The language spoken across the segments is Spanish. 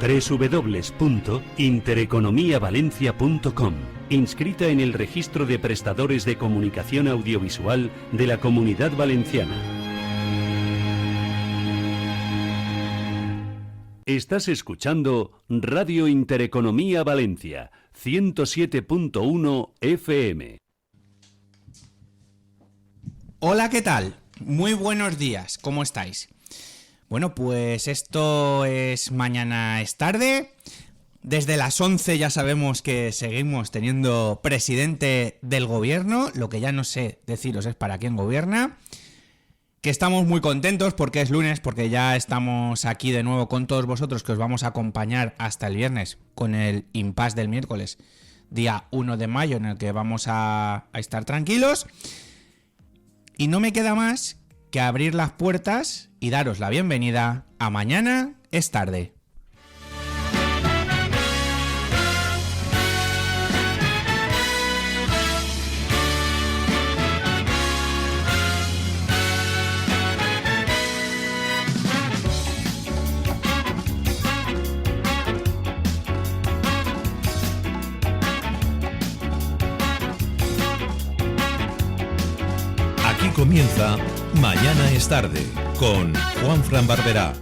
www.intereconomiavalencia.com. Inscrita en el registro de prestadores de comunicación audiovisual de la Comunidad Valenciana. Estás escuchando Radio Intereconomía Valencia, 107.1 FM. Hola, ¿qué tal? Muy buenos días, ¿cómo estáis? Bueno, pues esto es Mañana es tarde. Desde las 11 ya sabemos que seguimos teniendo presidente del gobierno. Lo que ya no sé deciros es para quién gobierna. Que estamos muy contentos porque es lunes, porque ya estamos aquí de nuevo con todos vosotros, que os vamos a acompañar hasta el viernes con el impasse del miércoles, día 1 de mayo, en el que vamos a estar tranquilos. Y no me queda más que abrir las puertas y daros la bienvenida a Mañana es tarde. Comienza Mañana es tarde con Juanfran Barberá.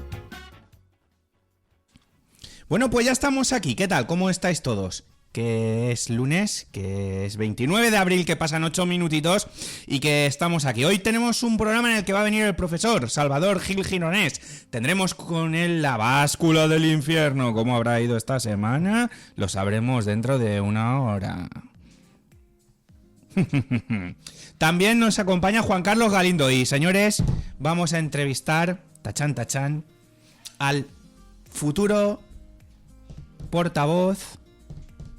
Bueno, pues ya estamos aquí. ¿Qué tal? ¿Cómo estáis todos? Que es lunes, que es 29 de abril, que pasan 8 minutitos y que estamos aquí. Hoy tenemos un programa en el que va a venir el profesor Salvador Gil Gironés. Tendremos con él la báscula del infierno. ¿Cómo habrá ido esta semana? Lo sabremos dentro de una hora. También nos acompaña Juan Carlos Galindo y, señores, vamos a entrevistar, tachán, al futuro portavoz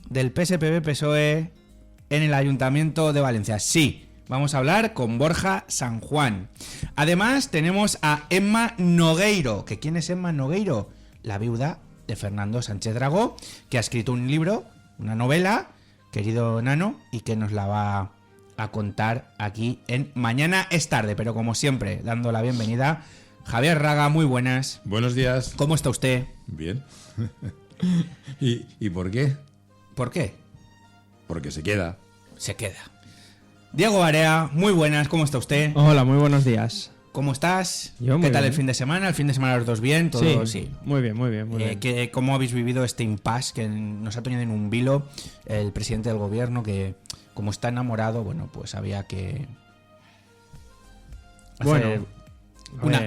del PSPV-PSOE en el Ayuntamiento de Valencia. Sí, vamos a hablar con Borja San Juan. Además tenemos a Emma Nogueiro. ¿Que quién es Emma Nogueiro? La viuda de Fernando Sánchez Dragó, que ha escrito un libro, una novela, querido Nano, y que nos la va a contar aquí en Mañana es tarde, pero como siempre, dando la bienvenida, Javier Raga, muy buenas. Buenos días. ¿Cómo está usted? Bien. ¿Y por qué? ¿Por qué? Porque se queda. Se queda. Diego Barea, muy buenas, ¿cómo está usted? Hola, muy buenos días. ¿Cómo estás? Yo muy ¿Qué tal bien. el fin de semana? ¿El fin de semana los dos bien? ¿Todo? Sí. Muy bien. ¿Cómo habéis vivido este impasse que nos ha tenido en un vilo el presidente del gobierno, que como está enamorado, bueno, pues había que hacer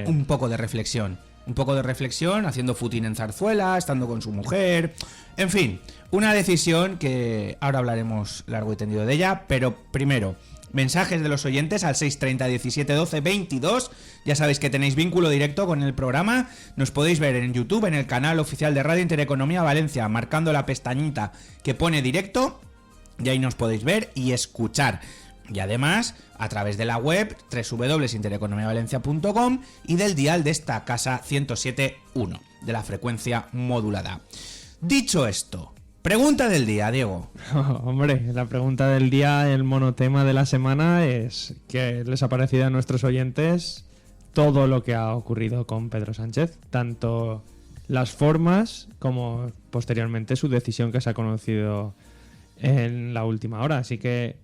un poco de reflexión. Un poco de reflexión, haciendo footing en Zarzuela, estando con su mujer. En fin, una decisión que ahora hablaremos largo y tendido de ella, pero primero, mensajes de los oyentes al 630 17 12 22. Ya sabéis que tenéis vínculo directo con el programa. Nos podéis ver en YouTube, en el canal oficial de Radio Intereconomía Valencia, marcando la pestañita que pone directo, y ahí nos podéis ver y escuchar. Y además, a través de la web www.intereconomiavalencia.com y del dial de esta casa 107.1 de la frecuencia modulada. Dicho esto, pregunta del día, Diego. Hombre, la pregunta del día, el monotema de la semana es ¿qué les ha parecido a nuestros oyentes todo lo que ha ocurrido con Pedro Sánchez? Tanto las formas como posteriormente su decisión, que se ha conocido en la última hora. Así que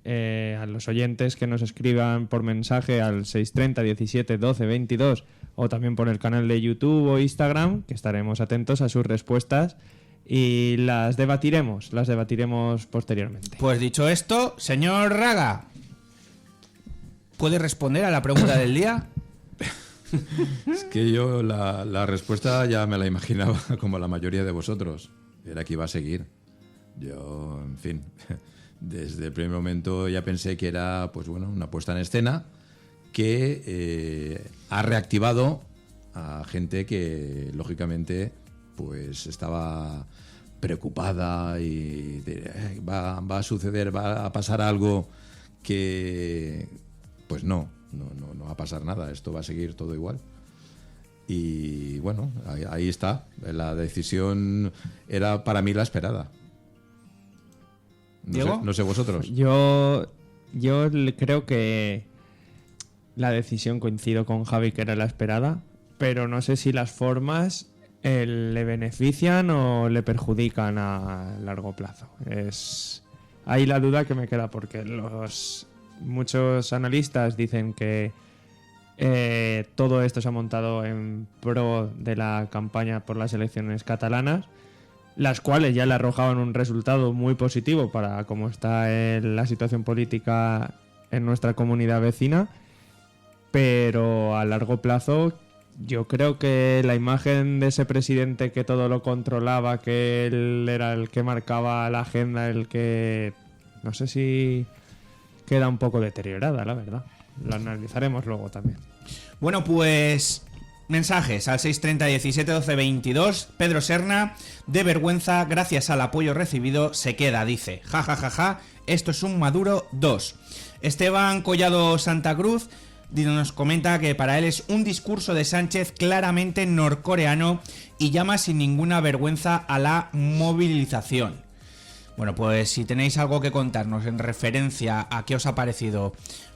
a los oyentes que nos escriban por mensaje al 630 17 12 22 o también por el canal de YouTube o Instagram, que estaremos atentos a sus respuestas y las debatiremos posteriormente. Pues dicho esto, señor Raga, ¿puede responder a la pregunta del día? Es que yo la respuesta ya me la imaginaba, como la mayoría de vosotros. Era que iba a seguir. Yo, en fin, desde el primer momento ya pensé que era, pues bueno, una puesta en escena que ha reactivado a gente que, lógicamente, pues estaba preocupada y va a suceder, va a pasar algo que, pues no va a pasar nada, esto va a seguir todo igual. Y bueno, ahí está, la decisión era para mí la esperada. ¿Diego? No sé vosotros. Yo creo que la decisión, coincido con Javi, que era la esperada, pero no sé si las formas le benefician o le perjudican a largo plazo. Es ahí la duda que me queda, porque muchos analistas dicen que todo esto se ha montado en pro de la campaña por las elecciones catalanas, las cuales ya le arrojaban un resultado muy positivo para cómo está la situación política en nuestra comunidad vecina, pero a largo plazo yo creo que la imagen de ese presidente que todo lo controlaba, que él era el que marcaba la agenda, el que no sé si queda un poco deteriorada, la verdad. Lo analizaremos luego también. Bueno, pues mensajes al 630 17 12 22. Pedro Serna, de vergüenza, gracias al apoyo recibido, se queda, dice. Ja, ja, ja, ja, esto es un Maduro 2. Esteban Collado Santa Cruz nos comenta que para él es un discurso de Sánchez claramente norcoreano y llama sin ninguna vergüenza a la movilización. Bueno, pues si tenéis algo que contarnos en referencia a qué os ha parecido,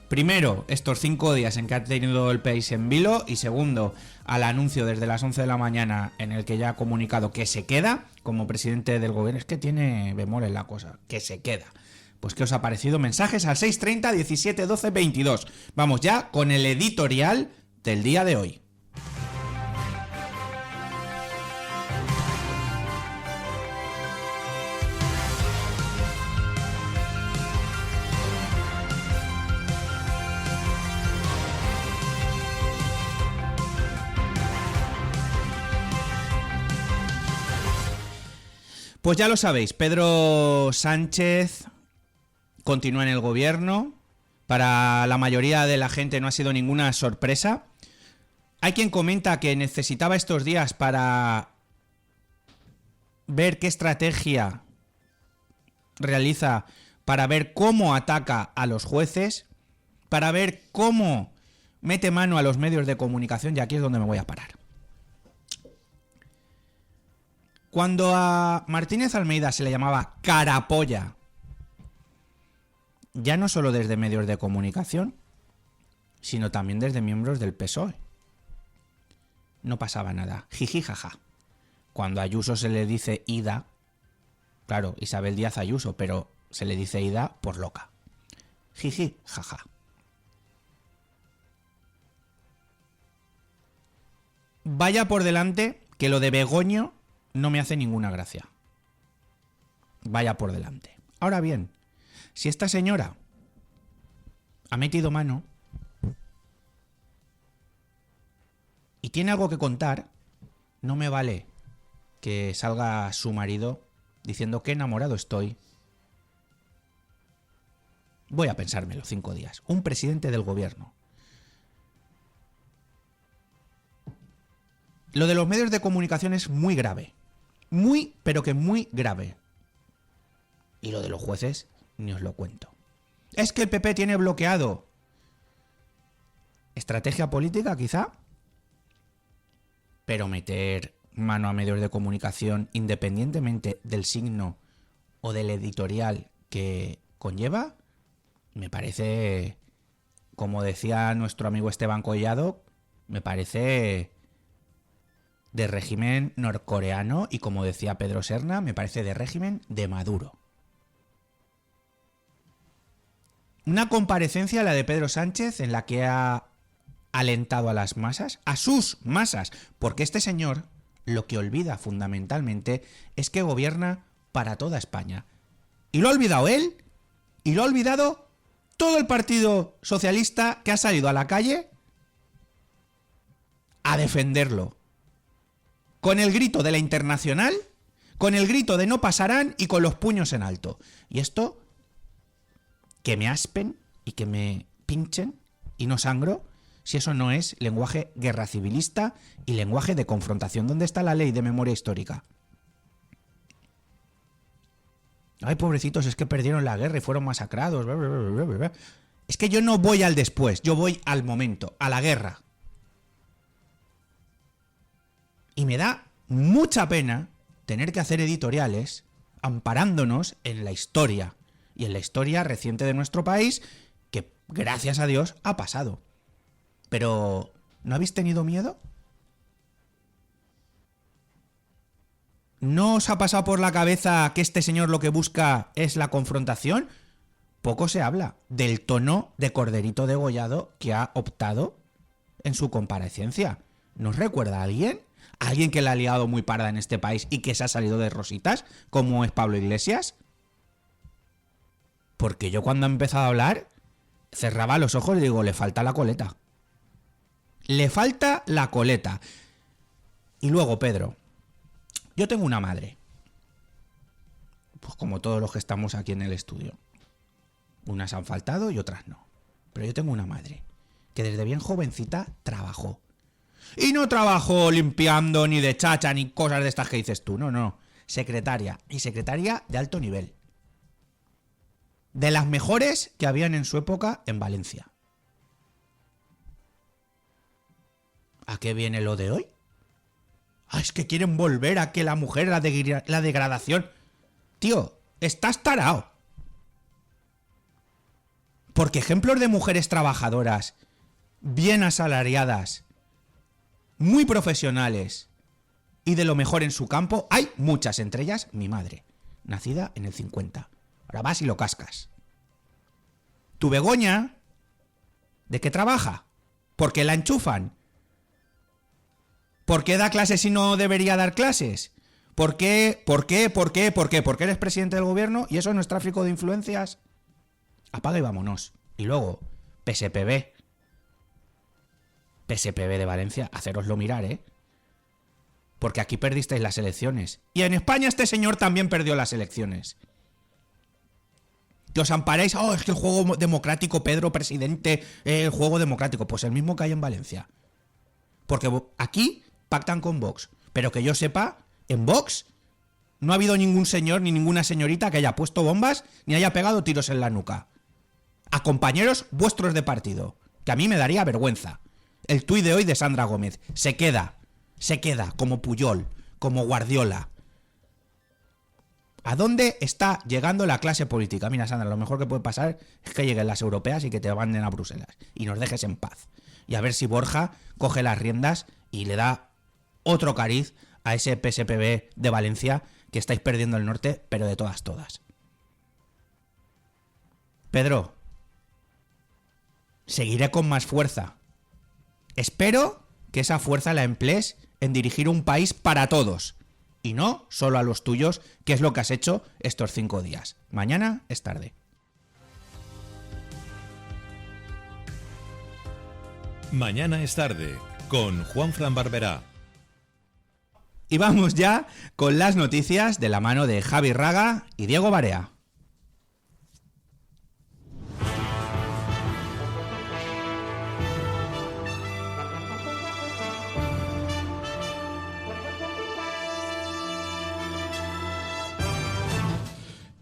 primero, estos 5 días en que ha tenido el país en vilo, y segundo, al anuncio desde las 11 de la mañana en el que ya ha comunicado que se queda como presidente del gobierno. Es que tiene bemoles la cosa, que se queda. Pues ¿qué os ha parecido? Mensajes al 630 17 12 22. Vamos ya con el editorial del día de hoy. Pues ya lo sabéis, Pedro Sánchez continúa en el gobierno. Para la mayoría de la gente no ha sido ninguna sorpresa. Hay quien comenta que necesitaba estos días para ver qué estrategia realiza, para ver cómo ataca a los jueces, para ver cómo mete mano a los medios de comunicación, y aquí es donde me voy a parar. Cuando a Martínez Almeida se le llamaba carapolla, ya no solo desde medios de comunicación, sino también desde miembros del PSOE, no pasaba nada. Jiji, jaja. Cuando a Ayuso se le dice Ida, claro, Isabel Díaz Ayuso, pero se le dice Ida por loca. Jiji, jaja. Vaya por delante que lo de Begoño no me hace ninguna gracia. Vaya por delante. Ahora bien, si esta señora ha metido mano y tiene algo que contar, no me vale que salga su marido diciendo que enamorado estoy. Voy a pensármelo 5 días. Un presidente del gobierno. Lo de los medios de comunicación es muy grave. Muy, pero que muy grave. Y lo de los jueces, ni os lo cuento. Es que el PP tiene bloqueado. ¿Estrategia política, quizá? Pero meter mano a medios de comunicación, independientemente del signo o del editorial que conlleva, me parece, como decía nuestro amigo Esteban Collado, me parece de régimen norcoreano, y como decía Pedro Serna, me parece de régimen de Maduro. Una comparecencia, la de Pedro Sánchez, en la que ha alentado a las masas, a sus masas, porque este señor lo que olvida fundamentalmente es que gobierna para toda España. Y lo ha olvidado él, y lo ha olvidado todo el Partido Socialista, que ha salido a la calle a defenderlo. Con el grito de la Internacional, con el grito de no pasarán y con los puños en alto. Y esto, que me aspen y que me pinchen y no sangro, si eso no es lenguaje guerra civilista y lenguaje de confrontación. ¿Dónde está la ley de memoria histórica? Ay, pobrecitos, es que perdieron la guerra y fueron masacrados. Es que yo no voy al después, yo voy al momento, a la guerra. Y me da mucha pena tener que hacer editoriales amparándonos en la historia, y en la historia reciente de nuestro país, que gracias a Dios ha pasado. Pero, ¿no habéis tenido miedo? ¿No os ha pasado por la cabeza que este señor lo que busca es la confrontación? Poco se habla del tono de corderito degollado que ha optado en su comparecencia. ¿Nos recuerda a alguien? ¿Alguien que la ha liado muy parda en este país y que se ha salido de rositas, como es Pablo Iglesias? Porque yo cuando he empezado a hablar, cerraba los ojos y digo, le falta la coleta. Le falta la coleta. Y luego, Pedro, yo tengo una madre. Pues como todos los que estamos aquí en el estudio. Unas han faltado y otras no. Pero yo tengo una madre que desde bien jovencita trabajó. Y no trabajó limpiando ni de chacha ni cosas de estas que dices tú. No, no. Secretaria. Y secretaria de alto nivel. De las mejores que habían en su época en Valencia. ¿A qué viene lo de hoy? Ah, es que quieren volver a que la mujer, la degradación. Tío, estás tarao. Porque ejemplos de mujeres trabajadoras, bien asalariadas, muy profesionales y de lo mejor en su campo, hay muchas, entre ellas mi madre, nacida en el 50. Ahora vas y lo cascas. Tu Begoña, ¿de qué trabaja? ¿Por qué la enchufan? ¿Por qué da clases y no debería dar clases? ¿Por qué? Porque eres presidente del gobierno y eso no es tráfico de influencias. Apaga y vámonos. Y luego, PSPB de Valencia, hacéroslo mirar, ¿eh? Porque aquí perdisteis las elecciones. Y en España este señor también perdió las elecciones. Que os amparéis, oh, es que el juego democrático, Pedro, presidente, el juego democrático. Pues el mismo que hay en Valencia. Porque aquí pactan con Vox. Pero que yo sepa, en Vox no ha habido ningún señor ni ninguna señorita que haya puesto bombas ni haya pegado tiros en la nuca. A compañeros vuestros de partido. Que a mí me daría vergüenza. El tuit de hoy de Sandra Gómez. Se queda como Puyol, como Guardiola. ¿A dónde está llegando la clase política? Mira, Sandra, lo mejor que puede pasar es que lleguen las europeas y que te manden a Bruselas. Y nos dejes en paz. Y a ver si Borja coge las riendas y le da otro cariz a ese PSPB de Valencia que estáis perdiendo el norte, pero de todas. Pedro, seguiré con más fuerza. Espero que esa fuerza la emplees en dirigir un país para todos. Y no solo a los tuyos, que es lo que has hecho estos 5 días. Mañana es tarde. Mañana es tarde, con Juanfran Barberá. Y vamos ya con las noticias de la mano de Javi Raga y Diego Barea.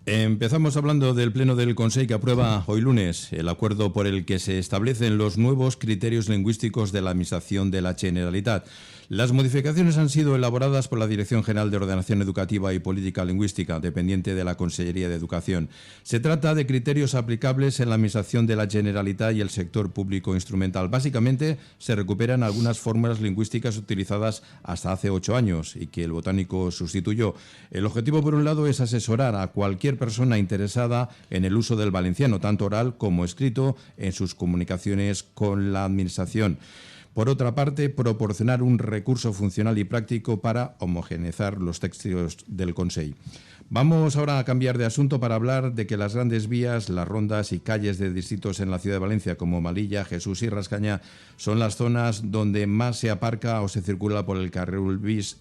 Empezamos hablando del Pleno del Consejo que aprueba hoy lunes el acuerdo por el que se establecen los nuevos criterios lingüísticos de la Administración de la Generalitat. Las modificaciones han sido elaboradas por la Dirección General de Ordenación Educativa y Política Lingüística, dependiente de la Consellería de Educación. Se trata de criterios aplicables en la Administración de la Generalitat y el sector público instrumental. Básicamente, se recuperan algunas fórmulas lingüísticas utilizadas hasta hace 8 años y que el botánico sustituyó. El objetivo, por un lado, es asesorar a cualquier persona interesada en el uso del valenciano, tanto oral como escrito, en sus comunicaciones con la Administración. Por otra parte, proporcionar un recurso funcional y práctico para homogeneizar los textos del Consell. Vamos ahora a cambiar de asunto para hablar de que las grandes vías, las rondas y calles de distritos en la ciudad de Valencia, como Malilla, Jesús y Rascaña, son las zonas donde más se aparca o se circula por el carril bus,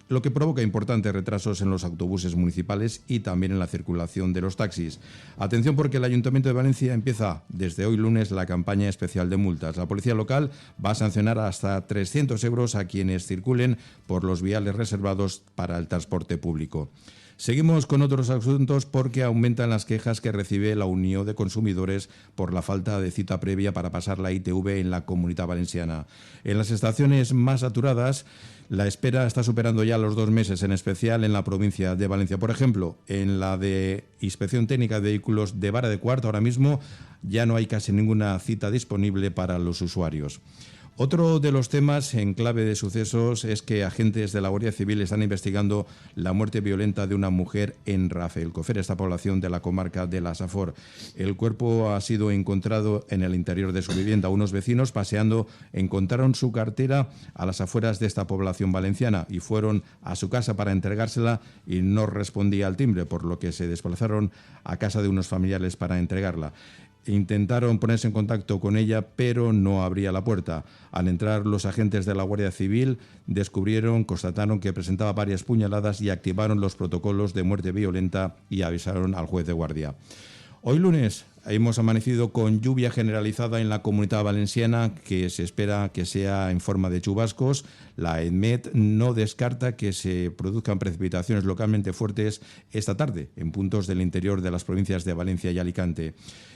lo que provoca importantes retrasos en los autobuses municipales y también en la circulación de los taxis. Atención, porque el Ayuntamiento de Valencia empieza desde hoy lunes la campaña especial de multas. La policía local va a sancionar hasta 300 euros a quienes circulen por los viales reservados para el transporte público. Seguimos con otros asuntos porque aumentan las quejas que recibe la Unión de Consumidores por la falta de cita previa para pasar la ITV en la Comunitat Valenciana. En las estaciones más saturadas, la espera está superando ya los 2 meses, en especial en la provincia de Valencia. Por ejemplo, en la de Inspección Técnica de Vehículos de Vara de Cuart, ahora mismo ya no hay casi ninguna cita disponible para los usuarios. Otro de los temas en clave de sucesos es que agentes de la Guardia Civil están investigando la muerte violenta de una mujer en Rafelcofer, esta población de la comarca de la Safor. El cuerpo ha sido encontrado en el interior de su vivienda. Unos vecinos paseando encontraron su cartera a las afueras de esta población valenciana y fueron a su casa para entregársela y no respondía al timbre, por lo que se desplazaron a casa de unos familiares para entregarla. Intentaron ponerse en contacto con ella, pero no abría la puerta. Al entrar los agentes de la Guardia Civil, constataron que presentaba varias puñaladas y activaron los protocolos de muerte violenta y avisaron al juez de guardia. Hoy lunes hemos amanecido con lluvia generalizada en la Comunidad Valenciana, que se espera que sea en forma de chubascos. La ENMET no descarta que se produzcan precipitaciones localmente fuertes esta tarde en puntos del interior de las provincias de Valencia y Alicante.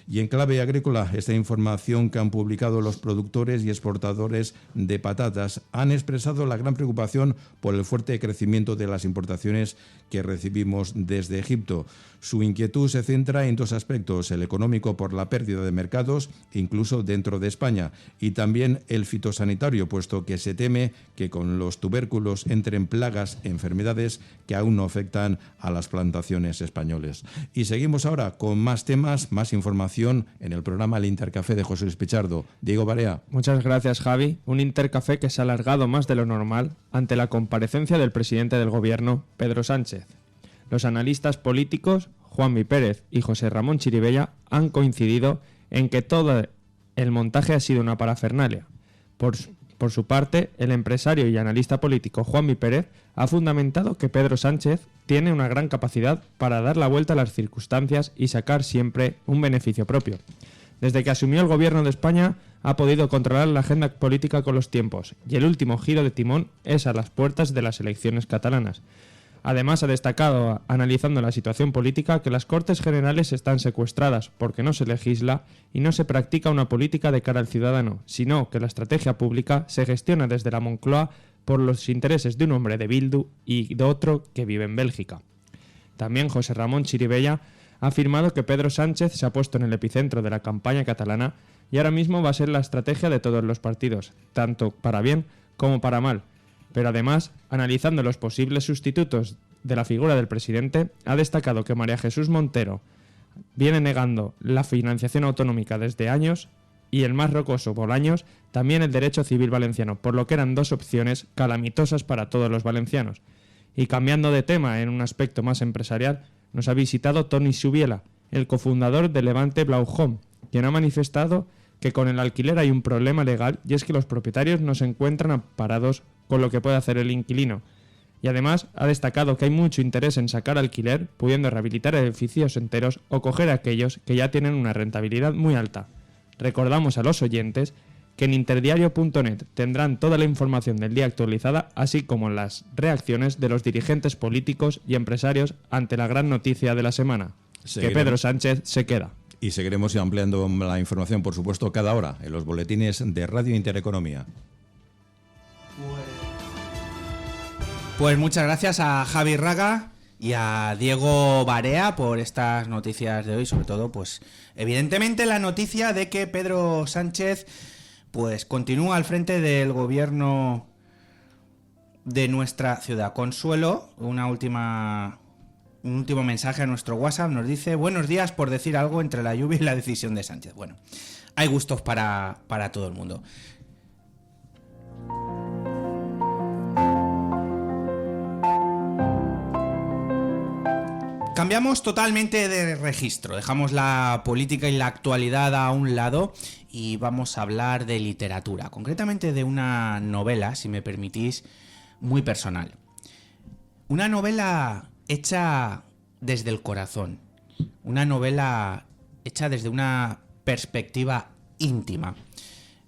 Y en clave agrícola, esta información que han publicado los productores y exportadores de patatas han expresado la gran preocupación por el fuerte crecimiento de las importaciones que recibimos desde Egipto. Su inquietud se centra en dos aspectos: el económico, por la pérdida de mercados, incluso dentro de España, y también el fitosanitario, puesto que se teme que con los tubérculos entren plagas, enfermedades que aún no afectan a las plantaciones españoles. Y seguimos ahora con más temas, más información en el programa El Intercafé de José Luis Pichardo. Diego Barea. Muchas gracias, Javi. Un intercafé que se ha alargado más de lo normal ante la comparecencia del presidente del Gobierno, Pedro Sánchez. Los analistas políticos Juanmi Pérez y José Ramón Chiribella han coincidido en que todo el montaje ha sido una parafernalia. Por su parte, el empresario y analista político Juanmi Pérez ha fundamentado que Pedro Sánchez tiene una gran capacidad para dar la vuelta a las circunstancias y sacar siempre un beneficio propio. Desde que asumió el gobierno de España ha podido controlar la agenda política con los tiempos, y el último giro de timón es a las puertas de las elecciones catalanas. Además, ha destacado, analizando la situación política, que las Cortes Generales están secuestradas porque no se legisla y no se practica una política de cara al ciudadano, sino que la estrategia pública se gestiona desde la Moncloa por los intereses de un hombre de Bildu y de otro que vive en Bélgica. También José Ramón Chiribella ha afirmado que Pedro Sánchez se ha puesto en el epicentro de la campaña catalana y ahora mismo va a ser la estrategia de todos los partidos, tanto para bien como para mal. Pero además, analizando los posibles sustitutos de la figura del presidente, ha destacado que María Jesús Montero viene negando la financiación autonómica desde años y el más rocoso Bolaños también el derecho civil valenciano, por lo que eran dos opciones calamitosas para todos los valencianos. Y cambiando de tema en un aspecto más empresarial, nos ha visitado Toni Subiela, el cofundador de Levante Blau Home, quien ha manifestado que con el alquiler hay un problema legal y es que los propietarios no se encuentran amparados con lo que puede hacer el inquilino. Y además ha destacado que hay mucho interés en sacar alquiler, pudiendo rehabilitar edificios enteros o coger aquellos que ya tienen una rentabilidad muy alta. Recordamos a los oyentes que en interdiario.net tendrán toda la información del día actualizada, así como las reacciones de los dirigentes políticos y empresarios ante la gran noticia de la semana, que Pedro Sánchez se queda. Y seguiremos ampliando la información, por supuesto, cada hora en los boletines de Radio Intereconomía. Pues muchas gracias a Javi Raga y a Diego Barea por estas noticias de hoy, sobre todo, pues evidentemente la noticia de que Pedro Sánchez pues continúa al frente del gobierno de nuestra ciudad. Consuelo, un último mensaje a nuestro WhatsApp, nos dice: buenos días, por decir algo entre la lluvia y la decisión de Sánchez. Bueno, hay gustos para todo el mundo. Cambiamos totalmente de registro, dejamos la política y la actualidad a un lado y vamos a hablar de literatura, concretamente de una novela, si me permitís, muy personal. Una novela hecha desde el corazón, una novela hecha desde una perspectiva íntima.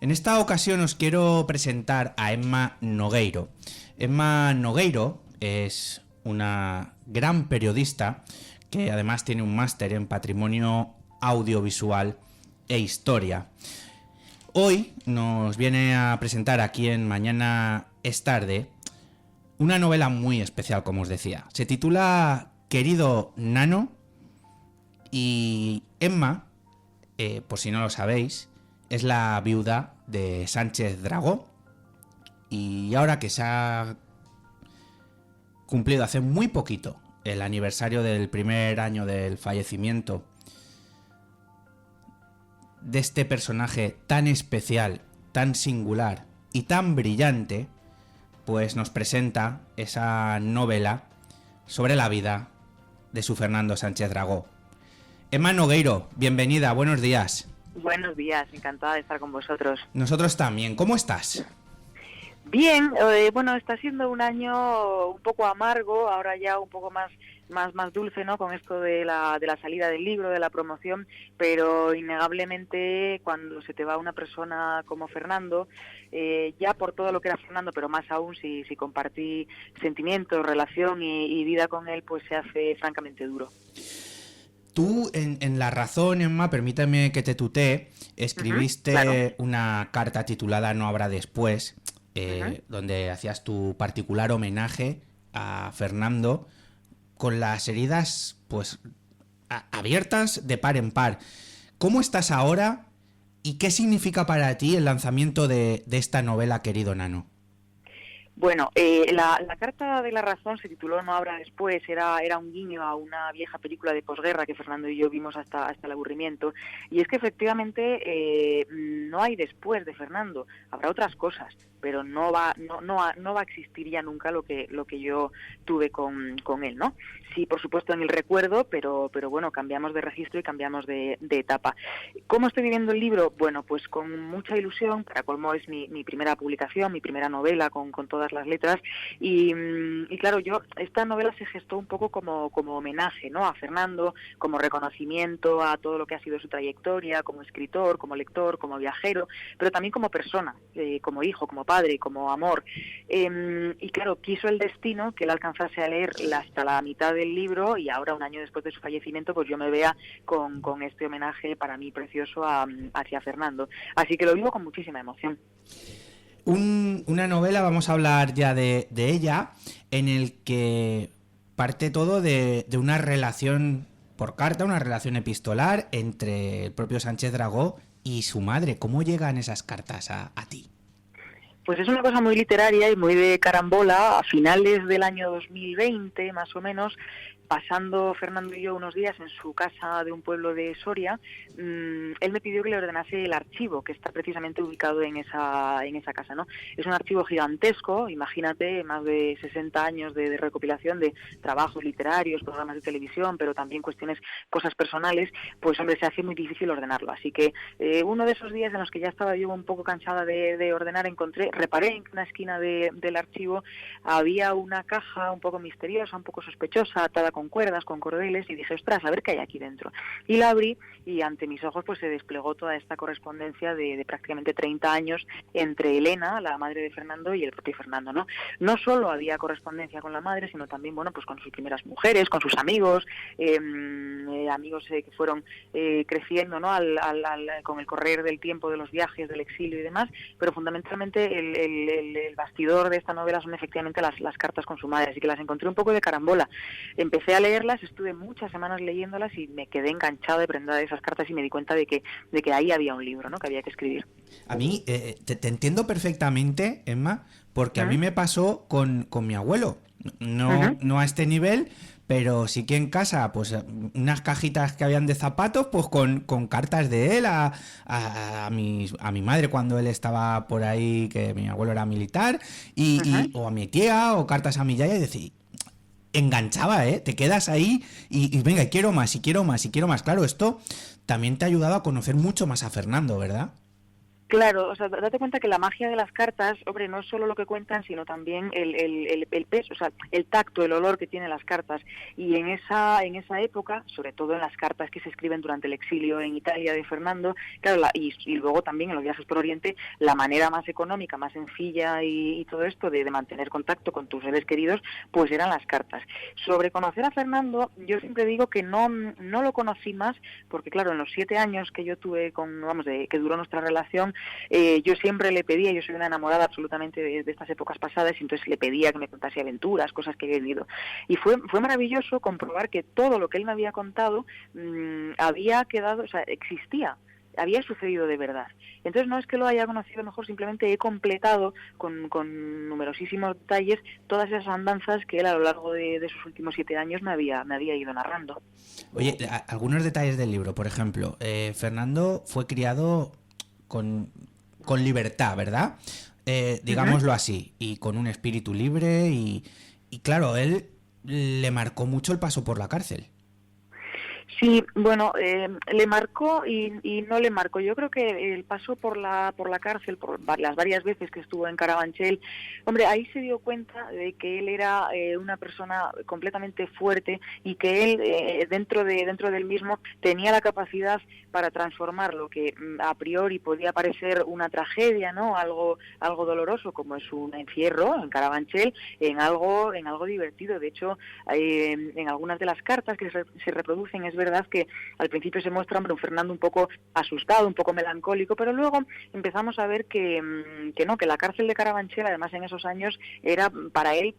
En esta ocasión os quiero presentar a Emma Nogueiro. Emma Nogueiro es una gran periodista que además tiene un máster en patrimonio audiovisual e historia. Hoy nos viene a presentar aquí en Mañana es Tarde una novela muy especial, como os decía. Se titula Querido Nano y Emma, por si no lo sabéis, es la viuda de Sánchez Dragó, y ahora que se ha cumplido hace muy poquito el aniversario del primer año del fallecimiento de este personaje tan especial, tan singular y tan brillante, pues nos presenta esa novela sobre la vida de su Fernando Sánchez Dragó. Emma Nogueiro, bienvenida, buenos días. Buenos días, encantada de estar con vosotros. Nosotros también, ¿cómo estás? Bien, bueno, está siendo un año un poco amargo, ahora ya un poco más dulce, ¿no? Con esto de la salida del libro, de la promoción, pero innegablemente cuando se te va una persona como Fernando, ya por todo lo que era Fernando, pero más aún si compartí sentimientos, relación y vida con él, pues se hace francamente duro. Tú, en La Razón, Emma, permíteme que te tutee, escribiste claro. una carta titulada No habrá después, donde hacías tu particular homenaje a Fernando con las heridas pues abiertas de par en par. ¿Cómo estás ahora y qué significa para ti el lanzamiento de esta novela, querido Nano? Bueno, la carta de La Razón se tituló No habrá después, era un guiño a una vieja película de posguerra que Fernando y yo vimos hasta el aburrimiento, y es que efectivamente no hay después de Fernando, habrá otras cosas, pero no va a existir ya nunca lo que yo tuve con él, ¿no? Sí, por supuesto en el recuerdo, pero bueno, cambiamos de registro y cambiamos de etapa. ¿Cómo estoy viviendo el libro? Bueno, pues con mucha ilusión, para colmo es mi primera publicación, mi primera novela con todas las letras, y claro, esta novela se gestó un poco como homenaje, ¿no? A Fernando, como reconocimiento a todo lo que ha sido su trayectoria, como escritor, como lector, como viajero, pero también como persona, como hijo, como padre, como amor. Y claro, quiso el destino que él alcanzase a leer hasta la mitad del libro, y ahora, un año después de su fallecimiento, pues yo me vea con este homenaje para mí precioso hacia Fernando. Así que lo vivo con muchísima emoción. Una novela, vamos a hablar ya de ella, en el que parte todo de una relación por carta, una relación epistolar entre el propio Sánchez Dragó y su madre. ¿Cómo llegan esas cartas a ti? Pues es una cosa muy literaria y muy de carambola. A finales del año 2020, más o menos, pasando Fernando y yo unos días en su casa de un pueblo de Soria, él me pidió que le ordenase el archivo, que está precisamente ubicado en esa casa, ¿no? Es un archivo gigantesco, imagínate, más de 60 años de recopilación de trabajos literarios, programas de televisión, pero también cosas personales, pues hombre, se hace muy difícil ordenarlo. Así que uno de esos días en los que ya estaba yo un poco cansada de ordenar, reparé en una esquina del archivo, había una caja un poco misteriosa, un poco sospechosa, atada con cuerdas, con cordeles, y dije, ostras, a ver qué hay aquí dentro. Y la abrí y ante mis ojos pues se desplegó toda esta correspondencia de prácticamente 30 años entre Elena, la madre de Fernando, y el propio Fernando, ¿no? No solo había correspondencia con la madre, sino también, bueno, pues con sus primeras mujeres, con sus amigos, amigos que fueron creciendo, ¿no? Con el correr del tiempo, de los viajes, del exilio y demás, pero fundamentalmente el bastidor de esta novela son efectivamente las cartas con su madre, así que las encontré un poco de carambola. Empecé a leerlas, estuve muchas semanas leyéndolas y me quedé enganchada y prendada de esas cartas y me di cuenta de que ahí había un libro, ¿no? Que había que escribir. A mí te entiendo perfectamente, Emma, porque a mí me pasó con mi abuelo. No a este nivel, pero sí que en casa, pues unas cajitas que habían de zapatos, pues con cartas de él a mi madre cuando él estaba por ahí, que mi abuelo era militar, o a mi tía, o cartas a mi yaya, y decir, enganchaba, te quedas ahí y venga, quiero más, y quiero más, y quiero más. Claro, esto también te ha ayudado a conocer mucho más a Fernando, ¿verdad? Claro, o sea, date cuenta que la magia de las cartas, hombre, no es solo lo que cuentan, sino también el peso, o sea, el tacto, el olor que tienen las cartas. Y en esa época, sobre todo en las cartas que se escriben durante el exilio en Italia de Fernando, claro, y luego también en los viajes por Oriente, la manera más económica, más sencilla y todo esto de mantener contacto con tus seres queridos, pues eran las cartas. Sobre conocer a Fernando, yo siempre digo que no lo conocí más, porque claro, en los 7 años que yo tuve que duró nuestra relación, yo siempre le pedía, yo soy una enamorada absolutamente de estas épocas pasadas, y entonces le pedía que me contase aventuras, cosas que había vivido. Y fue maravilloso comprobar que todo lo que él me había contado había quedado, o sea, existía. había sucedido de verdad. Entonces no es que lo haya conocido, a lo mejor simplemente he completado con numerosísimos detalles todas esas andanzas que él a lo largo de sus últimos 7 años me había ido narrando. Oye, algunos detalles del libro, por ejemplo, Fernando fue criado con libertad, ¿verdad? Digámoslo así, y con un espíritu libre y claro, él le marcó mucho el paso por la cárcel. Sí, bueno, le marcó y no le marcó. Yo creo que el paso por la cárcel, por las varias veces que estuvo en Carabanchel, hombre, ahí se dio cuenta de que él era una persona completamente fuerte y que él dentro del mismo tenía la capacidad para transformar lo que a priori podía parecer una tragedia, ¿no? Algo doloroso como es un encierro en Carabanchel, en algo divertido. De hecho, en algunas de las cartas que se reproducen es verdad que al principio se muestra un Fernando un poco asustado, un poco melancólico, pero luego empezamos a ver que la cárcel de Carabanchel, además en esos años, era para él,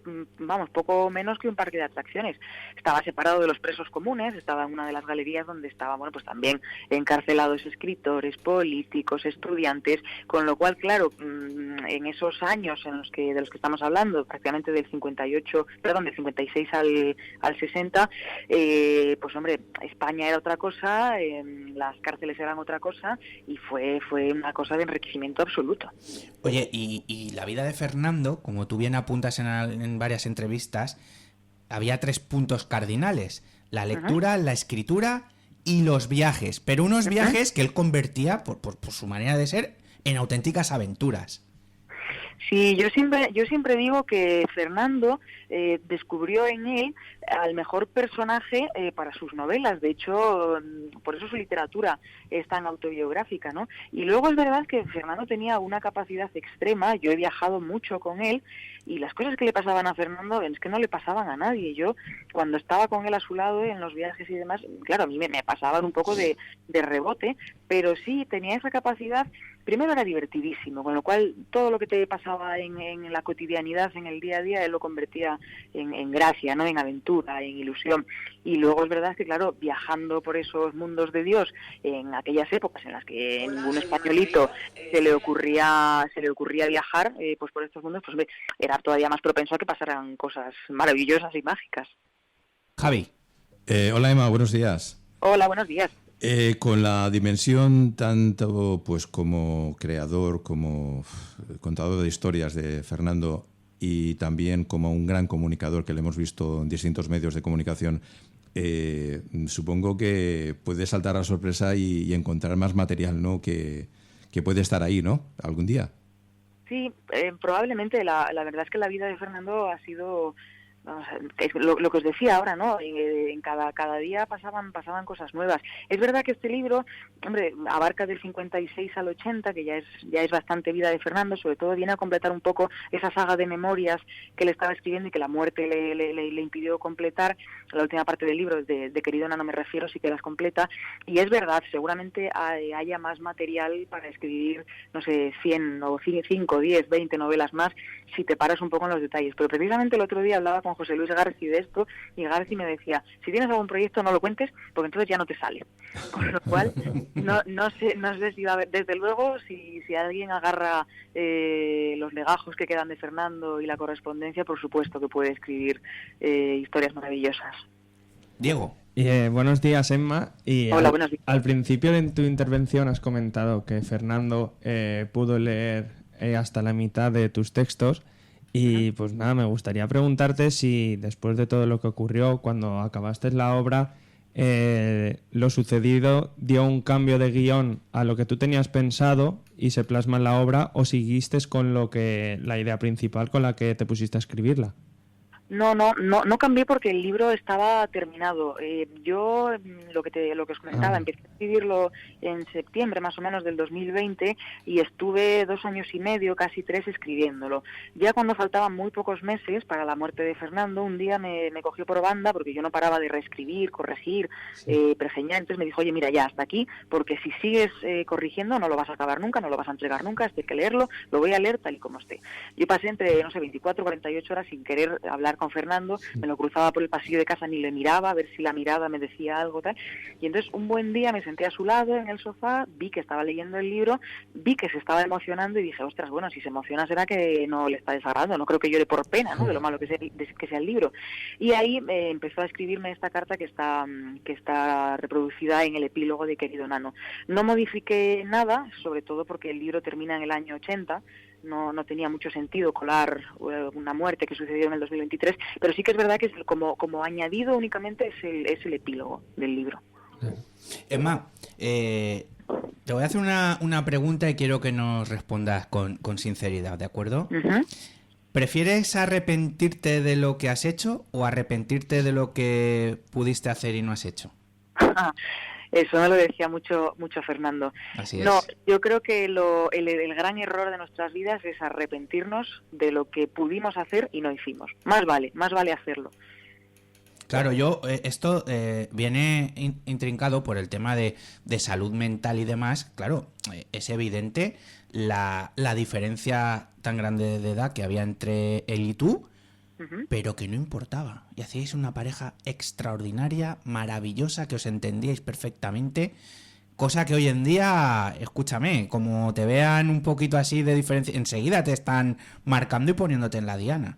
poco menos que un parque de atracciones. Estaba separado de los presos comunes, estaba en una de las galerías donde estaban, pues también encarcelados escritores, políticos, estudiantes, con lo cual, claro, en esos años de los que estamos hablando, prácticamente del 56 al 60, pues hombre, España era otra cosa, las cárceles eran otra cosa y fue una cosa de enriquecimiento absoluto. Oye, y la vida de Fernando, como tú bien apuntas en varias entrevistas, había 3 puntos cardinales: la lectura, la escritura y los viajes, pero unos viajes que él convertía, por su manera de ser, en auténticas aventuras. Sí, yo siempre digo que Fernando descubrió en él al mejor personaje para sus novelas. De hecho, por eso su literatura es tan autobiográfica, ¿no? Y luego es verdad que Fernando tenía una capacidad extrema. Yo he viajado mucho con él y las cosas que le pasaban a Fernando es que no le pasaban a nadie. Yo, cuando estaba con él a su lado en los viajes y demás, claro, a mí me pasaban un poco de rebote, pero sí tenía esa capacidad. Primero era divertidísimo, con lo cual todo lo que te pasaba en la cotidianidad, en el día a día, él lo convertía en gracia, ¿no? En aventura, en ilusión. Y luego es verdad que, claro, viajando por esos mundos de Dios, en aquellas épocas en las que ningún españolito se le ocurría viajar, pues por estos mundos, pues era todavía más propenso a que pasaran cosas maravillosas y mágicas. Javi. Hola Emma, buenos días. Hola, buenos días. Con la dimensión tanto pues como creador, como contador de historias de Fernando y también como un gran comunicador que le hemos visto en distintos medios de comunicación, supongo que puede saltar a sorpresa y encontrar más material, ¿no? que puede estar ahí, ¿no? Algún día. Sí, probablemente. La verdad es que la vida de Fernando ha sido... es lo que os decía ahora, ¿no? En cada día pasaban cosas nuevas. Es verdad que este libro, hombre, abarca del 56 al 80, que ya es bastante vida de Fernando. Sobre todo viene a completar un poco esa saga de memorias que le estaba escribiendo y que la muerte le impidió completar. La última parte del libro, de Queridona no me refiero, sí que las completa. Y es verdad, seguramente haya más material para escribir, no sé, 100 o 5, 10, 20 novelas más, si te paras un poco en los detalles. Pero precisamente el otro día hablaba con José Luis Garci de esto, y Garci me decía, si tienes algún proyecto no lo cuentes, porque entonces ya no te sale. Con lo cual, no sé si va a haber, desde luego, si alguien agarra los legajos que quedan de Fernando y la correspondencia, por supuesto que puede escribir historias maravillosas. Diego. Buenos días, Emma. Hola, buenos días. Al principio de tu intervención has comentado que Fernando pudo leer hasta la mitad de tus textos. Y pues nada, me gustaría preguntarte si después de todo lo que ocurrió cuando acabaste la obra, lo sucedido dio un cambio de guión a lo que tú tenías pensado y se plasma en la obra, o seguiste con la idea principal con la que te pusiste a escribirla. No cambié porque el libro estaba terminado. Yo, lo que os comentaba, empecé a escribirlo en septiembre más o menos del 2020 y estuve 2 años y medio, casi 3, escribiéndolo. Ya cuando faltaban muy pocos meses para la muerte de Fernando, un día me cogió por banda, porque yo no paraba de reescribir, corregir, pergeñar. Entonces me dijo, oye, mira, ya, hasta aquí, porque si sigues corrigiendo no lo vas a acabar nunca, no lo vas a entregar nunca, hay que leerlo, lo voy a leer tal y como esté. Yo pasé entre, 24 o 48 horas sin querer hablar con Juan Fernando, me lo cruzaba por el pasillo de casa, ni le miraba, a ver si la mirada me decía algo, tal. Y entonces un buen día me senté a su lado en el sofá, vi que estaba leyendo el libro, vi que se estaba emocionando y dije, ostras, bueno, si se emociona será que no le está desagradando, no creo que llore por pena, ¿no?, de lo malo que sea el libro. Y ahí empezó a escribirme esta carta que está reproducida en el epílogo de Querido Nano. No modifiqué nada, sobre todo porque el libro termina en el año 80, no tenía mucho sentido colar una muerte que sucedió en el 2023, pero sí que es verdad que como añadido únicamente es el epílogo del libro. Emma, te voy a hacer una pregunta y quiero que nos respondas con sinceridad, ¿de acuerdo? Uh-huh. ¿Prefieres arrepentirte de lo que has hecho o arrepentirte de lo que pudiste hacer y no has hecho? Eso me lo decía mucho Fernando. Así es. No, yo creo que el gran error de nuestras vidas es arrepentirnos de lo que pudimos hacer y no hicimos. Más vale hacerlo. Claro, esto viene intrincado por el tema de salud mental y demás. Claro, es evidente la diferencia tan grande de edad que había entre él y tú, uh-huh, pero que no importaba. Y hacíais una pareja extraordinaria, maravillosa, que os entendíais perfectamente. Cosa que hoy en día, escúchame, como te vean un poquito así de diferencia, enseguida te están marcando y poniéndote en la diana.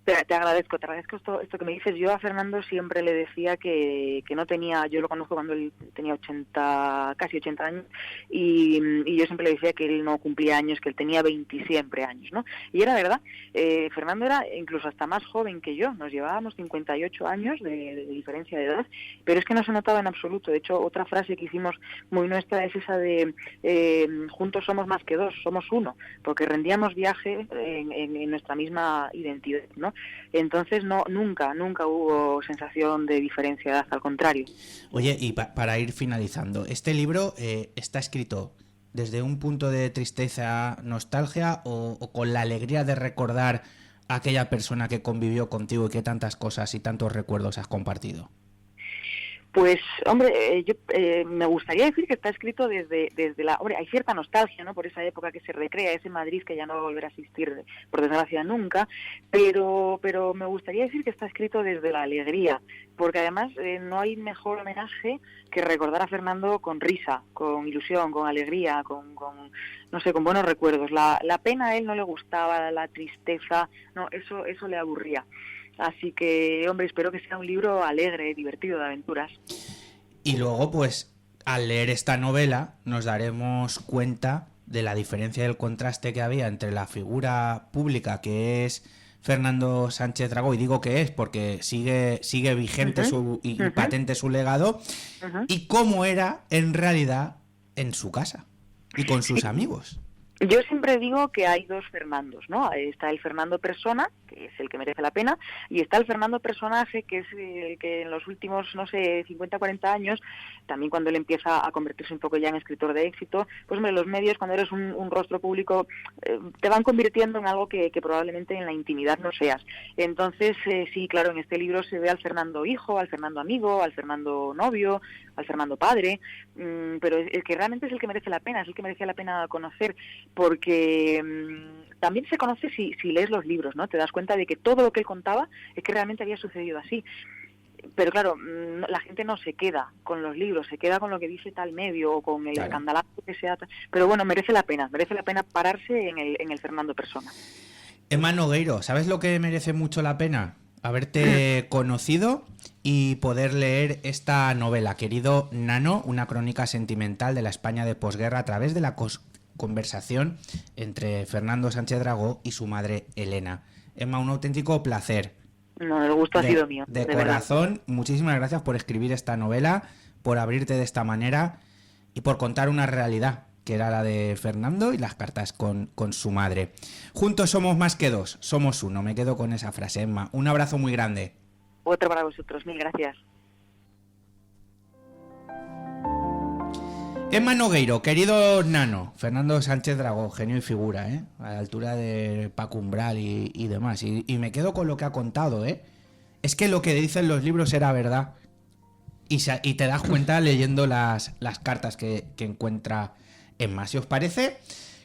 Te agradezco esto que me dices. Yo a Fernando siempre le decía que no tenía, yo lo conozco cuando él tenía casi 80 años, y yo siempre le decía que él no cumplía años, que él tenía 20 siempre años, ¿no? Y era verdad, Fernando era incluso hasta más joven que yo, nos llevábamos 58 años de diferencia de edad, pero es que no se notaba en absoluto. De hecho, otra frase que hicimos muy nuestra es esa de juntos somos más que dos, somos uno, porque rendíamos viaje en nuestra misma identidad, ¿no? Entonces nunca hubo sensación de diferencia de edad, al contrario. Oye, y para ir finalizando, este libro está escrito desde un punto de tristeza, nostalgia o con la alegría de recordar a aquella persona que convivió contigo y que tantas cosas y tantos recuerdos has compartido. Pues, hombre, yo me gustaría decir que está escrito desde la... Hombre, hay cierta nostalgia, ¿no?, por esa época que se recrea, ese Madrid que ya no va a volver a existir, por desgracia, nunca, pero me gustaría decir que está escrito desde la alegría, porque además no hay mejor homenaje que recordar a Fernando con risa, con ilusión, con alegría, con no sé, con buenos recuerdos. La pena a él no le gustaba, la tristeza, no, eso le aburría. Así que, hombre, espero que sea un libro alegre, divertido, de aventuras. Y luego, pues, al leer esta novela, nos daremos cuenta de la diferencia y el contraste que había entre la figura pública que es Fernando Sánchez Dragó, y digo que es porque sigue vigente y patente su legado, y cómo era en realidad en su casa y con sus amigos. Yo siempre digo que hay dos Fernandos, ¿no? Está el Fernando persona, que es el que merece la pena, y está el Fernando personaje, que es el que en los últimos, no sé, 50, 40 años, también cuando él empieza a convertirse un poco ya en escritor de éxito, pues hombre, los medios, cuando eres un rostro público, te van convirtiendo en algo que probablemente en la intimidad no seas. Entonces, sí, claro, en este libro se ve al Fernando hijo, al Fernando amigo, al Fernando novio, al Fernando padre, pero el que realmente es el que merece la pena, es el que merece la pena conocer, porque también se conoce si lees los libros, ¿no? Te das cuenta de que todo lo que él contaba es que realmente había sucedido así. Pero claro, la gente no se queda con los libros, se queda con lo que dice tal medio o con el escandalazo que sea. Pero bueno, merece la pena pararse en el Fernando persona. Emma Nogueiro, ¿sabes lo que merece mucho la pena? Haberte conocido y poder leer esta novela, Querido Nano, una crónica sentimental de la España de posguerra a través de la conversación entre Fernando Sánchez Dragó y su madre Elena. Emma, un auténtico placer. No, el gusto ha sido mío. De corazón, verdad. Muchísimas gracias por escribir esta novela, por abrirte de esta manera y por contar una realidad, que era la de Fernando y las cartas con su madre. Juntos somos más que dos, somos uno. Me quedo con esa frase, Emma. Un abrazo muy grande. Otro para vosotros, mil gracias. Emma Nogueiro, Querido Nano, Fernando Sánchez Dragó, genio y figura, a la altura de Paco Umbral y demás. Y me quedo con lo que ha contado, Es que lo que dicen los libros era verdad. Y te das cuenta leyendo las cartas que encuentra Emma. Si os parece,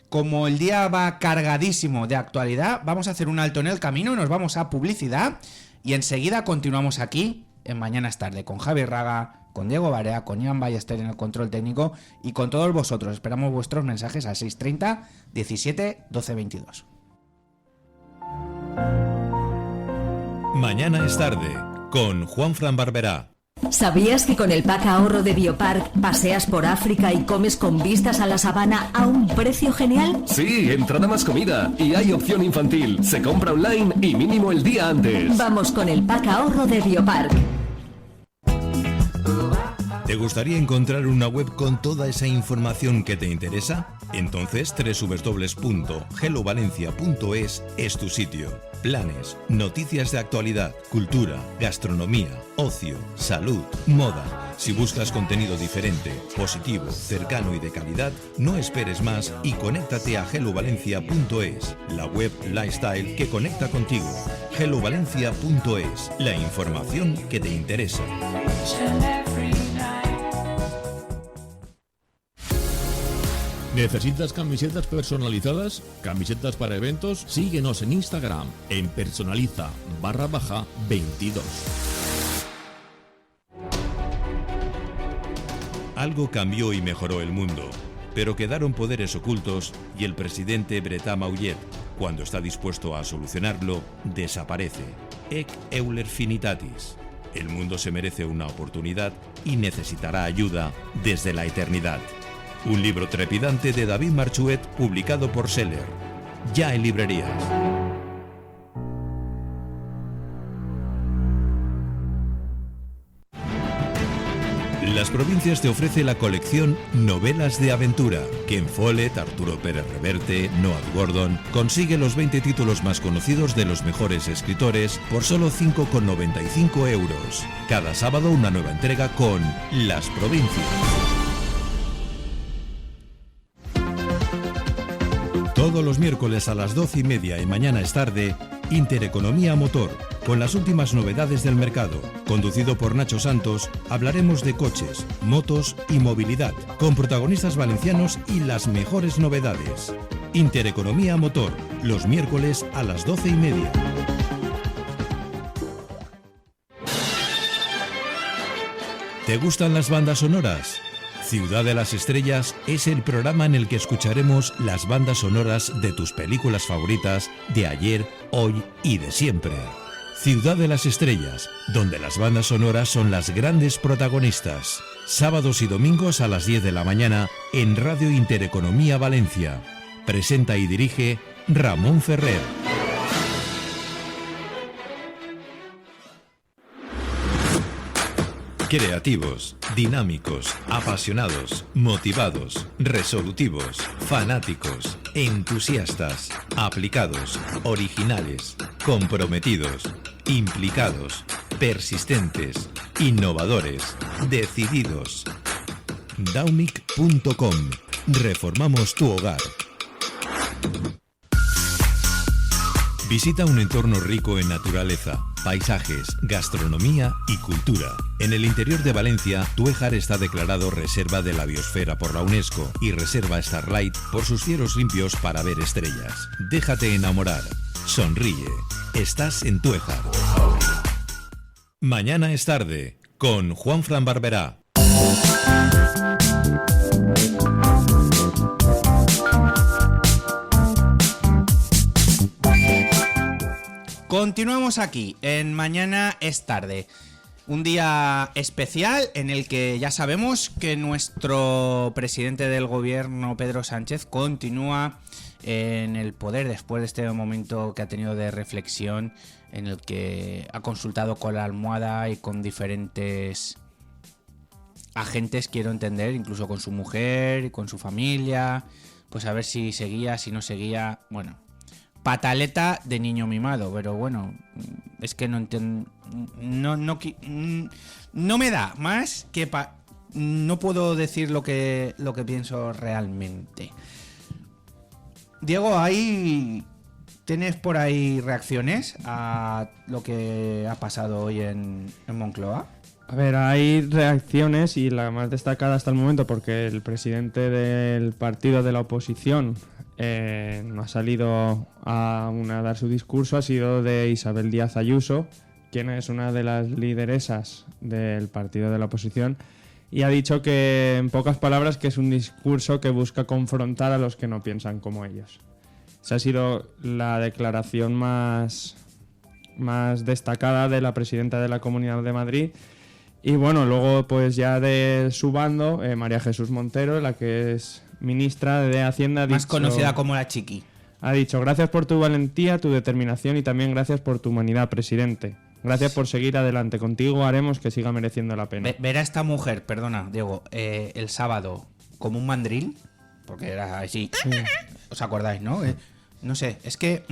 como el día va cargadísimo de actualidad, vamos a hacer un alto en el camino, nos vamos a publicidad y enseguida continuamos aquí en Mañana es Tarde con Javi Raga, con Diego Barea, con Ian Ballester en el control técnico y con todos vosotros. Esperamos vuestros mensajes al 630 17 12 22. Mañana es tarde con Juanfran Barberá. ¿Sabías que con el pack ahorro de Biopark paseas por África y comes con vistas a la sabana a un precio genial? Sí, entrada más comida y hay opción infantil. Se compra online y mínimo el día antes. Vamos con el pack ahorro de Biopark. ¿Te gustaría encontrar una web con toda esa información que te interesa? Entonces www.hellovalencia.es es tu sitio. Planes, noticias de actualidad, cultura, gastronomía, ocio, salud, moda. Si buscas contenido diferente, positivo, cercano y de calidad, no esperes más y conéctate a hellovalencia.es, la web lifestyle que conecta contigo. hellovalencia.es, la información que te interesa. ¿Necesitas camisetas personalizadas? ¿Camisetas para eventos? Síguenos en Instagram en personaliza_22. Algo cambió y mejoró el mundo, pero quedaron poderes ocultos y el presidente Bretá Maullet, cuando está dispuesto a solucionarlo, desaparece. Ec Euler Finitatis. El mundo se merece una oportunidad y necesitará ayuda desde la eternidad. Un libro trepidante de David Marchuet publicado por Seller. Ya en librerías. Las Provincias te ofrece la colección Novelas de Aventura. Ken Follett, Arturo Pérez Reverte, Noah Gordon. Consigue los 20 títulos más conocidos de los mejores escritores por solo 5,95 euros. Cada sábado una nueva entrega con Las Provincias. Todos los miércoles a las 12:30 y Mañana es Tarde, Intereconomía Motor, con las últimas novedades del mercado. Conducido por Nacho Santos, hablaremos de coches, motos y movilidad, con protagonistas valencianos y las mejores novedades. Intereconomía Motor, los miércoles a las 12:30. ¿Te gustan las bandas sonoras? Ciudad de las Estrellas es el programa en el que escucharemos las bandas sonoras de tus películas favoritas de ayer, hoy y de siempre. Ciudad de las Estrellas, donde las bandas sonoras son las grandes protagonistas. Sábados y domingos a las 10 de la mañana en Radio Intereconomía Valencia. Presenta y dirige Ramón Ferrer. Creativos, dinámicos, apasionados, motivados, resolutivos, fanáticos, entusiastas, aplicados, originales, comprometidos, implicados, persistentes, innovadores, decididos. Daumic.com. Reformamos tu hogar. Visita un entorno rico en naturaleza, paisajes, gastronomía y cultura. En el interior de Valencia, Tuéjar está declarado Reserva de la Biosfera por la UNESCO y Reserva Starlight por sus cielos limpios para ver estrellas. Déjate enamorar. Sonríe. Estás en Tuéjar. Mañana es Tarde con Juanfran Barberá. Continuamos aquí en Mañana es Tarde. Un día especial en el que ya sabemos que nuestro presidente del gobierno, Pedro Sánchez, continúa en el poder después de este momento que ha tenido de reflexión en el que ha consultado con la almohada y con diferentes agentes, quiero entender, incluso con su mujer y con su familia, pues a ver si seguía, si no seguía, bueno... Pataleta de niño mimado, pero bueno, es que no entiendo, no me da más que no puedo decir lo que pienso realmente. Diego, ¿tienes por ahí reacciones a lo que ha pasado hoy en Moncloa? A ver, hay reacciones y la más destacada hasta el momento, porque el presidente del partido de la oposición no ha salido a dar su discurso, ha sido de Isabel Díaz Ayuso, quien es una de las lideresas del partido de la oposición, y ha dicho que, en pocas palabras, que es un discurso que busca confrontar a los que no piensan como ellos. Esa ha sido la declaración más destacada de la presidenta de la Comunidad de Madrid. Y bueno, luego pues ya de su bando, María Jesús Montero, la que es ministra de Hacienda, Más conocida como la Chiqui. Ha dicho: gracias por tu valentía, tu determinación y también gracias por tu humanidad, presidente. Gracias por seguir adelante. Contigo haremos que siga mereciendo la pena. Ver a esta mujer, perdona, Diego, el sábado como un mandril, porque era así. Sí. ¿Os acordáis, no? No sé, es que...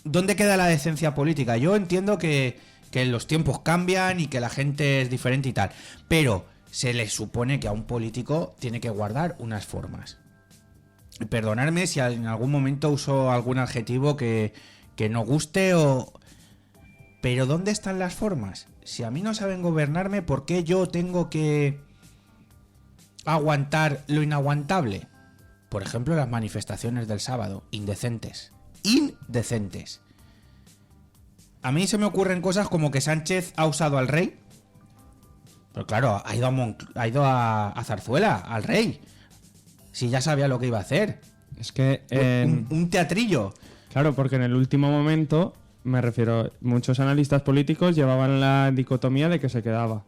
¿dónde queda la decencia política? Yo entiendo que los tiempos cambian y que la gente es diferente y tal, pero se le supone que a un político tiene que guardar unas formas. Perdonadme si en algún momento uso algún adjetivo que no guste o... Pero ¿dónde están las formas? Si a mí no saben gobernarme, ¿por qué yo tengo que aguantar lo inaguantable? Por ejemplo, las manifestaciones del sábado, indecentes. Indecentes. A mí se me ocurren cosas como que Sánchez ha usado al rey. Pero claro, ha ido a Zarzuela, al rey. Si ya sabía lo que iba a hacer. Es que... un teatrillo. Claro, porque en el último momento, me refiero, muchos analistas políticos llevaban la dicotomía de que se quedaba.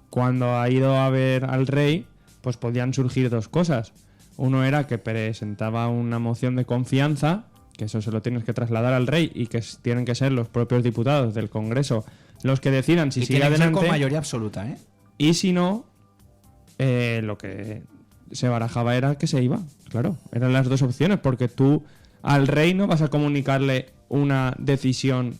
Cuando ha ido a ver al rey, pues podían surgir dos cosas. Uno era que presentaba una moción de confianza, que eso se lo tienes que trasladar al rey y que tienen que ser los propios diputados del Congreso los que decidan si sigue adelante. Ser con mayoría absoluta, ¿eh? Y si no, lo que se barajaba era que se iba. Claro, eran las dos opciones, porque tú al rey no vas a comunicarle una decisión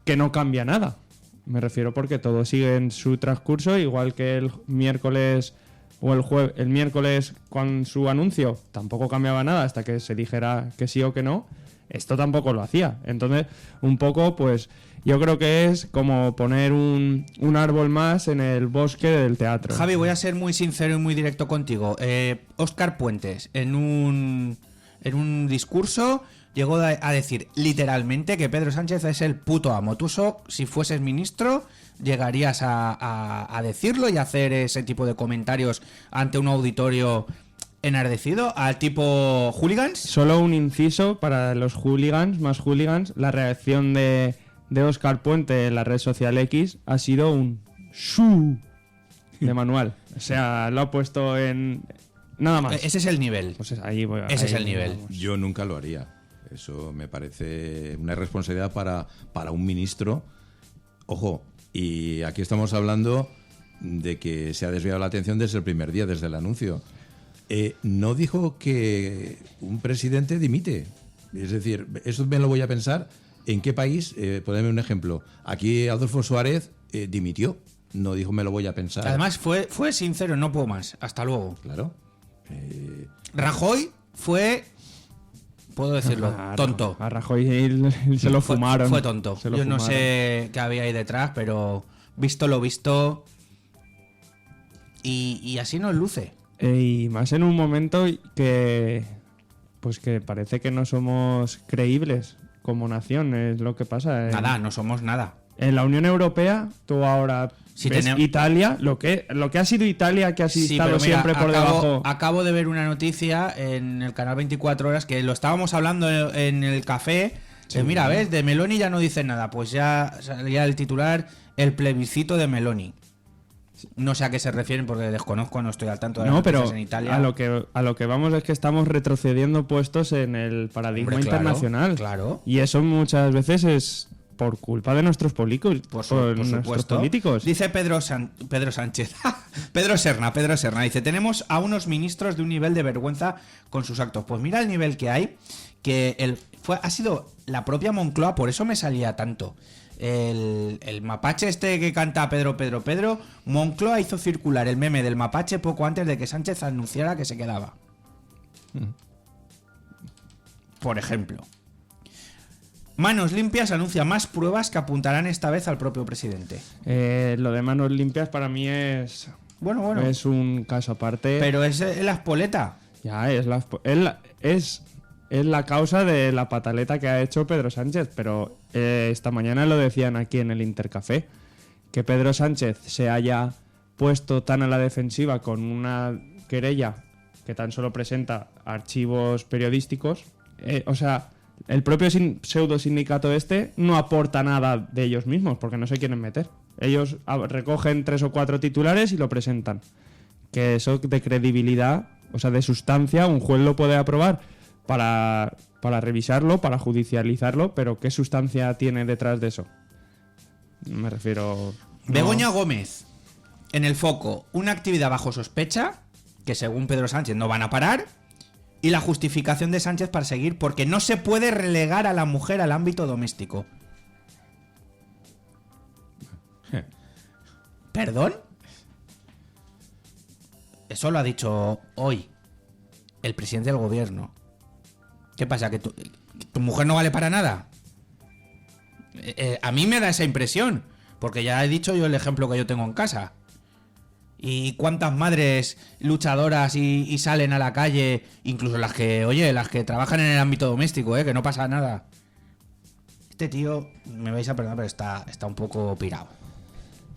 que no cambia nada. Me refiero porque todo sigue en su transcurso, igual que el miércoles o el miércoles con su anuncio tampoco cambiaba nada hasta que se dijera que sí o que no. Esto tampoco lo hacía. Entonces, un poco, pues yo creo que es como poner un árbol más en el bosque del teatro. Javi, voy a ser muy sincero y muy directo contigo. Óscar Puentes, en un discurso, llegó a decir literalmente que Pedro Sánchez es el puto amo. Tú, si fueses ministro, llegarías a decirlo y a hacer ese tipo de comentarios ante un auditorio enardecido, al tipo hooligans. Solo un inciso para los hooligans, más hooligans. La reacción de Óscar Puente en la red social X ha sido un shu de manual. O sea, lo ha puesto en... Nada más. Ese es el nivel. Pues ahí voy, ese es el nivel. Vamos. Yo nunca lo haría. Eso me parece una responsabilidad para un ministro. Ojo, y aquí estamos hablando de que se ha desviado la atención desde el primer día, desde el anuncio. No dijo que un presidente dimite. Es decir, eso me lo voy a pensar. ¿En qué país? Ponedme un ejemplo. Aquí Adolfo Suárez dimitió. No dijo me lo voy a pensar. Además fue sincero, no puedo más. Hasta luego. Claro. Rajoy fue... Puedo decirlo, tonto. A Rajoy se lo fumaron. Fue tonto. Yo no sé qué había ahí detrás, pero visto lo visto. Y así nos luce. Y más en un momento que parece que no somos creíbles como nación, es lo que pasa. Nada, no somos nada. En la Unión Europea, tú ahora ves Italia, lo que ha sido Italia, que ha estado siempre por debajo. Acabo de ver una noticia en el canal 24 Horas que lo estábamos hablando en el café. Sí. Mira, ¿ves? De Meloni ya no dice nada. Pues ya salía el titular, el plebiscito de Meloni. No sé a qué se refieren porque desconozco, no estoy al tanto de las noticias en Italia. A lo que vamos es que estamos retrocediendo puestos en el paradigma internacional. Claro. Y eso muchas veces es por culpa de nuestros políticos, por nuestros políticos. Dice Pedro Sánchez, Pedro Serna, dice, tenemos a unos ministros de un nivel de vergüenza con sus actos. Pues mira el nivel que hay, que ha sido la propia Moncloa, por eso me salía tanto. El mapache este que canta Pedro, Moncloa hizo circular el meme del mapache poco antes de que Sánchez anunciara que se quedaba. Por ejemplo. Manos Limpias anuncia más pruebas que apuntarán esta vez al propio presidente. Lo de Manos Limpias para mí es... Bueno. Es un caso aparte. Pero es la espoleta. Ya, es es la causa de la pataleta que ha hecho Pedro Sánchez. Pero esta mañana lo decían aquí en el Intercafé, que Pedro Sánchez se haya puesto tan a la defensiva con una querella que tan solo presenta archivos periodísticos. O sea, el propio pseudo sindicato no aporta nada de ellos mismos porque no se quieren meter. Ellos recogen 3 o 4 titulares y lo presentan. Que eso de credibilidad, o sea, de sustancia, un juez lo puede aprobar para revisarlo, para judicializarlo, pero ¿qué sustancia tiene detrás de eso? Me refiero... Begoña Gómez, en el foco, una actividad bajo sospecha, que según Pedro Sánchez no van a parar, y la justificación de Sánchez para seguir, porque no se puede relegar a la mujer al ámbito doméstico. ¿Perdón? Eso lo ha dicho hoy el presidente del gobierno. ¿Qué pasa? ¿Que tu mujer no vale para nada? A mí me da esa impresión, porque ya he dicho yo el ejemplo que yo tengo en casa. Y cuántas madres luchadoras y salen a la calle, incluso las que trabajan en el ámbito doméstico, que no pasa nada. Este tío, me vais a perdonar, pero está un poco pirado.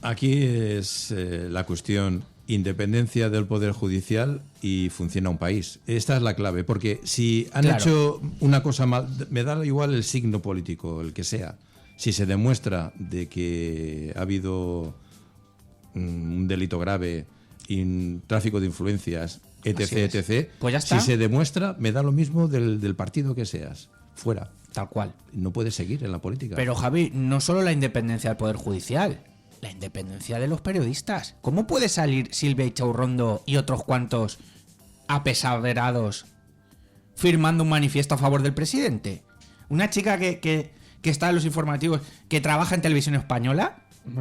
Aquí es la cuestión independencia del Poder Judicial y funciona un país. Esta es la clave, porque si han hecho una cosa mal, me da igual el signo político, el que sea. Si se demuestra de que ha habido un delito grave, tráfico de influencias, etc., etc., pues ya está. Si se demuestra, me da lo mismo del partido que seas. Fuera. Tal cual. No puedes seguir en la política. Pero, Javi, no solo la independencia del Poder Judicial, la independencia de los periodistas. ¿Cómo puede salir Silvia Ichaurrondo y otros cuantos apesaverados firmando un manifiesto a favor del presidente? Una chica que está en los informativos, que trabaja en Televisión Española.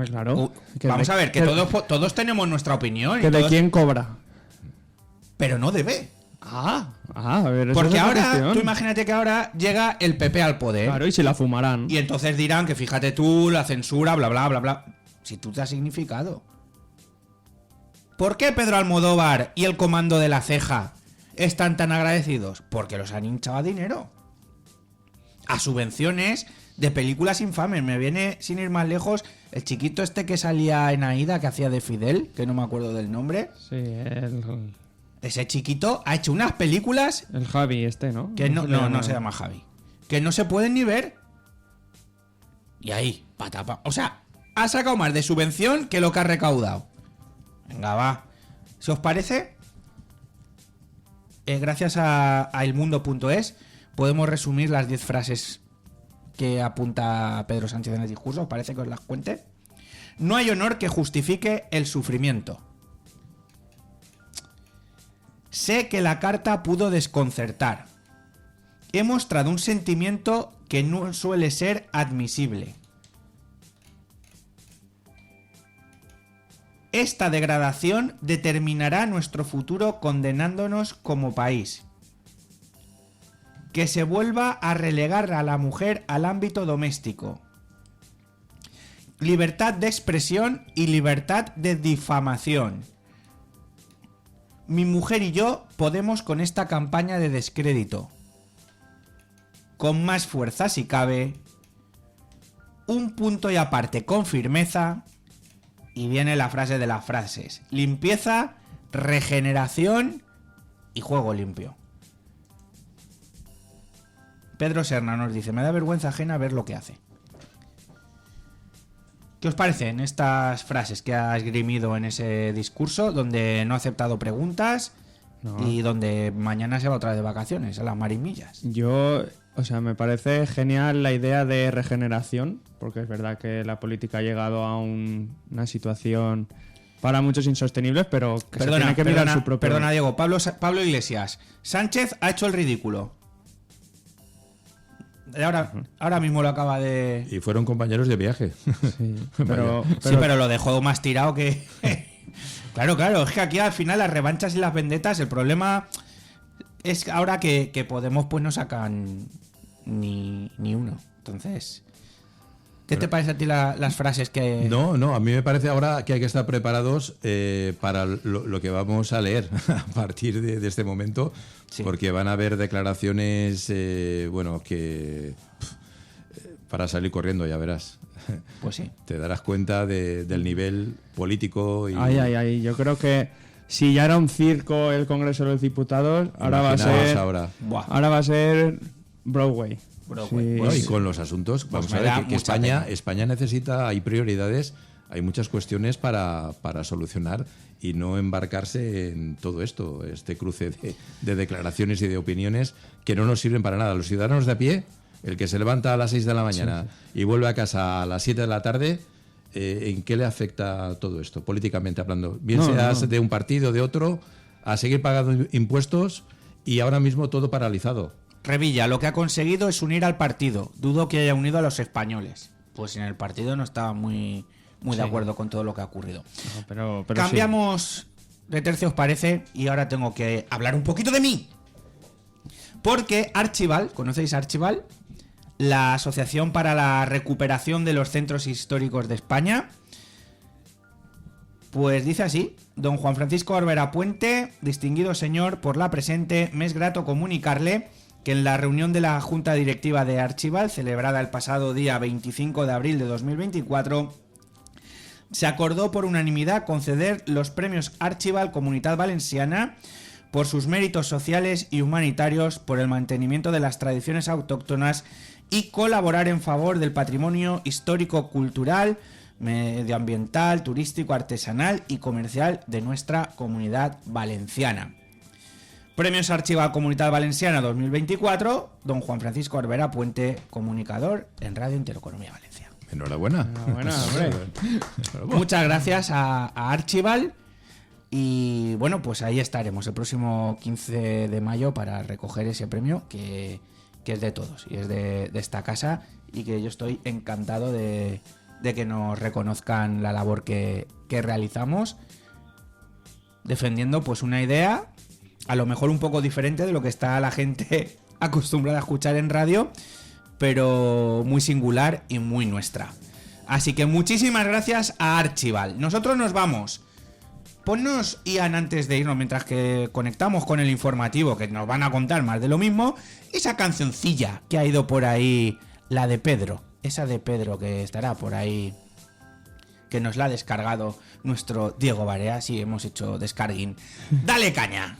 Claro. Vamos a ver, que todos tenemos nuestra opinión. ¿Que de quién cobra? Pero no debe. A ver, eso porque es ahora, cuestión. tú imagínate que ahora llega el PP al poder. Claro, y se la fumarán. Y entonces dirán que fíjate tú, la censura, bla, bla, bla, bla. Si tú te has significado. ¿Por qué Pedro Almodóvar y el comando de La Ceja están tan agradecidos? Porque los han hinchado a dinero. A subvenciones de películas infames. Me viene, sin ir más lejos, el chiquito este que salía en Aída, que hacía de Fidel, que no me acuerdo del nombre. Sí, Ese chiquito ha hecho unas películas... El Javi ¿no? Que no se llama Javi. Que no se pueden ni ver. Y ahí, patapa. O sea, ha sacado más de subvención que lo que ha recaudado. Venga, va. ¿Si os parece? Gracias a elmundo.es podemos resumir las 10 frases que apunta Pedro Sánchez en el discurso. ¿Os parece que os las cuente? No hay honor que justifique el sufrimiento. Sé que la carta pudo desconcertar. He mostrado un sentimiento que no suele ser admisible. Esta degradación determinará nuestro futuro condenándonos como país. Que se vuelva a relegar a la mujer al ámbito doméstico. Libertad de expresión y libertad de difamación. Mi mujer y yo podemos con esta campaña de descrédito. Con más fuerza si cabe. Un punto y aparte con firmeza. Y viene la frase de las frases. Limpieza, regeneración y juego limpio. Pedro Serna nos dice: me da vergüenza ajena ver lo que hace. ¿Qué os parecen estas frases que ha esgrimido en ese discurso, donde no ha aceptado preguntas y donde mañana se va otra vez de vacaciones, a las marimillas? Me parece genial la idea de regeneración, porque es verdad que la política ha llegado a una situación para muchos insostenible, pero que se tiene que mirar su propio... Perdona, Diego. Pablo Iglesias. Sánchez ha hecho el ridículo. Ahora mismo lo acaba de... Y fueron compañeros de viaje. Sí, pero lo dejó más tirado que... Claro, es que aquí al final las revanchas y las vendetas, el problema es ahora que Podemos pues no sacan ni uno. Entonces, ¿Qué te parece a ti las frases que...? No, a mí me parece ahora que hay que estar preparados para lo que vamos a leer a partir de este momento, sí. Porque van a haber declaraciones, que para salir corriendo, ya verás. Pues sí. Te darás cuenta del nivel político. Ay, yo creo que si ya era un circo el Congreso de los Diputados, ahora va a ser Broadway. Sí. Bueno, y con los asuntos, vamos a ver que España necesita, hay prioridades, hay muchas cuestiones para solucionar y no embarcarse en todo esto, este cruce de declaraciones y de opiniones que no nos sirven para nada. Los ciudadanos de a pie, el que se levanta a las 6 de la mañana y vuelve a casa a las 7 de la tarde, ¿en qué le afecta todo esto, políticamente hablando? Bien seas de un partido o de otro, a seguir pagando impuestos y ahora mismo todo paralizado. Revilla, lo que ha conseguido es unir al partido. Dudo que haya unido a los españoles. Pues en el partido no estaba muy de acuerdo con todo lo que ha ocurrido. No, pero cambiamos de tercio, ¿os parece? Y ahora tengo que hablar un poquito de mí. Porque Archival, ¿conocéis Archival? La Asociación para la Recuperación de los Centros Históricos de España. Pues dice así: don Juan Francisco Orbera Puente, distinguido señor, por la presente, me es grato comunicarle que en la reunión de la Junta Directiva de Archival, celebrada el pasado día 25 de abril de 2024, se acordó por unanimidad conceder los premios Archival Comunitat Valenciana por sus méritos sociales y humanitarios, por el mantenimiento de las tradiciones autóctonas y colaborar en favor del patrimonio histórico, cultural, medioambiental, turístico, artesanal y comercial de nuestra comunidad valenciana. Premios Archival Comunitat Valenciana 2024, don Juan Francisco Orbera Puente, comunicador en Radio Intereconomía Valencia. Enhorabuena. Hombre. Muchas gracias a Archival. Y bueno, pues ahí estaremos el próximo 15 de mayo para recoger ese premio que es de todos y es de esta casa, y que yo estoy encantado de que nos reconozcan la labor que realizamos, defendiendo pues una idea a lo mejor un poco diferente de lo que está la gente acostumbrada a escuchar en radio, pero muy singular y muy nuestra. Así que muchísimas gracias a Archival. Nosotros nos vamos. Ponnos, Ian, antes de irnos, mientras que conectamos con el informativo, que nos van a contar más de lo mismo, esa cancioncilla que ha ido por ahí, la de Pedro. Esa de Pedro que estará por ahí, que nos la ha descargado nuestro Diego Barea. Sí, hemos hecho descarguing. ¡Dale caña!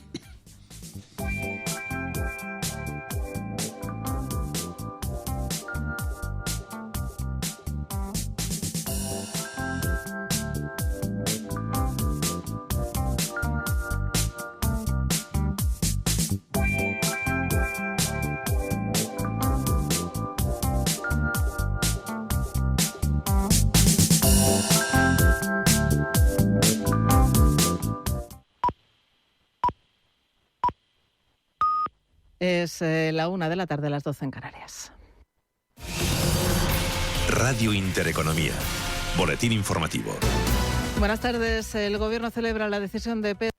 Es la 1 de la tarde, las 12 en Canarias. Radio Intereconomía. Boletín informativo. Buenas tardes. El Gobierno celebra la decisión de Pedro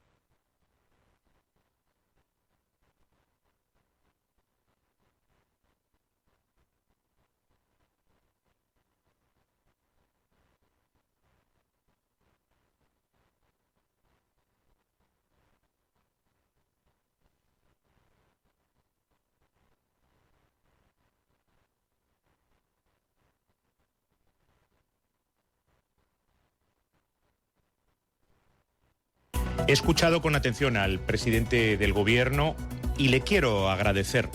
He escuchado con atención al presidente del Gobierno y le quiero agradecer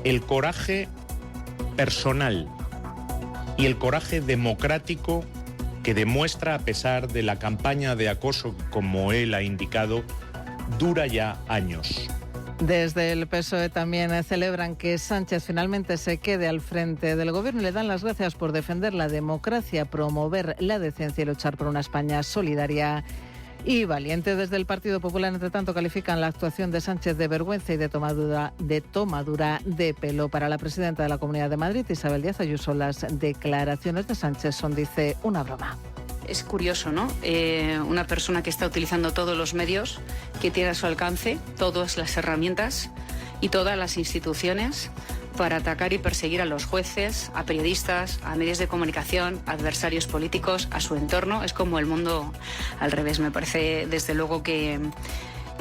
el coraje personal y el coraje democrático que demuestra, a pesar de la campaña de acoso, como él ha indicado, dura ya años. Desde el PSOE también celebran que Sánchez finalmente se quede al frente del Gobierno y le dan las gracias por defender la democracia, promover la decencia y luchar por una España solidaria y valiente. Desde el Partido Popular, entre tanto, califican la actuación de Sánchez de vergüenza y de tomadura de pelo. Para la presidenta de la Comunidad de Madrid, Isabel Díaz Ayuso, las declaraciones de Sánchez son, dice, una broma. Es curioso, ¿no? Una persona que está utilizando todos los medios que tiene a su alcance, todas las herramientas, y todas las instituciones para atacar y perseguir a los jueces, a periodistas, a medios de comunicación, a adversarios políticos, a su entorno. Es como el mundo al revés. Me parece, desde luego, que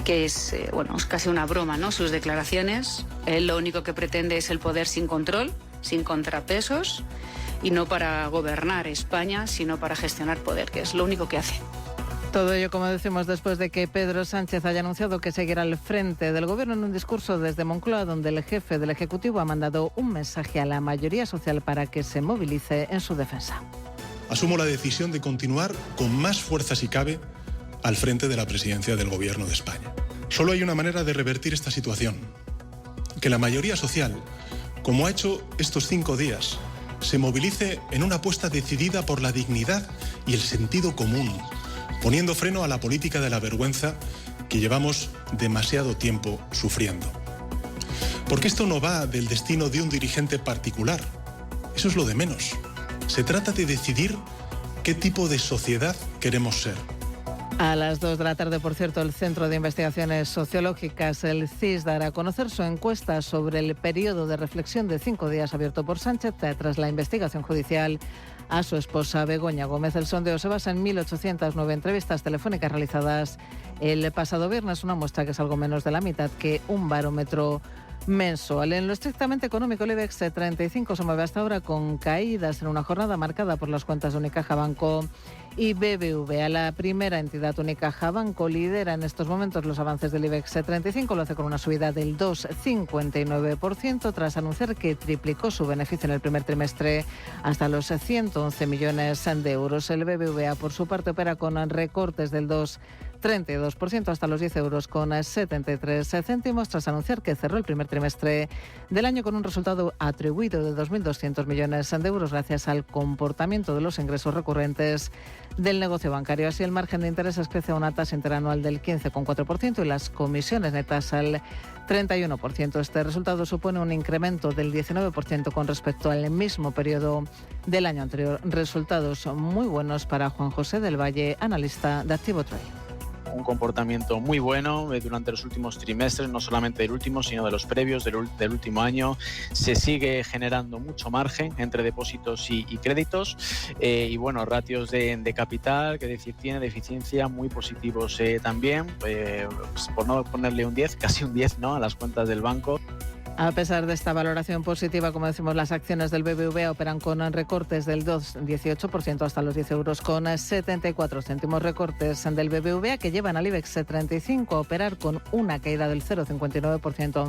es, es casi una broma, ¿no? Sus declaraciones. Él lo único que pretende es el poder sin control, sin contrapesos, y no para gobernar España, sino para gestionar poder, que es lo único que hace. Todo ello, como decimos, después de que Pedro Sánchez haya anunciado que seguirá al frente del Gobierno en un discurso desde Moncloa, donde el jefe del Ejecutivo ha mandado un mensaje a la mayoría social para que se movilice en su defensa. Asumo la decisión de continuar con más fuerza, si cabe, al frente de la presidencia del Gobierno de España. Solo hay una manera de revertir esta situación: que la mayoría social, como ha hecho estos 5 días, se movilice en una apuesta decidida por la dignidad y el sentido común, poniendo freno a la política de la vergüenza que llevamos demasiado tiempo sufriendo. Porque esto no va del destino de un dirigente particular. Eso es lo de menos. Se trata de decidir qué tipo de sociedad queremos ser. A las 2 de la tarde, por cierto, el Centro de Investigaciones Sociológicas, el CIS, dará a conocer su encuesta sobre el periodo de reflexión de 5 días abierto por Sánchez tras la investigación judicial a su esposa Begoña Gómez. El sondeo se basa en 1.809 entrevistas telefónicas realizadas el pasado viernes, una muestra que es algo menos de la mitad que un barómetro mensual. En lo estrictamente económico, el IBEX 35 se mueve hasta ahora con caídas en una jornada marcada por las cuentas de Unicaja Banco y BBVA. La primera entidad, Unicaja Banco, lidera en estos momentos los avances del IBEX 35, lo hace con una subida del 2,59% tras anunciar que triplicó su beneficio en el primer trimestre hasta los 111 millones de euros. El BBVA, por su parte, opera con recortes del 2,32% hasta los 10,73 euros tras anunciar que cerró el primer trimestre del año con un resultado atribuido de 2.200 millones de euros gracias al comportamiento de los ingresos recurrentes del negocio bancario. Así, el margen de intereses crece a una tasa interanual del 15,4% y las comisiones netas al 31%. Este resultado supone un incremento del 19% con respecto al mismo periodo del año anterior. Resultados muy buenos para Juan José del Valle, analista de Activo Trade. Un comportamiento muy bueno durante los últimos trimestres, no solamente del último, sino de los previos del último año. Se sigue generando mucho margen entre depósitos y créditos y bueno, ratios de capital, que decir, tiene de eficiencia muy positivos también, pues, por no ponerle un 10, casi un 10, ¿no?, a las cuentas del banco. A pesar de esta valoración positiva, como decimos, las acciones del BBVA operan con recortes del 2,18% hasta los 10,74 euros. Recortes del BBVA que llevan al IBEX 35 a operar con una caída del 0,59% a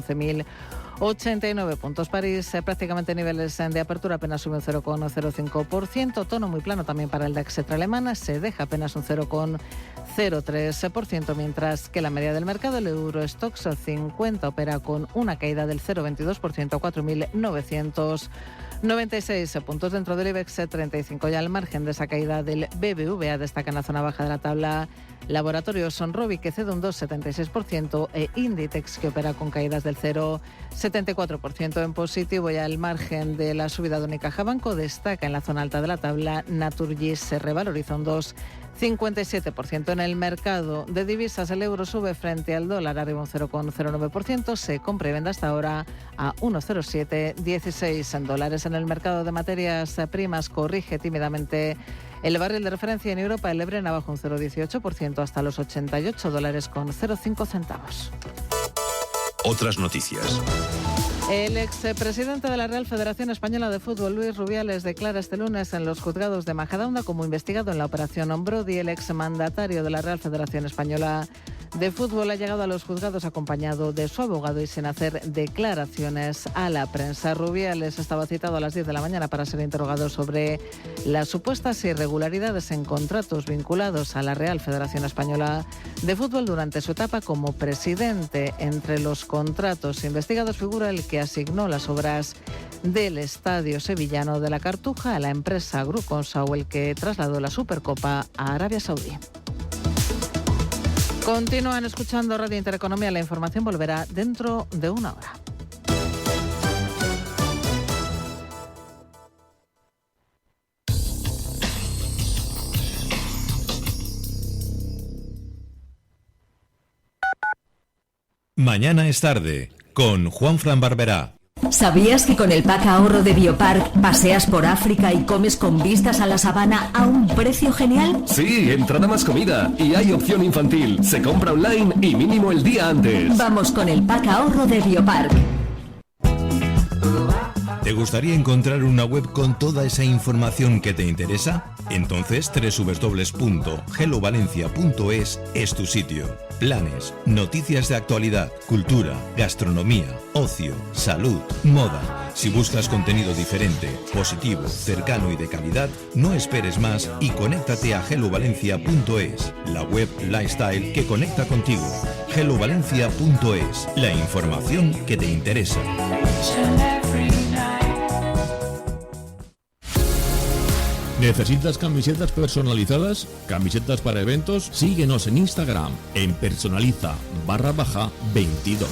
11.089 puntos. París prácticamente niveles de apertura, apenas sube un 0,05%. Tono muy plano también para el DAX alemán, se deja apenas un 0,03%, mientras que la media del mercado, el Eurostoxx 50, opera con una caída del 0,22% a 4.996 puntos. Dentro del IBEX 35, ya al margen de esa caída del BBVA, destaca en la zona baja de la tabla Laboratorios Sonrovi, que cede un 2,76%, e Inditex, que opera con caídas del 0,74% en positivo. Ya al margen de la subida de Unicaja Banco, destaca en la zona alta de la tabla Naturgy, se revaloriza un 2,57%. En el mercado de divisas, el euro sube frente al dólar, arriba un 0,09%, se compra y vende hasta ahora a 1,0716 en dólares. En el mercado de materias primas corrige tímidamente el barril de referencia en Europa, el Brent abajo un 0,18% hasta los $88,05. Otras noticias. El expresidente de la Real Federación Española de Fútbol, Luis Rubiales, declara este lunes en los juzgados de Majadahonda como investigado en la operación Brody. El exmandatario de la Real Federación Española de Fútbol ha llegado a los juzgados acompañado de su abogado y sin hacer declaraciones a la prensa. Rubiales estaba citado a las 10 de la mañana para ser interrogado sobre las supuestas irregularidades en contratos vinculados a la Real Federación Española de Fútbol durante su etapa como presidente. Entre los contratos investigados figura el que asignó las obras del Estadio Sevillano de la Cartuja a la empresa Gruconsa, o el que trasladó la Supercopa a Arabia Saudí. Continúan escuchando Radio Intereconomía. La información volverá dentro de una hora. Mañana es tarde, con Juanfran Barberá. ¿Sabías que con el pack ahorro de Biopark paseas por África y comes con vistas a la sabana a un precio genial? Sí, entrada más comida. Y hay opción infantil. Se compra online y mínimo el día antes. Vamos con el pack ahorro de Biopark. ¿Te gustaría encontrar una web con toda esa información que te interesa? Entonces www.hellovalencia.es es tu sitio. Planes, noticias de actualidad, cultura, gastronomía, ocio, salud, moda. Si buscas contenido diferente, positivo, cercano y de calidad, no esperes más y conéctate a hellovalencia.es, la web lifestyle que conecta contigo. hellovalencia.es, la información que te interesa. ¿Necesitas camisetas personalizadas? ¿Camisetas para eventos? Síguenos en Instagram en personaliza_22.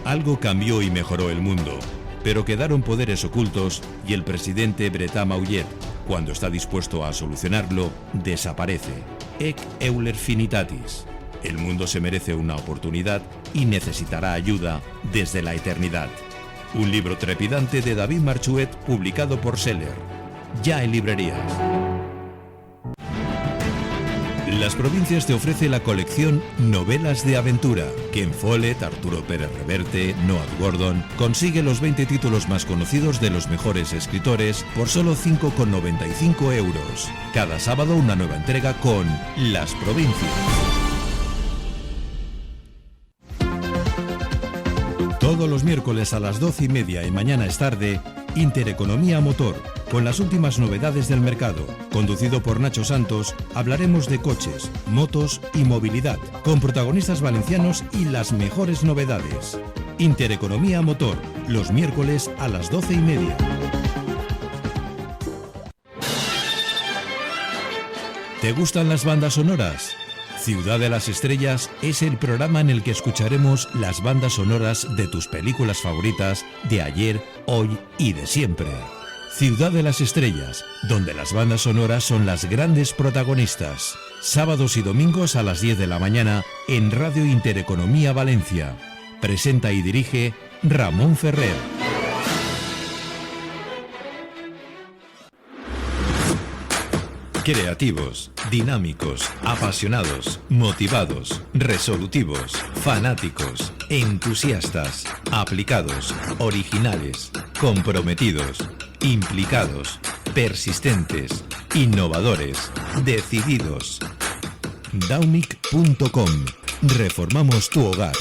Algo cambió y mejoró el mundo, pero quedaron poderes ocultos y el presidente Bretà Maullet, cuando está dispuesto a solucionarlo, desaparece. Ec Euler Finitatis. El mundo se merece una oportunidad y necesitará ayuda desde la eternidad. Un libro trepidante de David Marchuet publicado por Seller. Ya en librerías. Las Provincias te ofrece la colección Novelas de Aventura. Ken Follett, Arturo Pérez Reverte, Noah Gordon. Consigue los 20 títulos más conocidos de los mejores escritores por solo 5,95 euros. Cada sábado una nueva entrega con Las Provincias. Todos los miércoles a las 12:30 y Mañana es tarde, Intereconomía Motor, con las últimas novedades del mercado. Conducido por Nacho Santos, hablaremos de coches, motos y movilidad, con protagonistas valencianos y las mejores novedades. Intereconomía Motor, los miércoles a las 12:30. ¿Te gustan las bandas sonoras? Ciudad de las Estrellas es el programa en el que escucharemos las bandas sonoras de tus películas favoritas de ayer, hoy y de siempre. Ciudad de las Estrellas, donde las bandas sonoras son las grandes protagonistas. Sábados y domingos a las 10 de la mañana en Radio Intereconomía Valencia. Presenta y dirige Ramón Ferrer. Creativos, dinámicos, apasionados, motivados, resolutivos, fanáticos, entusiastas, aplicados, originales, comprometidos, implicados, persistentes, innovadores, decididos. Daumic.com. Reformamos tu hogar.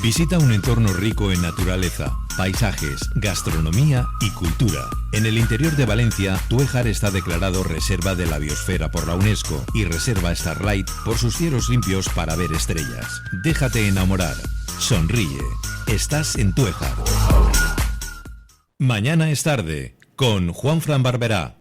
Visita un entorno rico en naturaleza, paisajes, gastronomía y cultura. En el interior de Valencia, Tuéjar está declarado Reserva de la Biosfera por la UNESCO y Reserva Starlight por sus cielos limpios para ver estrellas. Déjate enamorar. Sonríe. Estás en Tuéjar. Mañana es tarde, con Juanfran Barberá.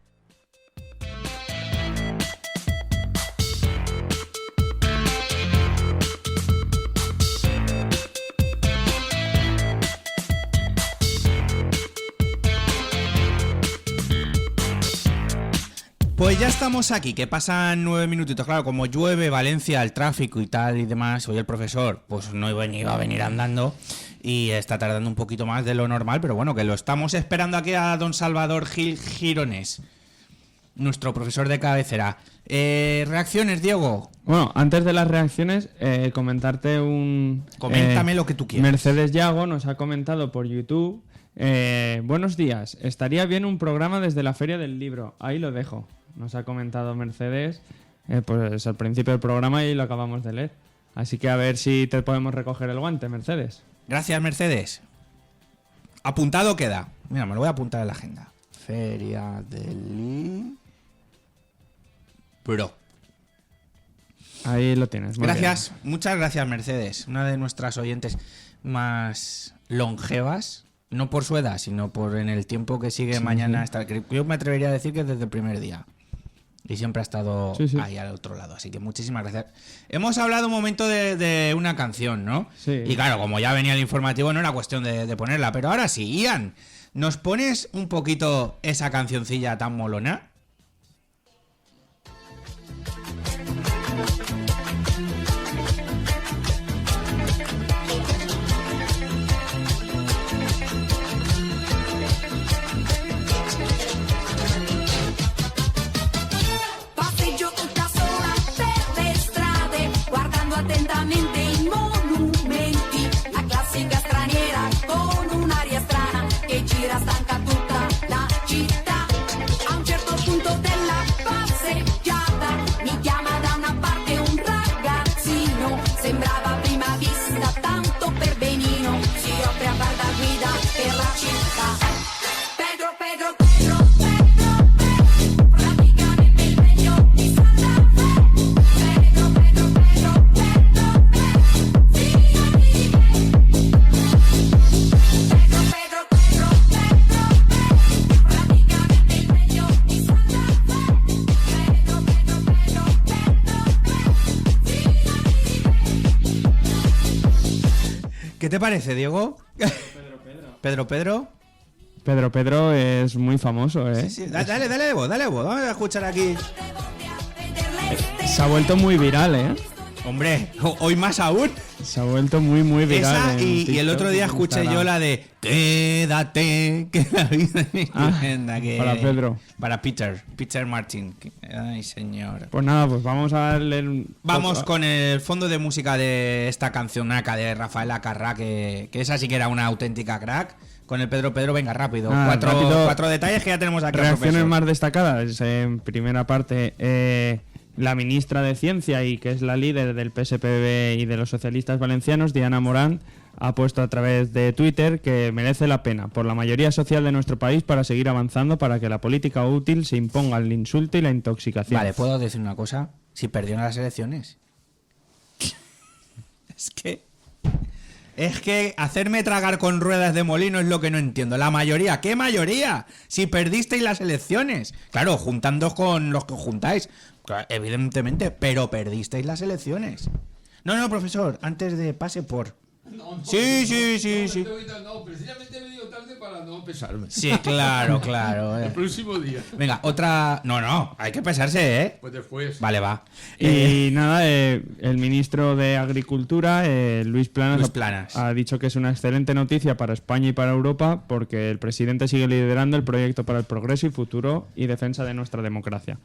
Pues ya estamos aquí, que pasan 9 minutitos. Claro, como llueve Valencia, el tráfico y tal y demás, hoy el profesor pues no iba a venir andando y está tardando un poquito más de lo normal, pero bueno, que lo estamos esperando aquí a don Salvador Gil Girones, nuestro profesor de cabecera. ¿Reacciones, Diego? Bueno, antes de las reacciones, comentarte un... Coméntame lo que tú quieras. Mercedes Yago nos ha comentado por YouTube: buenos días, estaría bien un programa desde la Feria del Libro. Ahí lo dejo. Nos ha comentado Mercedes pues al principio del programa y lo acabamos de leer. Así que a ver si te podemos recoger el guante, Mercedes. Gracias, Mercedes. Apuntado queda. Mira, me lo voy a apuntar en la agenda. Feria del Libro. Ahí lo tienes. Muy Gracias, bien. Muchas gracias, Mercedes. Una de nuestras oyentes más longevas. No por su edad, sino por en el tiempo que sigue Mañana Estar. Yo me atrevería a decir que desde el primer día. Y siempre ha estado ahí al otro lado. Así que muchísimas gracias. Hemos hablado un momento de una canción, ¿no? Sí. Y claro, como ya venía el informativo, no era cuestión de ponerla. Pero ahora sí, Ian, ¿nos pones un poquito esa cancioncilla tan molona? era stanca tutta la città. A un certo punto della passeggiata mi chiama da una parte un ragazzino, sembrava a prima vista tanto per benino, si offre a far da guida per la città. Pedro, Pedro, Pedro, Pedro, Pedro, praticamente il meglio di Santa Fe. Pedro, Pedro, Pedro, Pedro, Pedro, fidati di me. Pedro, Pedro, Pedro, Pedro, Pedro, praticamente il meglio di Santa Fe. Pedro, Pedro, Pedro, Pedro, Pedro, fidati di me. ¿Qué te parece, Diego? Pedro, Pedro. Pedro Pedro es muy famoso, ¿eh? Sí, sí. Dale voz. Vamos a escuchar aquí. Se ha vuelto muy viral, ¿eh? Hombre, hoy más aún. Se ha vuelto muy viral. Esa y TikTok, el otro día escuché Instagram. yo la de Quédate, que la vida es estupenda. Para Pedro. Para Peter Martin. Ay, señor. Pues nada, pues vamos a darle Vamos con el fondo de música de esta cancionaca de Rafaela Carrà, que esa sí que era una auténtica crack. Con el Pedro, venga, rápido. Cuatro detalles que ya tenemos aquí. Reacciones más destacadas. En primera parte, la ministra de Ciencia y que es la líder del PSPB y de los socialistas valencianos, Diana Morant, ha puesto a través de Twitter que merece la pena por la mayoría social de nuestro país para seguir avanzando para que la política útil se imponga el insulto y la intoxicación. Vale, ¿puedo decir una cosa? Si perdieron las elecciones. Es que hacerme tragar con ruedas de molino es lo que no entiendo. La mayoría, ¿qué mayoría? Si perdisteis las elecciones. Claro, juntándoos con los que os juntáis, claro, evidentemente, pero perdisteis las elecciones. No, profesor, antes de pase por... Sí. No, precisamente me digo tarde para no pesarme. Sí, claro. El próximo día. Venga, otra... No, hay que pesarse, ¿eh? Pues después. Vale, va. Y nada, el ministro de Agricultura, Luis Planas, ha dicho que es una excelente noticia para España y para Europa porque el presidente sigue liderando el proyecto para el progreso y futuro y defensa de nuestra democracia.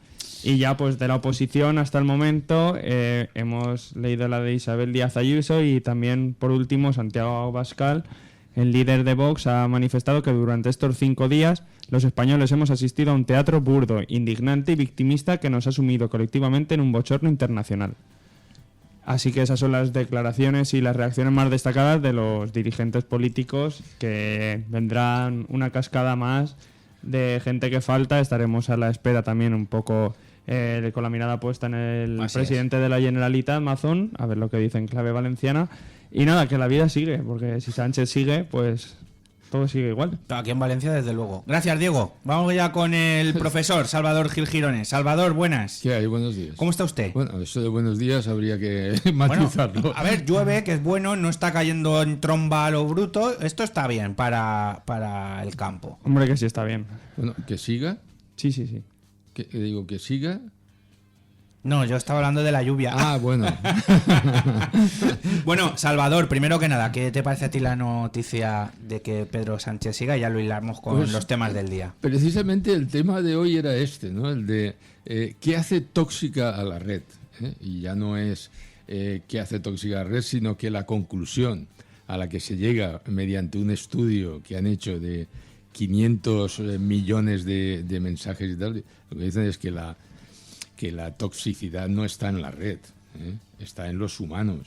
Y ya pues de la oposición hasta el momento hemos leído la de Isabel Díaz Ayuso y también por último Santiago Abascal, el líder de Vox, ha manifestado que durante estos 5 días los españoles hemos asistido a un teatro burdo, indignante y victimista que nos ha sumido colectivamente en un bochorno internacional. Así que esas son las declaraciones y las reacciones más destacadas de los dirigentes políticos, que vendrán una cascada más de gente que falta. Estaremos a la espera también un poco con la mirada puesta en el presidente de la Generalitat, Mazón, a ver lo que dice en clave valenciana. Y nada, que la vida sigue, porque si Sánchez sigue, pues todo sigue igual. Aquí en Valencia, desde luego. Gracias, Diego. Vamos ya con el profesor Salvador Gil Girones. Salvador, buenas. ¿Qué hay? Buenos días. ¿Cómo está usted? Bueno, eso de buenos días habría que matizarlo. Bueno, a ver, llueve, que es bueno, no está cayendo en tromba a lo bruto. Esto está bien para el campo. Hombre, que sí está bien. Bueno, ¿que siga? Sí. ¿Que siga? No, yo estaba hablando de la lluvia. Ah, bueno. Bueno, Salvador, primero que nada, ¿qué te parece a ti la noticia de que Pedro Sánchez siga? Ya lo hilamos con los temas del día. Precisamente el tema de hoy era este, ¿no? El de qué hace tóxica a la red. Y ya no es qué hace tóxica a la red, sino que la conclusión a la que se llega mediante un estudio que han hecho de 500 millones de mensajes y tal, lo que dicen es que la toxicidad no está en la red, está en los humanos.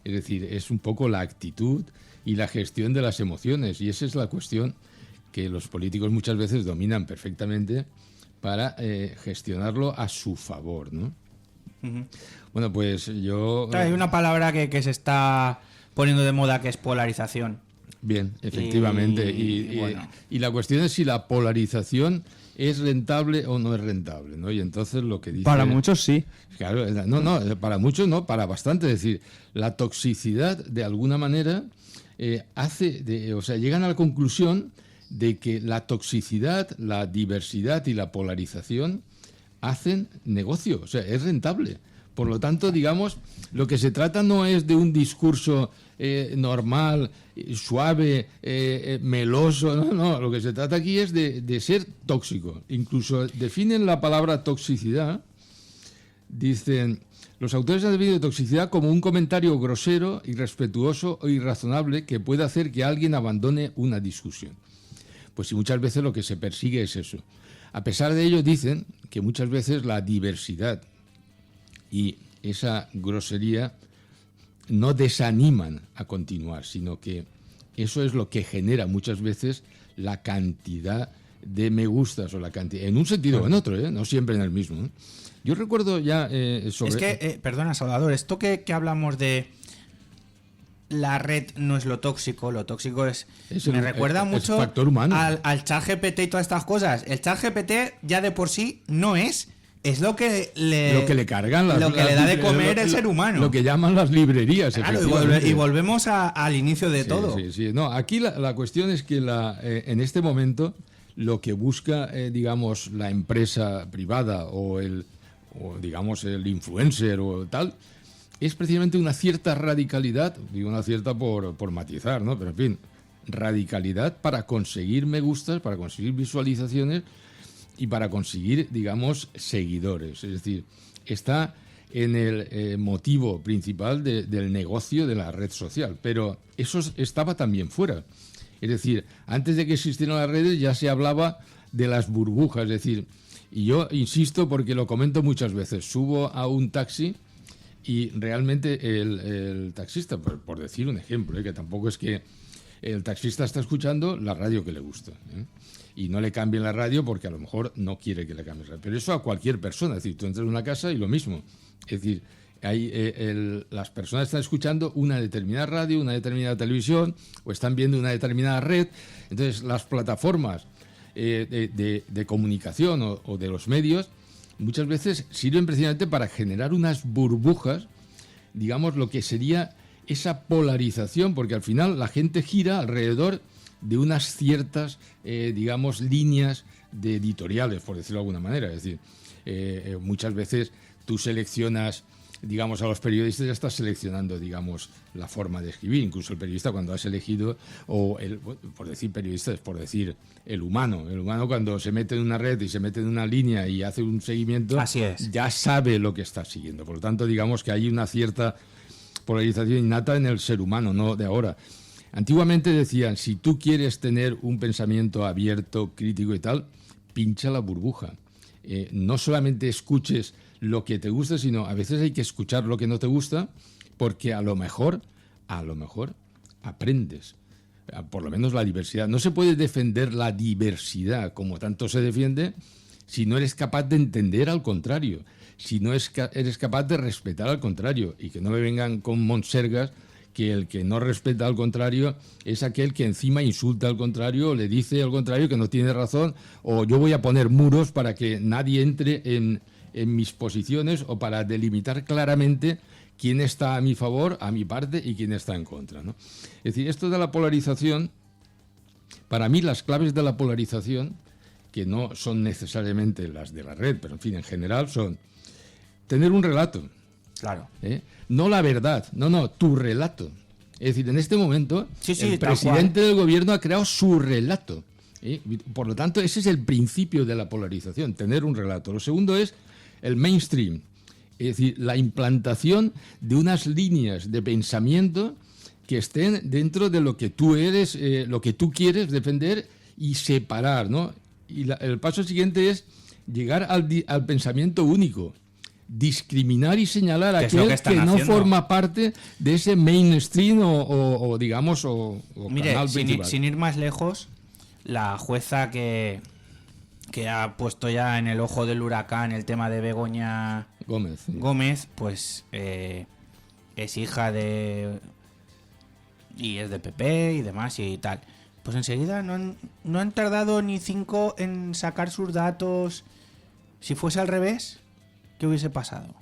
Es decir, es un poco la actitud y la gestión de las emociones. Y esa es la cuestión que los políticos muchas veces dominan perfectamente para gestionarlo a su favor, ¿no? Uh-huh. Bueno, pues yo... Hay una palabra que se está poniendo de moda, que es polarización. Bien, efectivamente. Y la cuestión es si la polarización es rentable o no es rentable, ¿no? Y entonces lo que dice... Para muchos sí. Claro, no, para muchos no, para bastante. Es decir, la toxicidad, de alguna manera, llegan a la conclusión de que la toxicidad, la diversidad y la polarización hacen negocio, o sea, es rentable. Por lo tanto, digamos, lo que se trata no es de un discurso normal, suave, meloso, no, lo que se trata aquí es de ser tóxico. Incluso definen la palabra toxicidad, dicen, los autores han definido toxicidad como un comentario grosero, irrespetuoso o irrazonable que puede hacer que alguien abandone una discusión. Pues si muchas veces lo que se persigue es eso. A pesar de ello, dicen que muchas veces la diversidad y esa grosería no desaniman a continuar, sino que eso es lo que genera muchas veces la cantidad de me gustas o la cantidad, en un sentido o en otro, no siempre en el mismo. Yo recuerdo ya sobre... Es que, perdona, Salvador, esto que hablamos de la red no es lo tóxico es me recuerda mucho factor humano. al ChatGPT y todas estas cosas. El ChatGPT ya de por sí no es lo que le cargan lo que le da de comer el ser humano. Lo que llaman las librerías. Claro, y volvemos al inicio de todo. Sí. No, aquí la cuestión es que en este momento lo que busca, digamos, la empresa privada o digamos el influencer o tal, es precisamente una cierta radicalidad, digo una cierta por matizar, ¿no? Pero en fin, radicalidad para conseguir me gustas, para conseguir visualizaciones y para conseguir, digamos, seguidores. Es decir, está en el motivo principal del negocio de la red social, pero eso estaba también fuera. Es decir, antes de que existieran las redes ya se hablaba de las burbujas, es decir, y yo insisto porque lo comento muchas veces, subo a un taxi y realmente el taxista, por decir un ejemplo, que tampoco es que el taxista está escuchando la radio que le gusta, y no le cambien la radio porque a lo mejor no quiere que le cambie la radio. Pero eso a cualquier persona, es decir, tú entras en una casa y lo mismo. Es decir, las personas están escuchando una determinada radio, una determinada televisión o están viendo una determinada red. Entonces las plataformas de comunicación o de los medios muchas veces sirven precisamente para generar unas burbujas, digamos, lo que sería esa polarización, porque al final la gente gira alrededor de unas ciertas, digamos, líneas de editoriales, por decirlo de alguna manera. Es decir, muchas veces tú seleccionas, digamos, a los periodistas ya estás seleccionando, digamos, la forma de escribir. Incluso el periodista cuando has elegido, por decir periodista, es por decir el humano cuando se mete en una red y se mete en una línea y hace un seguimiento, así es, ya sabe lo que está siguiendo. Por lo tanto, digamos que hay una cierta polarización innata en el ser humano, no de ahora. Antiguamente decían, si tú quieres tener un pensamiento abierto, crítico y tal, pincha la burbuja. No solamente escuches lo que te gusta, sino a veces hay que escuchar lo que no te gusta, porque a lo mejor aprendes. Por lo menos la diversidad. No se puede defender la diversidad como tanto se defiende si no eres capaz de entender al contrario, si no eres capaz de respetar al contrario, y que no me vengan con monsergas que el que no respeta al contrario es aquel que encima insulta al contrario, o le dice al contrario que no tiene razón, o yo voy a poner muros para que nadie entre en mis posiciones, o para delimitar claramente quién está a mi favor, a mi parte, y quién está en contra, ¿no? Es decir, esto de la polarización, para mí las claves de la polarización, que no son necesariamente las de la red, pero en fin, en general son tener un relato. Claro. No la verdad, no, tu relato. Es decir, en este momento el tal presidente cual del gobierno ha creado su relato. Por lo tanto, ese es el principio de la polarización, tener un relato. Lo segundo es el mainstream, es decir, la implantación de unas líneas de pensamiento que estén dentro de lo que tú eres, lo que tú quieres defender, y separar, ¿no? Y el paso siguiente es llegar al pensamiento único, discriminar y señalar a aquel que no forma parte de ese mainstream o digamos, o mire, canal principal. sin ir más lejos, la jueza que ha puesto ya en el ojo del huracán el tema de Begoña Gómez, pues es hija de... y es de PP y demás y tal. Pues enseguida no han tardado ni 5 en sacar sus datos. Si fuese al revés, ¿qué hubiese pasado?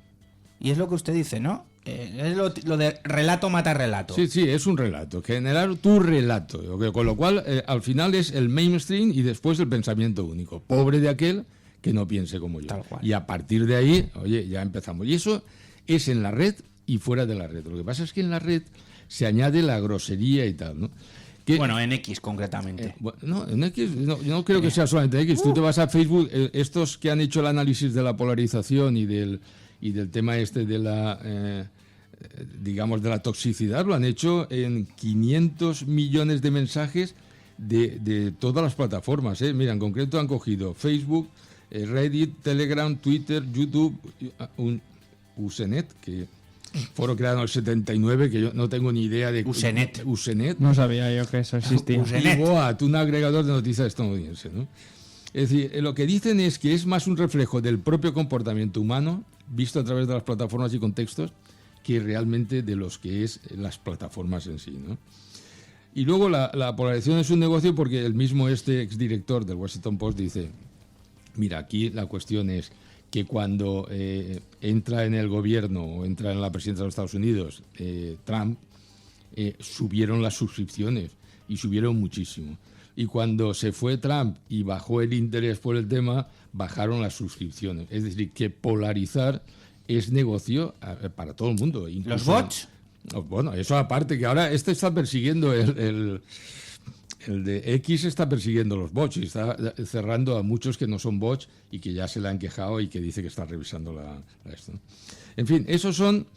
Y es lo que usted dice, ¿no? Es lo de relato mata relato. Sí, es un relato, generar tu relato, con lo cual al final es el mainstream y después el pensamiento único. Pobre de aquel que no piense como yo. Tal cual. Y a partir de ahí, oye, ya empezamos. Y eso es en la red y fuera de la red. Lo que pasa es que en la red se añade la grosería y tal, ¿no? Bueno, en X concretamente. No, en X no creo que sea solamente X. Tú te vas a Facebook, estos que han hecho el análisis de la polarización y del tema este de la, digamos, de la toxicidad, lo han hecho en 500 millones de mensajes de todas las plataformas. Mira, en concreto han cogido Facebook, Reddit, Telegram, Twitter, YouTube, Usenet, que foro creado en el 79, que yo no tengo ni idea de... Usenet. No sabía yo que eso existía. Y Goat, un agregador de noticias estadounidense, ¿no? Es decir, lo que dicen es que es más un reflejo del propio comportamiento humano, visto a través de las plataformas y contextos, que realmente de los que es las plataformas en sí, ¿no? Y luego la polarización es un negocio porque el mismo exdirector del Washington Post dice, mira, aquí la cuestión es que cuando entra en el gobierno o entra en la presidencia de los Estados Unidos Trump, subieron las suscripciones y subieron muchísimo. Y cuando se fue Trump y bajó el interés por el tema, bajaron las suscripciones. Es decir, que polarizar es negocio para todo el mundo. ¿Los bots? Bueno, eso aparte, que ahora está persiguiendo el de X está persiguiendo los bots y está cerrando a muchos que no son bots y que ya se le han quejado y que dice que está revisando esto. En fin, esos son...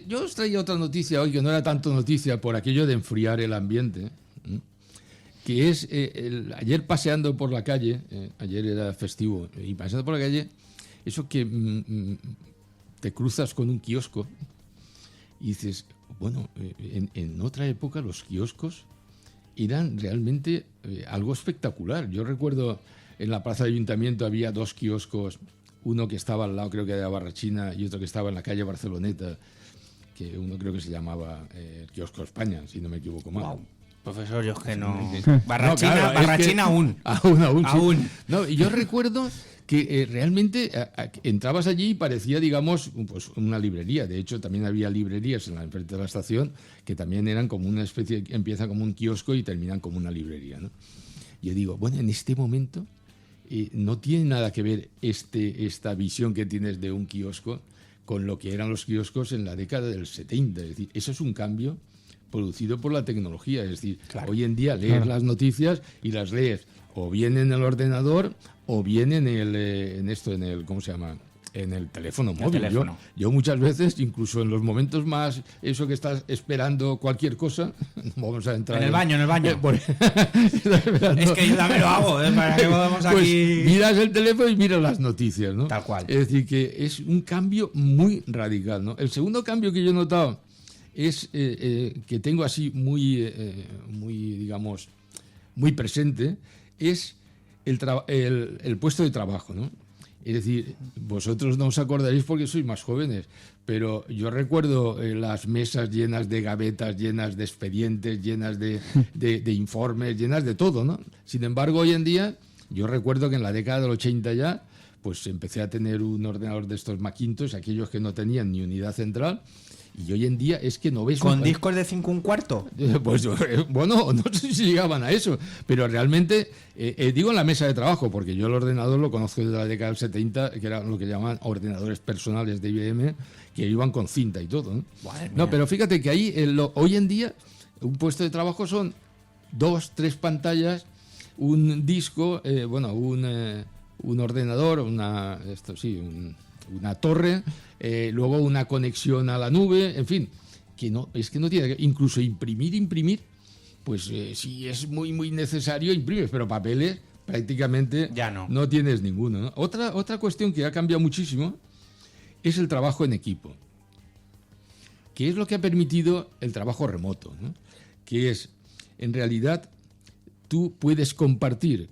yo os traía otra noticia hoy que no era tanto noticia por aquello de enfriar el ambiente, que es ayer paseando por la calle, ayer era festivo, y paseando por la calle, eso que te cruzas con un kiosco y dices, bueno, en otra época los kioscos eran realmente algo espectacular. Yo recuerdo en la plaza del Ayuntamiento había 2 kioscos, uno que estaba al lado creo que de la Barrachina y otro que estaba en la calle Barceloneta, que uno creo que se llamaba Kiosco España, si no me equivoco mal. Wow. Profesor, yo es que no... Barrachina, no, claro, Barrachina aún. Aún. Sí. No, y yo recuerdo que realmente entrabas allí y parecía, digamos, pues una librería. De hecho, también había librerías en la enfrente de la estación que también eran como una especie, empiezan como un kiosco y terminan como una librería, ¿no? Yo digo, bueno, en este momento no tiene nada que ver esta visión que tienes de un kiosco con lo que eran los kioscos en la década del 70. Es decir, eso es un cambio producido por la tecnología. Es decir, claro, hoy en día lees las noticias y las lees o bien en el ordenador o bien en el ¿cómo se llama? En el teléfono móvil. Yo muchas veces, incluso en los momentos más, eso que estás esperando cualquier cosa, vamos a entrar en el baño. Es que yo también lo hago, para que podamos pues aquí... miras el teléfono y miras las noticias, ¿no? Tal cual. Es decir, que es un cambio muy radical, ¿no? El segundo cambio que yo he notado es que tengo así muy digamos, muy presente, es el puesto de trabajo, ¿no? Es decir, vosotros no os acordaréis porque sois más jóvenes, pero yo recuerdo las mesas llenas de gavetas, llenas de expedientes, llenas de informes, llenas de todo, ¿no? Sin embargo, hoy en día, yo recuerdo que en la década del 80 ya, pues empecé a tener un ordenador de estos Macintosh, aquellos que no tenían ni unidad central, y hoy en día es que no ves... ¿Con discos de 5 1/4? Pues bueno, no sé si llegaban a eso, pero realmente, digo en la mesa de trabajo, porque yo el ordenador lo conozco desde la década del 70, que eran lo que llamaban ordenadores personales de IBM, que iban con cinta y todo, ¿no? No, pero fíjate que ahí, hoy en día, un puesto de trabajo son 2, 3 pantallas, un disco, un ordenador, una torre, luego una conexión a la nube, en fin, que no tiene que, incluso imprimir, pues si es muy muy necesario imprimes, pero papeles prácticamente ya no tienes ninguno, ¿no? Otra cuestión que ha cambiado muchísimo es el trabajo en equipo, que es lo que ha permitido el trabajo remoto, ¿no? Que es, en realidad, tú puedes compartir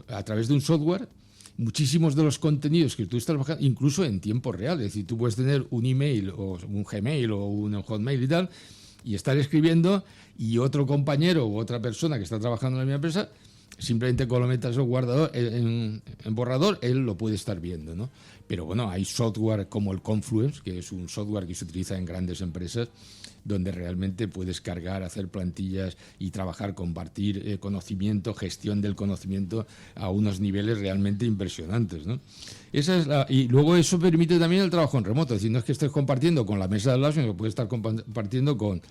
a través de un software muchísimos de los contenidos que tú estás trabajando, incluso en tiempo real. Es decir, tú puedes tener un email o un Gmail o un Hotmail y tal, y estar escribiendo, y otro compañero u otra persona que está trabajando en la misma empresa, simplemente cuando lo metas en borrador, él lo puede estar viendo, ¿no? Pero bueno, hay software como el Confluence, que es un software que se utiliza en grandes empresas, donde realmente puedes cargar, hacer plantillas y trabajar, compartir conocimiento, gestión del conocimiento a unos niveles realmente impresionantes, ¿no? Y luego eso permite también el trabajo en remoto, es decir, no es que estés compartiendo con la mesa de al lado, sino que puedes estar compartiendo con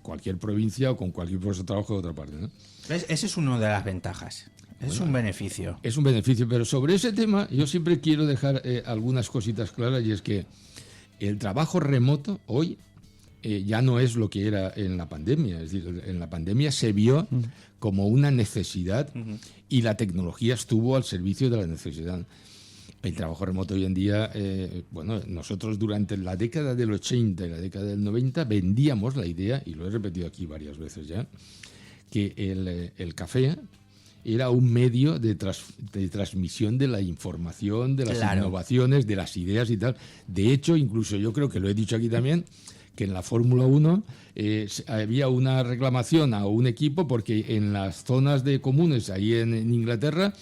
cualquier provincia o con cualquier puesto de trabajo de otra parte, ¿no? Ese es una de las ventajas. Es un beneficio. Es un beneficio, pero sobre ese tema yo siempre quiero dejar algunas cositas claras, y es que el trabajo remoto hoy ya no es lo que era en la pandemia. Es decir, en la pandemia se vio como una necesidad y la tecnología estuvo al servicio de la necesidad. El trabajo remoto hoy en día, nosotros durante la década del 80 y la década del 90 vendíamos la idea, y lo he repetido aquí varias veces ya, que el café era un medio de transmisión de la información, de las innovaciones, de las ideas y tal. De hecho, incluso yo creo que lo he dicho aquí también, que en la Fórmula 1 había una reclamación a un equipo porque en las zonas de comunes, ahí en Inglaterra,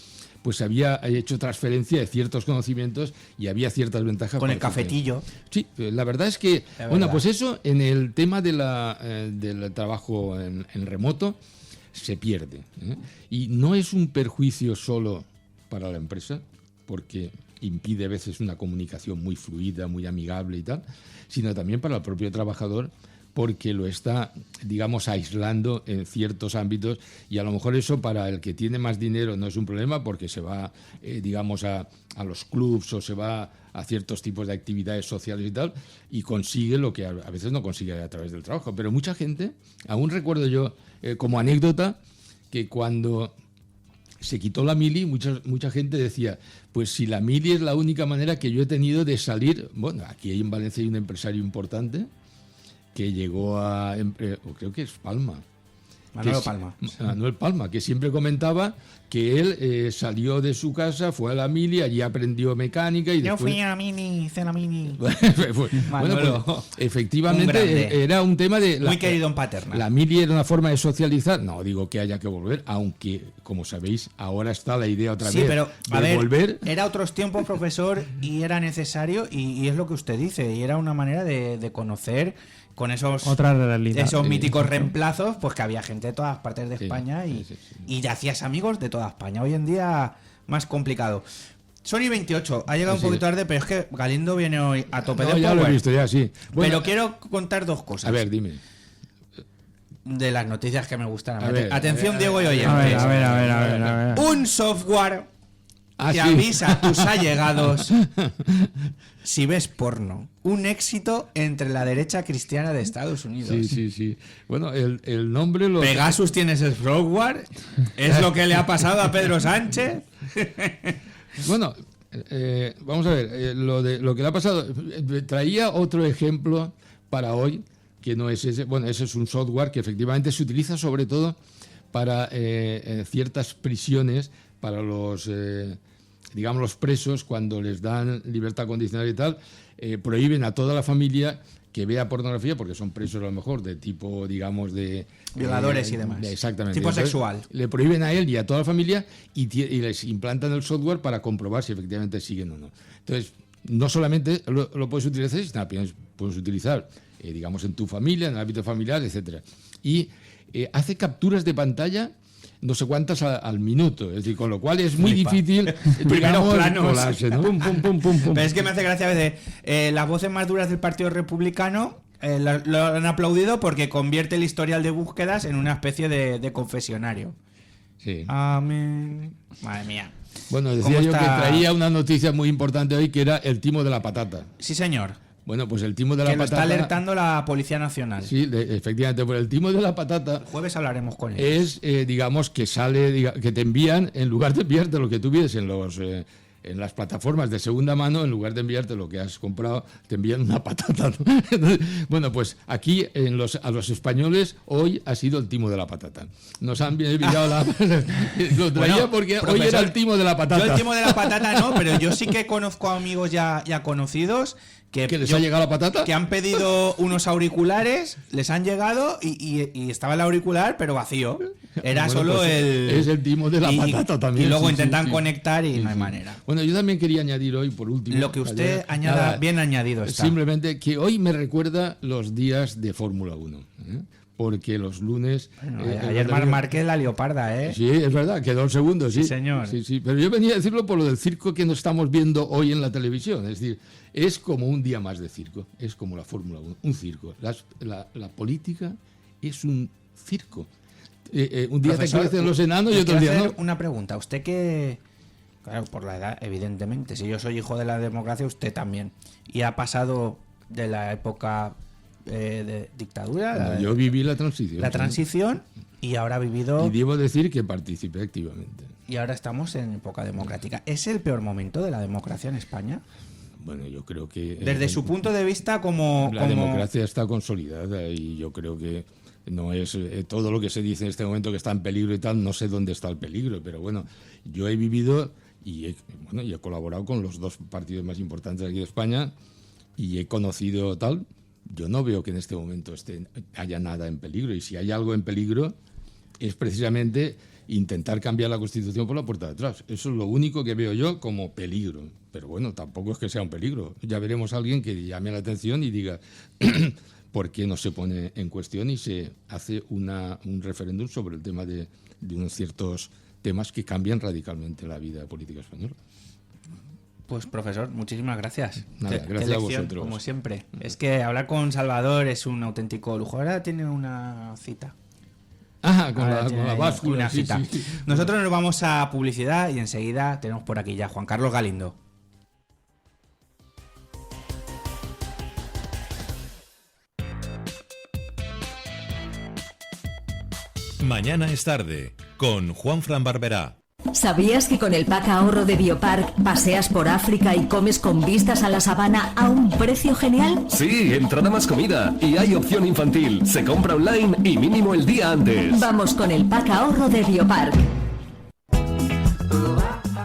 pues había hecho transferencia de ciertos conocimientos y había ciertas ventajas. Con el cafetillo. Sí, la verdad es que, pues eso en el tema del trabajo en remoto se pierde. Y no es un perjuicio solo para la empresa, porque impide a veces una comunicación muy fluida, muy amigable y tal, sino también para el propio trabajador, porque lo está, digamos, aislando en ciertos ámbitos, y a lo mejor eso para el que tiene más dinero no es un problema porque se va, digamos, a los clubs o se va a ciertos tipos de actividades sociales y tal, y consigue lo que a veces no consigue a través del trabajo. Pero mucha gente, aún recuerdo yo como anécdota, que cuando se quitó la mili, mucha gente decía, pues si la mili es la única manera que yo he tenido de salir. Bueno, aquí en Valencia hay un empresario importante que llegó a, creo que es Palma. Manuel Palma, que siempre comentaba que él salió de su casa, fue a la mili, allí aprendió mecánica y después... Yo fui a la mini, hice la mini. Bueno, pues, efectivamente era un tema de... Muy querido en Paterna. La mili era una forma de socializar. No digo que haya que volver, aunque, como sabéis, ahora está la idea otra vez Sí, pero, a ver, volver. Era otros tiempos, profesor, y era necesario, y es lo que usted dice, y era una manera de conocer... Con esos míticos reemplazos, pues que había gente de todas partes de España y ya hacías amigos de toda España. Hoy en día, más complicado. Sony 28, ha llegado un poquito tarde, pero es que Galindo viene hoy a tope de power. Ya lo he visto, ya, sí. Bueno, pero quiero contar dos cosas. A ver, dime. De las noticias que me gustan. Atención, Diego y oyentes. A ver. Un software que avisa a tus allegados si ves porno. Un éxito entre la derecha cristiana de Estados Unidos. Sí. Bueno, el nombre lo... Pegasus tiene ese software. ¿Es lo que le ha pasado a Pedro Sánchez? Bueno, vamos a ver. Lo que le ha pasado... Traía otro ejemplo para hoy, que no es ese. Bueno, ese es un software que efectivamente se utiliza sobre todo para ciertas prisiones, para los... digamos, los presos, cuando les dan libertad condicional y tal, prohíben a toda la familia que vea pornografía, porque son presos a lo mejor de tipo, digamos, de... Violadores y demás. Exactamente. Tipo sexual. Le prohíben a él y a toda la familia y les implantan el software para comprobar si efectivamente siguen o no. Entonces, no solamente lo puedes utilizar, sino también puedes utilizar, digamos, en tu familia, en el ámbito familiar, etcétera. Y hace capturas de pantalla no sé cuántas al minuto, es decir, con lo cual es muy difícil, digamos, colarse, ¿no? Pero es que me hace gracia a veces las voces más duras del Partido Republicano lo han aplaudido porque convierte el historial de búsquedas en una especie de confesionario. Sí. Amén. Madre mía. Bueno, decía yo que traía una noticia muy importante hoy, que era el timo de la patata. Sí, señor. Bueno, pues el timo de la patata... Que lo está alertando la Policía Nacional. Sí, efectivamente, pues el timo de la patata... El jueves hablaremos con ellos. Es, digamos, que que te envían, en lugar de enviarte lo que tú pides en las plataformas de segunda mano, en lugar de enviarte lo que has comprado, te envían una patata, ¿no? Entonces, bueno, pues aquí a los españoles hoy ha sido el timo de la patata. Nos han enviado lo traía porque hoy era el timo de la patata. Yo el timo de la patata no, pero yo sí que conozco amigos ya conocidos ¿Que les ha llegado la patata? Que han pedido unos auriculares, les han llegado y estaba el auricular, pero vacío. Era solo pues es el timo de la patata también. Y luego intentan conectar y no hay manera. Bueno, yo también quería añadir hoy, por último... Lo que usted añada, bien añadido está. Simplemente que hoy me recuerda los días de Fórmula 1. Porque los lunes... Bueno, ayer Marc Márquez la leoparda, ¿eh? Sí, es verdad, quedó el segundo, sí. Sí, señor. Sí, pero yo venía a decirlo por lo del circo que nos estamos viendo hoy en la televisión. Es decir, es como un día más de circo. Es como la Fórmula 1, un circo. La política es un circo. Un día te crecen los enanos y otro día no. Una pregunta. Usted que... Claro, por la edad, evidentemente. Si yo soy hijo de la democracia, usted también. Y ha pasado de la época de dictadura. Bueno, yo viví la transición. La transición y ahora ha vivido... Y debo decir que participé activamente. Y ahora estamos en época democrática. ¿Es el peor momento de la democracia en España? Bueno, yo creo que... Desde su punto de vista como... La democracia está consolidada y yo creo que no es todo lo que se dice en este momento que está en peligro y tal, no sé dónde está el peligro, pero bueno, yo he vivido y he colaborado con los dos partidos más importantes aquí de España y he conocido tal. Yo no veo que en este momento haya nada en peligro, y si hay algo en peligro es precisamente intentar cambiar la Constitución por la puerta de atrás. Eso es lo único que veo yo como peligro. Pero bueno, tampoco es que sea un peligro. Ya veremos a alguien que llame la atención y diga por qué no se pone en cuestión y se hace un referéndum sobre el tema de unos ciertos temas que cambian radicalmente la vida política española. Pues profesor, muchísimas gracias. Nada, gracias a vosotros. Como siempre. Es que hablar con Salvador es un auténtico lujo. Ahora tiene una cita. Con la báscula. Una cita. Sí. Nosotros nos vamos a publicidad y enseguida tenemos por aquí ya Juan Carlos Galindo. Mañana es tarde, con Juanfran Barberá. ¿Sabías que con el pack ahorro de Biopark paseas por África y comes con vistas a la sabana a un precio genial? Sí, entrada más comida y hay opción infantil. Se compra online y mínimo el día antes. Vamos con el pack ahorro de Biopark.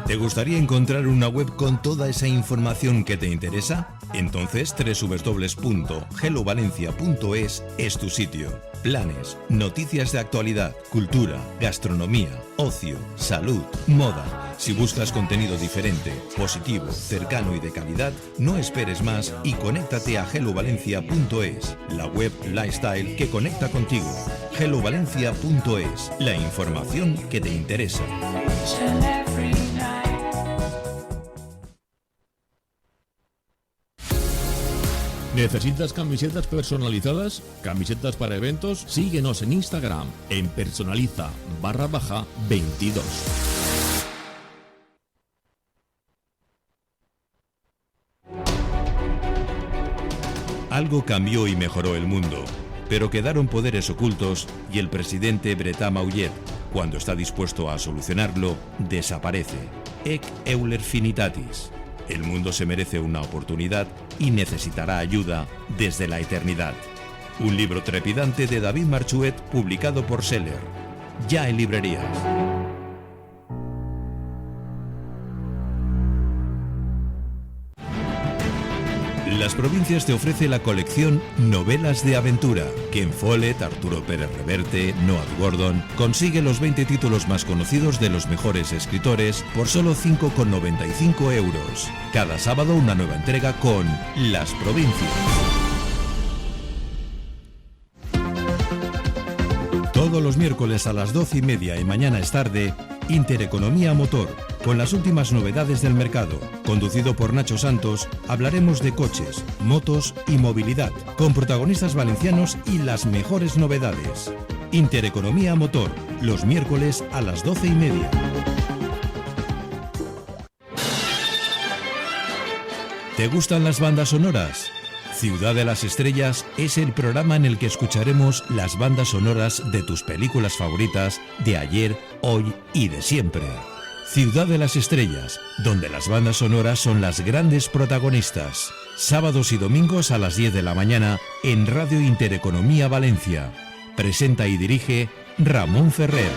¿Te gustaría encontrar una web con toda esa información que te interesa? Entonces www.hellovalencia.es es tu sitio. Planes, noticias de actualidad, cultura, gastronomía, ocio, salud, moda. Si buscas contenido diferente, positivo, cercano y de calidad, no esperes más y conéctate a hellovalencia.es, la web lifestyle que conecta contigo. hellovalencia.es, la información que te interesa. ¿Necesitas camisetas personalizadas? ¿Camisetas para eventos? Síguenos en Instagram en personaliza_22. Algo cambió y mejoró el mundo, pero quedaron poderes ocultos y el presidente Bretat Maullet, cuando está dispuesto a solucionarlo, desaparece. Ec Euler Finitatis. El mundo se merece una oportunidad y necesitará ayuda desde la eternidad. Un libro trepidante de David Marchuet publicado por Seller. Ya en librerías. Las Provincias te ofrece la colección Novelas de Aventura. Ken Follett, Arturo Pérez Reverte, Noah Gordon. Consigue los 20 títulos más conocidos de los mejores escritores por solo 5,95 euros. Cada sábado una nueva entrega con Las Provincias. Todos los miércoles a las 12:30 y mañana es tarde, Intereconomía Motor, con las últimas novedades del mercado. Conducido por Nacho Santos, hablaremos de coches, motos y movilidad, con protagonistas valencianos y las mejores novedades. Intereconomía Motor, los miércoles a las 12:30. ¿Te gustan las bandas sonoras? Ciudad de las Estrellas es el programa en el que escucharemos las bandas sonoras de tus películas favoritas de ayer, hoy y de siempre. Ciudad de las Estrellas, donde las bandas sonoras son las grandes protagonistas. Sábados y domingos a las 10 de la mañana en Radio Intereconomía Valencia. Presenta y dirige Ramón Ferrer.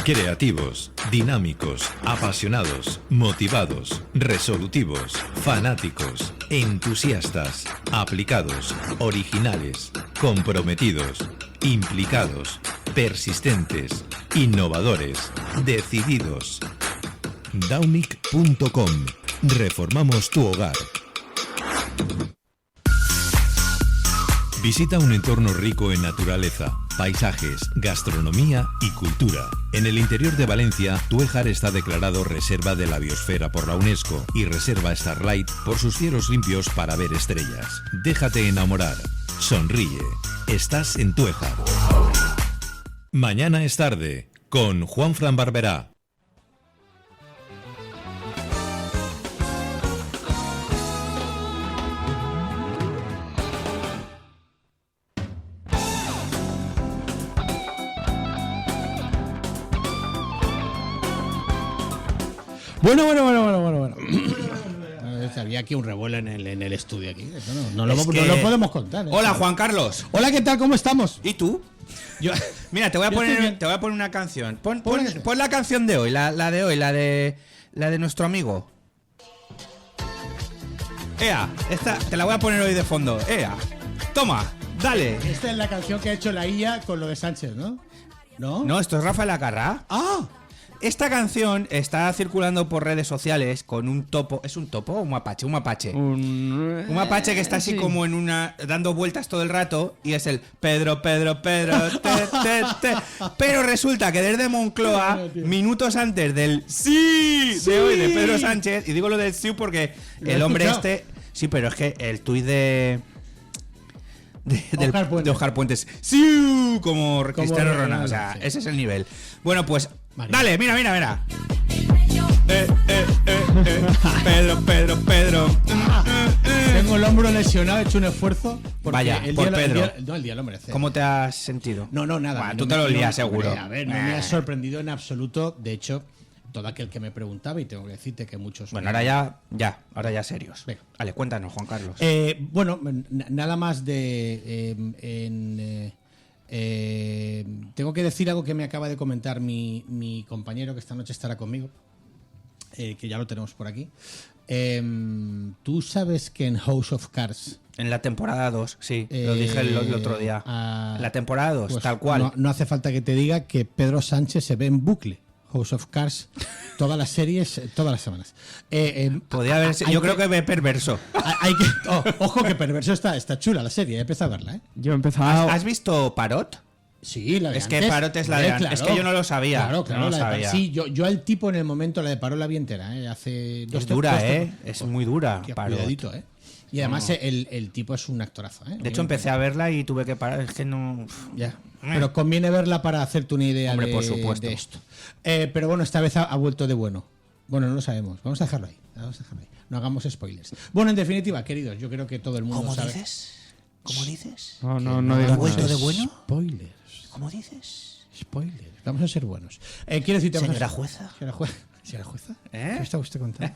Creativos, dinámicos, apasionados, motivados, resolutivos, fanáticos, entusiastas, aplicados, originales, comprometidos, implicados, persistentes, innovadores, decididos. Downic.com. Reformamos tu hogar. Visita un entorno rico en naturaleza, paisajes, gastronomía y cultura. En el interior de Valencia, Tuéjar está declarado Reserva de la Biosfera por la UNESCO y Reserva Starlight por sus cielos limpios para ver estrellas. Déjate enamorar. Sonríe. Estás en Tuéjar. Mañana es tarde, con Juanfran Barberá. Bueno. Había aquí un revuelo en el estudio aquí. Eso no lo podemos contar. Hola, Juan Carlos. Hola, ¿qué tal? ¿Cómo estamos? ¿Y tú? Mira, te voy a poner una canción. Pon la canción de hoy, la de hoy, la de nuestro amigo. Ea, esta te la voy a poner hoy de fondo. Ea, toma, dale. Esta es la canción que ha hecho la IA con lo de Sánchez, ¿no? No, esto es Rafael Acarrá. ¡Ah! Esta canción está circulando por redes sociales con un topo. ¿Es un topo o un mapache? Un mapache. Un mapache que está así como en una. Dando vueltas todo el rato. Y es el Pedro. Te. Pero resulta que desde Moncloa, minutos antes del sí de hoy de Pedro Sánchez. Y digo lo del sí porque el hombre este. Sí, pero es que el tuit de Óscar Puentes. ¡Sí! Como Cristiano Ronaldo. O sea, ese es el nivel. Bueno, pues. Dale, mira. Pedro. Tengo el hombro lesionado, he hecho un esfuerzo. Vaya, el Pedro. El día lo merece. ¿Cómo te has sentido? No, nada. Bueno, tú te lo lías, seguro. A ver, no me ha sorprendido en absoluto. De hecho, todo aquel que me preguntaba, y tengo que decirte que muchos... Bueno, ahora ya serios. Venga. Vale, cuéntanos, Juan Carlos. Bueno, nada más de... tengo que decir algo que me acaba de comentar mi compañero, que esta noche estará conmigo, que ya lo tenemos por aquí. Tú sabes que en House of Cards... En la temporada 2, sí, lo dije el otro día. La temporada 2, pues, tal cual. No hace falta que te diga que Pedro Sánchez se ve en bucle. House of Cards, todas las series, todas las semanas. Podría haber, yo creo que ve Perverso. Ojo que Perverso está chula la serie, he empezado a verla, ¿eh? Yo he empezado. ¿Has visto Parot? Sí, la de Es antes. Que Parot es la de antes. Claro, es que yo no lo sabía. Claro, no lo sabía. Sí, yo al tipo en el momento la de Parot la vi entera, hace es dura, es muy dura. Cuidadito, Y además el tipo es un actorazo, ¿eh? De hecho, empecé a verla y tuve que parar. Es que no. Ya. Pero conviene verla para hacerte una idea. Hombre, por supuesto. De esto. Pero bueno, esta vez ha vuelto de bueno. Bueno, no lo sabemos. Vamos a dejarlo ahí. No hagamos spoilers. Bueno, en definitiva, queridos, yo creo que todo el mundo sabe. ¿Cómo dices? No digas ¿Ha vuelto de bueno? Spoilers. ¿Cómo dices? Spoilers. Vamos a ser buenos. Quiero decirte, Señora jueza. ¿Señora jueza? ¿Qué está usted contando?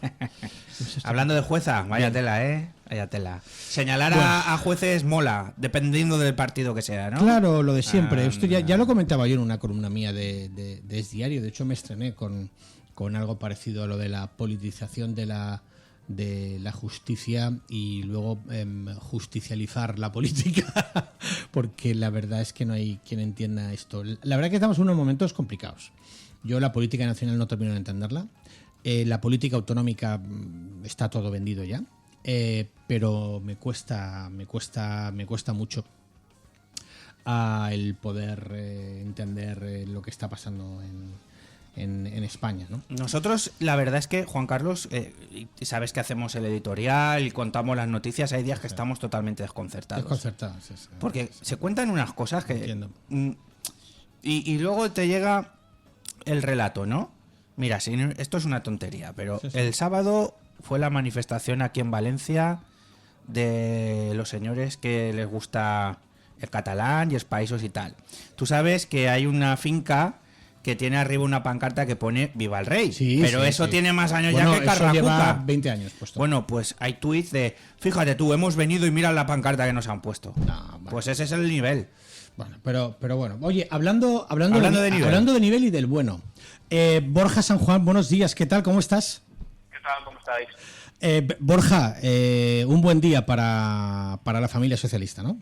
Hablando de jueza, vaya tela, vaya tela. Señalar a jueces mola, dependiendo del partido que sea, ¿no? Claro, lo de siempre. Esto ya lo comentaba yo en una columna mía de Es Diario. De hecho, me estrené con algo parecido a lo de la politización de la justicia y luego justicializar la política, porque la verdad es que no hay quien entienda esto. La verdad es que estamos en unos momentos complicados. Yo la política nacional no termino de entenderla. La política autonómica está todo vendido ya, pero me cuesta mucho el poder entender lo que está pasando en España, ¿no? Nosotros, la verdad es que, Juan Carlos, sabes que hacemos el editorial y contamos las noticias, hay días que estamos totalmente desconcertados. Porque se cuentan unas cosas que... Entiendo. Y luego te llega el relato, ¿no? Mira, esto es una tontería, pero el sábado fue la manifestación aquí en Valencia de los señores que les gusta el catalán y els països y tal. Tú sabes que hay una finca que tiene arriba una pancarta que pone Viva el Rey. Pero eso tiene más años ya que Carracuca. Lleva 20 años puesto. Bueno, pues hay tweets de, fíjate tú, hemos venido y mira la pancarta que nos han puesto. Pues ese es el nivel. Bueno, pero bueno. Oye, hablando de nivel y del bueno. Borja San Juan, buenos días. ¿Qué tal? ¿Cómo estás? ¿Qué tal? ¿Cómo estáis? Borja, un buen día para la familia socialista, ¿no?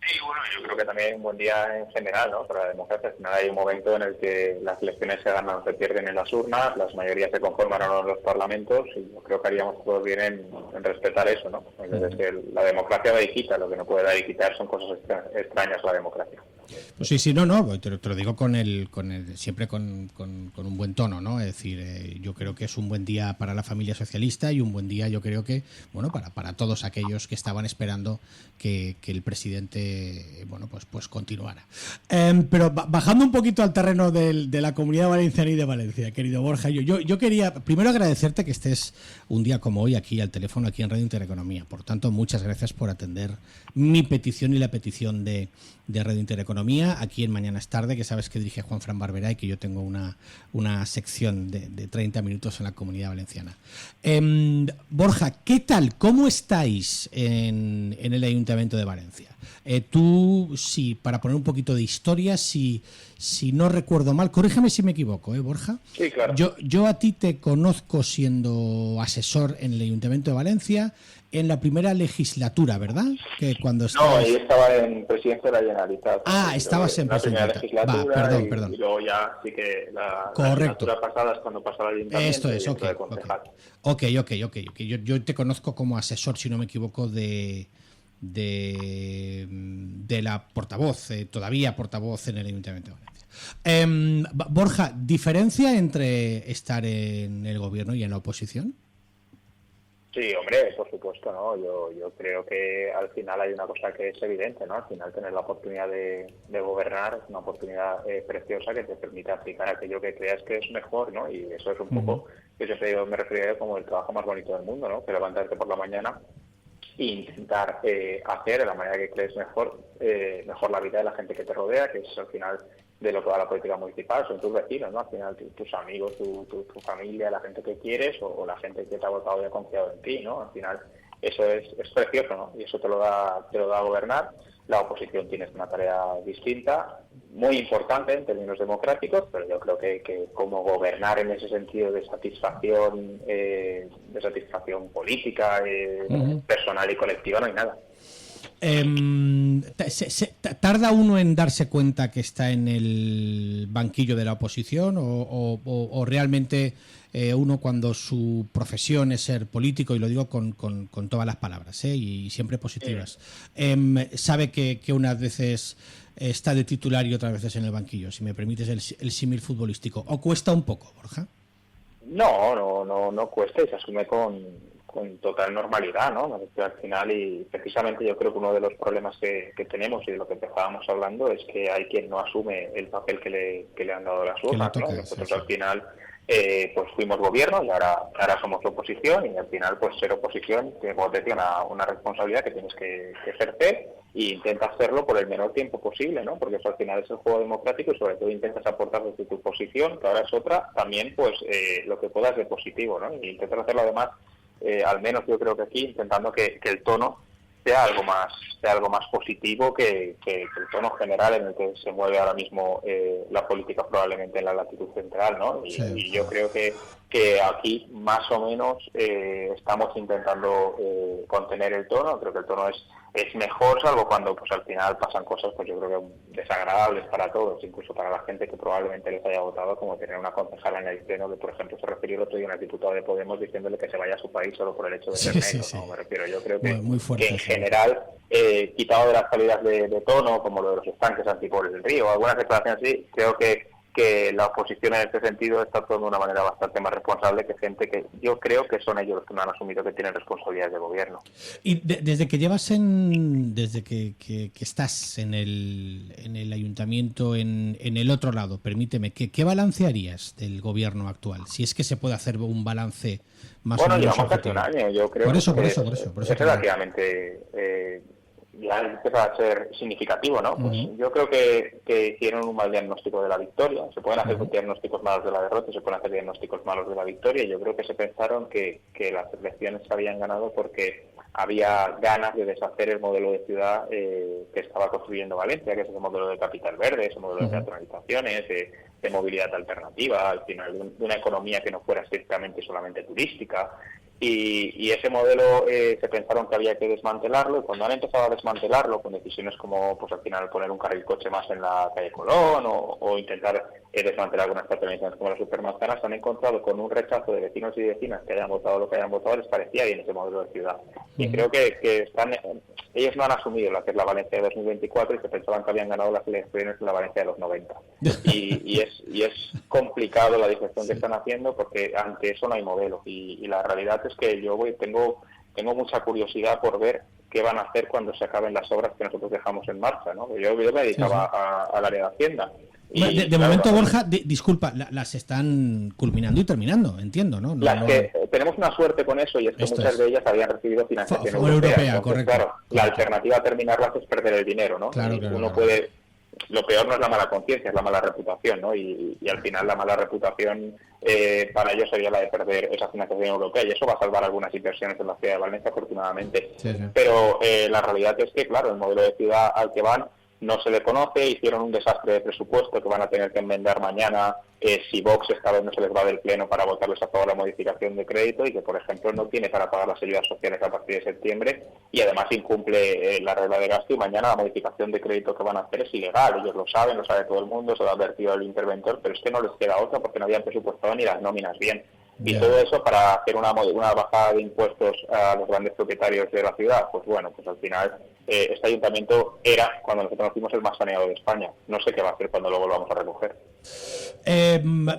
Sí, bueno, yo creo que también un buen día en general, ¿no? Para la democracia. Al final hay un momento en el que las elecciones se ganan o se pierden en las urnas, las mayorías se conforman o no en los parlamentos, y yo creo que haríamos todos bien en respetar eso, ¿no? Entonces, la democracia da y quita, lo que no puede dar y quitar son cosas extrañas a la democracia. Pues sí, no, te lo digo siempre con un buen tono, ¿no? Es decir, yo creo que es un buen día para la familia socialista y un buen día, yo creo que, bueno, para todos aquellos que estaban esperando que el presidente, bueno, pues continuara. Pero bajando un poquito al terreno de la Comunidad Valenciana y de Valencia, querido Borja, yo quería primero agradecerte que estés un día como hoy aquí al teléfono, aquí en Radio Intereconomía. Por tanto, muchas gracias por atender mi petición y la petición de Radio Intereconomía. economía, aquí en Mañana es Tarde, que sabes que dirige Juan Fran Barberá y que yo tengo una sección de 30 minutos en la Comunidad Valenciana. Borja, ¿qué tal? ¿Cómo estáis en el Ayuntamiento de Valencia? Tú, sí, para poner un poquito de historia, si no recuerdo mal, corrígeme si me equivoco, Borja. Sí, claro. Yo a ti te conozco siendo asesor en el Ayuntamiento de Valencia en la primera legislatura, ¿verdad? Que cuando No, yo estaba en presidencia de la Generalitat. Estabas en la primera legislatura. Perdón. Y luego ya sí que la Correcto. legislatura pasada es cuando pasó al Ayuntamiento. Esto es, y entró de concejal. Ok. Yo te conozco como asesor, si no me equivoco, de la portavoz, todavía portavoz en el Ayuntamiento de Valencia. Borja, ¿diferencia entre estar en el gobierno y en la oposición? Sí, hombre, por supuesto, ¿no? Yo creo que al final hay una cosa que es evidente, ¿no? Al final tener la oportunidad de gobernar es una oportunidad preciosa que te permite aplicar aquello que creas que es mejor, ¿no? Y eso es un poco, yo siempre me referiría como el trabajo más bonito del mundo, ¿no? Que levantarte por la mañana e intentar hacer de la manera que crees mejor la vida de la gente que te rodea, que es al final de lo que va la política municipal, son tus vecinos, ¿no? Al final tus amigos, tu familia, la gente que quieres o la gente que te ha votado y ha confiado en ti, ¿no? Al final eso es precioso, ¿no? Y eso te lo da a gobernar. La oposición tiene una tarea distinta, muy importante en términos democráticos, pero yo creo que como gobernar en ese sentido de satisfacción política, personal y colectiva, no hay nada. ¿Tarda uno en darse cuenta que está en el banquillo de la oposición o realmente uno, cuando su profesión es ser político, y lo digo con todas las palabras y siempre positivas, sabe que unas veces está de titular y otras veces en el banquillo, si me permites el símil futbolístico? ¿O cuesta un poco, Borja? No cuesta y se asume con total normalidad, ¿no? Al final, y precisamente yo creo que uno de los problemas que tenemos y de lo que empezábamos hablando es que hay quien no asume el papel que le han dado las urnas, ¿no? Nosotros al final pues fuimos gobierno y ahora somos oposición, y al final pues ser oposición tiene una responsabilidad que tienes que ejercer, e intentas hacerlo por el menor tiempo posible, ¿no? Porque eso al final es el juego democrático, y sobre todo intentas aportar desde tu posición, que ahora es otra, también pues lo que puedas de positivo, ¿no? Y intentar hacerlo además, al menos yo creo que aquí, intentando que el tono sea algo más positivo que el tono general en el que se mueve ahora mismo la política, probablemente en la latitud central, ¿no? Y yo creo que aquí más o menos estamos intentando contener el tono. Creo que el tono es mejor, salvo cuando pues al final pasan cosas, pues yo creo que desagradables para todos, incluso para la gente que probablemente les haya votado, como tener una concejala en el pleno que, por ejemplo, se refirió el otro día a un diputado de Podemos diciéndole que se vaya a su país solo por el hecho de ser negro, ¿no? Me refiero, yo creo que, muy fuerte, que en general, quitado de las salidas de tono, como lo de los estanques antipor del río, algunas declaraciones así, creo que la oposición en este sentido está actuando de una manera bastante más responsable que gente que yo creo que son ellos los que no han asumido que tienen responsabilidades de gobierno. Y desde que llevas desde que estás en el ayuntamiento en el otro lado, permíteme, ¿qué balance harías del gobierno actual? Si es que se puede hacer un balance más o menos llevamos casi un año, yo creo. Por eso es relativamente ya empieza a ser significativo, ¿no? Pues yo creo que hicieron un mal diagnóstico de la victoria. Se pueden hacer diagnósticos malos de la derrota, se pueden hacer diagnósticos malos de la victoria. Yo creo que se pensaron que las elecciones se habían ganado porque había ganas de deshacer el modelo de ciudad que estaba construyendo Valencia, que es ese modelo de capital verde, ese modelo de teatralizaciones, de movilidad alternativa, al final de una economía que no fuera estrictamente solamente turística. Y ese modelo se pensaron que había que desmantelarlo, y cuando han empezado a desmantelarlo con decisiones como pues al final poner un carril coche más en la calle Colón o intentar desmantelar algunas catalizaciones como las supermanzanas, se han encontrado con un rechazo de vecinos y vecinas que hayan votado lo que hayan votado, les parecía bien ese modelo de ciudad. Y creo que ellos no han asumido lo que es la Valencia de 2024 y se pensaban que habían ganado las elecciones en la Valencia de los 90. Y es complicado la digestión que están haciendo, porque ante eso no hay modelo, y la realidad es que yo tengo mucha curiosidad por ver qué van a hacer cuando se acaben las obras que nosotros dejamos en marcha, ¿no? Yo me dedicaba al área de Hacienda. Y, de momento, Borja, disculpa, las están culminando y terminando, entiendo, ¿no? Tenemos una suerte con eso, y es que muchas de ellas habían recibido financiación europea. Entonces, correcto. Claro, la alternativa a terminarlas es perder el dinero, ¿no? Claro, uno puede lo peor no es la mala conciencia, es la mala reputación, ¿no? Y al final la mala reputación para ellos sería la de perder esa financiación europea, y eso va a salvar algunas inversiones en la ciudad de Valencia, afortunadamente. Sí. Pero la realidad es que, claro, el modelo de ciudad al que van no se le conoce, hicieron un desastre de presupuesto que van a tener que enmendar mañana si Vox esta vez no se les va del Pleno para votarles a favor la modificación de crédito, y que, por ejemplo, no tiene para pagar las ayudas sociales a partir de septiembre, y además incumple la regla de gasto, y mañana la modificación de crédito que van a hacer es ilegal. Ellos lo saben, lo sabe todo el mundo, se lo ha advertido el interventor, pero es que no les queda otra porque no habían presupuestado ni las nóminas bien. Y todo eso para hacer una bajada de impuestos a los grandes propietarios de la ciudad. Pues bueno, pues al final este ayuntamiento era, cuando nosotros nos fuimos, el más saneado de España. No sé qué va a hacer cuando lo volvamos a recoger.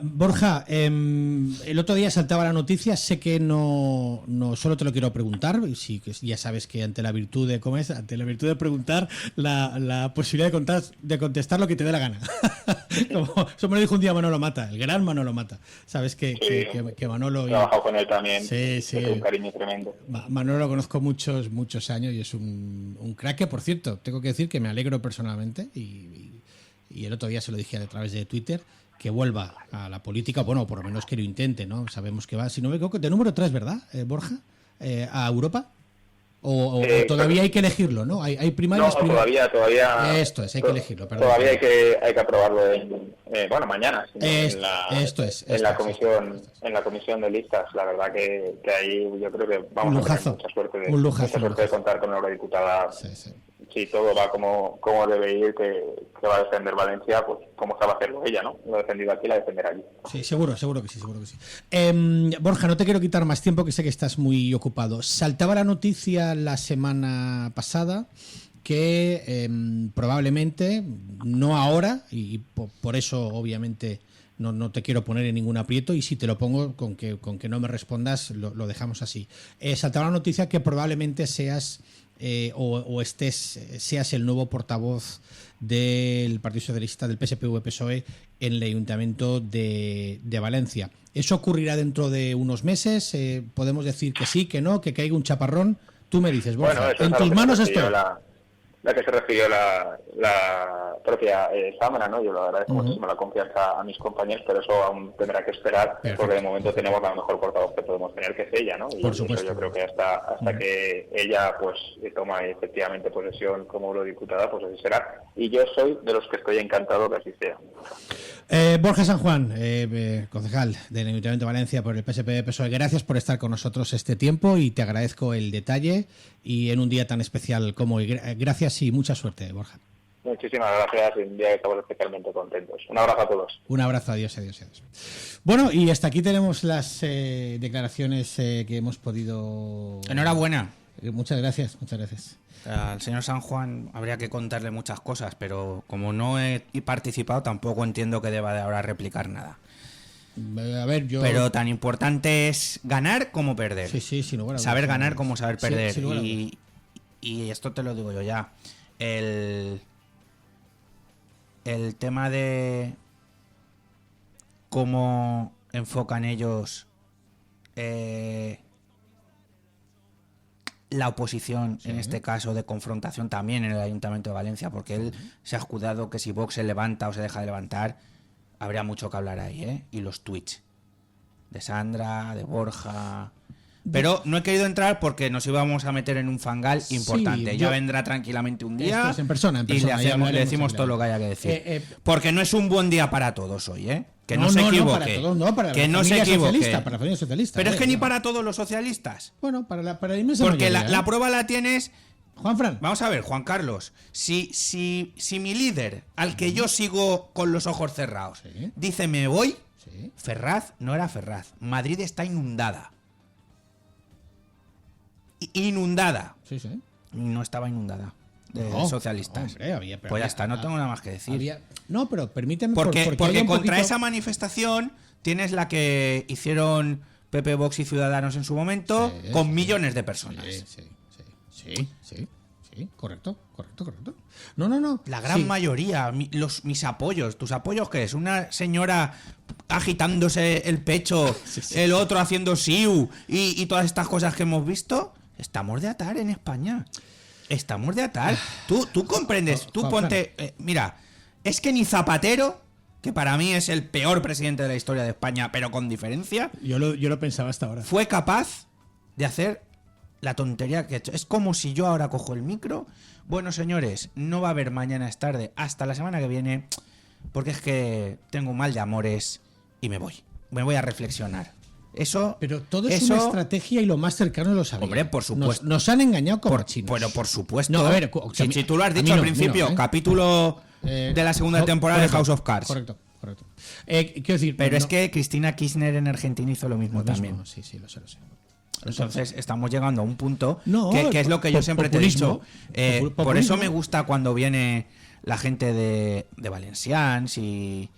Borja, el otro día saltaba la noticia, sé que no solo te lo quiero preguntar, sí, que ya sabes que ante la virtud de preguntar, la posibilidad de contestar lo que te dé la gana. Como, eso me lo dijo un día Manolo Mata, el gran Manolo Mata. Sabes que Manolo... He trabajado con él también, sí. Es un cariño tremendo. Manolo lo conozco muchos años y es un crack que, por cierto, tengo que decir que me alegro personalmente y el otro día se lo dije a través de Twitter, que vuelva a la política, bueno, por lo menos que lo intente, ¿no? Sabemos que va, si no me equivoco, de número 3, ¿verdad, Borja? ¿A Europa? ¿O todavía hay que elegirlo, no? ¿Hay primarias? No, todavía... Esto es, hay que elegirlo, perdón. Todavía hay que aprobarlo mañana, en la comisión de listas. La verdad que ahí yo creo que vamos a tener mucha suerte de contar con una eurodiputada. Si todo va como debe ir, que va a defender Valencia, pues como sabe hacerlo ella, ¿no? Lo ha defendido aquí, la defenderá allí. Sí, seguro que sí. Borja, no te quiero quitar más tiempo, que sé que estás muy ocupado. Saltaba la noticia la semana pasada que probablemente, no ahora, y por eso obviamente no te quiero poner en ningún aprieto, y si te lo pongo, con que no me respondas, lo dejamos así. Saltaba la noticia que probablemente seas seas el nuevo portavoz del Partido Socialista, del PSPV-PSOE, en el Ayuntamiento de Valencia. ¿Eso ocurrirá dentro de unos meses? ¿Podemos decir que sí, que no, que caiga un chaparrón? Tú me dices, Borja, en tus manos estoy. La que se refirió la propia Sámara, ¿no? Yo le agradezco muchísimo la confianza a mis compañeros, pero eso aún tendrá que esperar. Perfecto. Porque de momento tenemos la mejor portavoz que podemos tener, que es ella, ¿no? Y por supuesto. Yo creo que hasta que ella pues toma efectivamente posesión como eurodiputada, pues así será. Y yo soy de los que estoy encantado que así sea. Borja San Juan, concejal del Ayuntamiento de Valencia por el PSPV-PSOE, gracias por estar con nosotros este tiempo, y te agradezco el detalle, y en un día tan especial como hoy. Gracias y mucha suerte, Borja. Muchísimas gracias, y un día que estamos especialmente contentos. Un abrazo a todos. Un abrazo, adiós. Bueno, y hasta aquí tenemos las declaraciones que hemos podido... Enhorabuena. Muchas gracias. Al señor San Juan habría que contarle muchas cosas, pero como no he participado, tampoco entiendo que deba de ahora replicar nada. A ver, Pero tan importante es ganar como perder. Sí, sin lugar a dudas. Saber ganar como saber perder. Sí, sin lugar a dudas. Y esto te lo digo yo ya. El tema de cómo enfocan ellos la oposición, en este caso de confrontación también en el Ayuntamiento de Valencia, porque él se ha escudado que si Vox se levanta o se deja de levantar, habría mucho que hablar ahí, ¿eh? Y los tweets de Sandra, de Borja... Pero no he querido entrar porque nos íbamos a meter en un fangal importante. Sí, ya vendrá tranquilamente un día en persona, y le decimos todo lo que haya que decir. Porque no es un buen día para todos hoy, ¿eh? Que no se equivoque. Que no se equivoque. Para la familia socialista. Pero es que ni para todos los socialistas. Bueno, para la inmensa porque mayoría, la prueba la tienes... Juanfran. Vamos a ver, Juan Carlos. Si mi líder, al que yo sigo con los ojos cerrados, dice me voy, Ferraz no era Ferraz. Madrid está inundada. Inundada. Sí. No estaba inundada de socialistas. Hombre, pues ya está, no tengo nada más que decir. No, pero permíteme... Porque contra esa manifestación tienes la que hicieron PP, Vox y Ciudadanos en su momento, con millones de personas. Sí, correcto. No. La gran mayoría, mis apoyos. ¿Tus apoyos qué es? Una señora agitándose el pecho, el otro haciendo siu y todas estas cosas que hemos visto. Estamos de atar en España. Estamos de atar. Tú comprendes. Tú ponte... mira, Es que ni Zapatero, que para mí es el peor presidente de la historia de España, pero con diferencia, Yo lo pensaba hasta ahora. fue capaz de hacer la tontería que ha hecho. Es como si yo ahora cojo el micro. Bueno, señores, no va a haber mañana es tarde hasta la semana que viene, porque es que tengo un mal de amores y me voy a reflexionar. Eso, Pero todo es una estrategia y lo más cercano lo sabía. Hombre, por supuesto. Nos han engañado como chinos. Bueno, por supuesto. No, a ver, si tú lo has dicho al principio, capítulo de la segunda temporada de House of Cards. Correcto. Quiero decir, pero es que Cristina Kirchner en Argentina hizo lo mismo también. Sí, lo sé. Entonces estamos llegando a un punto No, que es lo que yo siempre te he dicho. Populismo. Por eso me gusta cuando viene la gente de Valencians y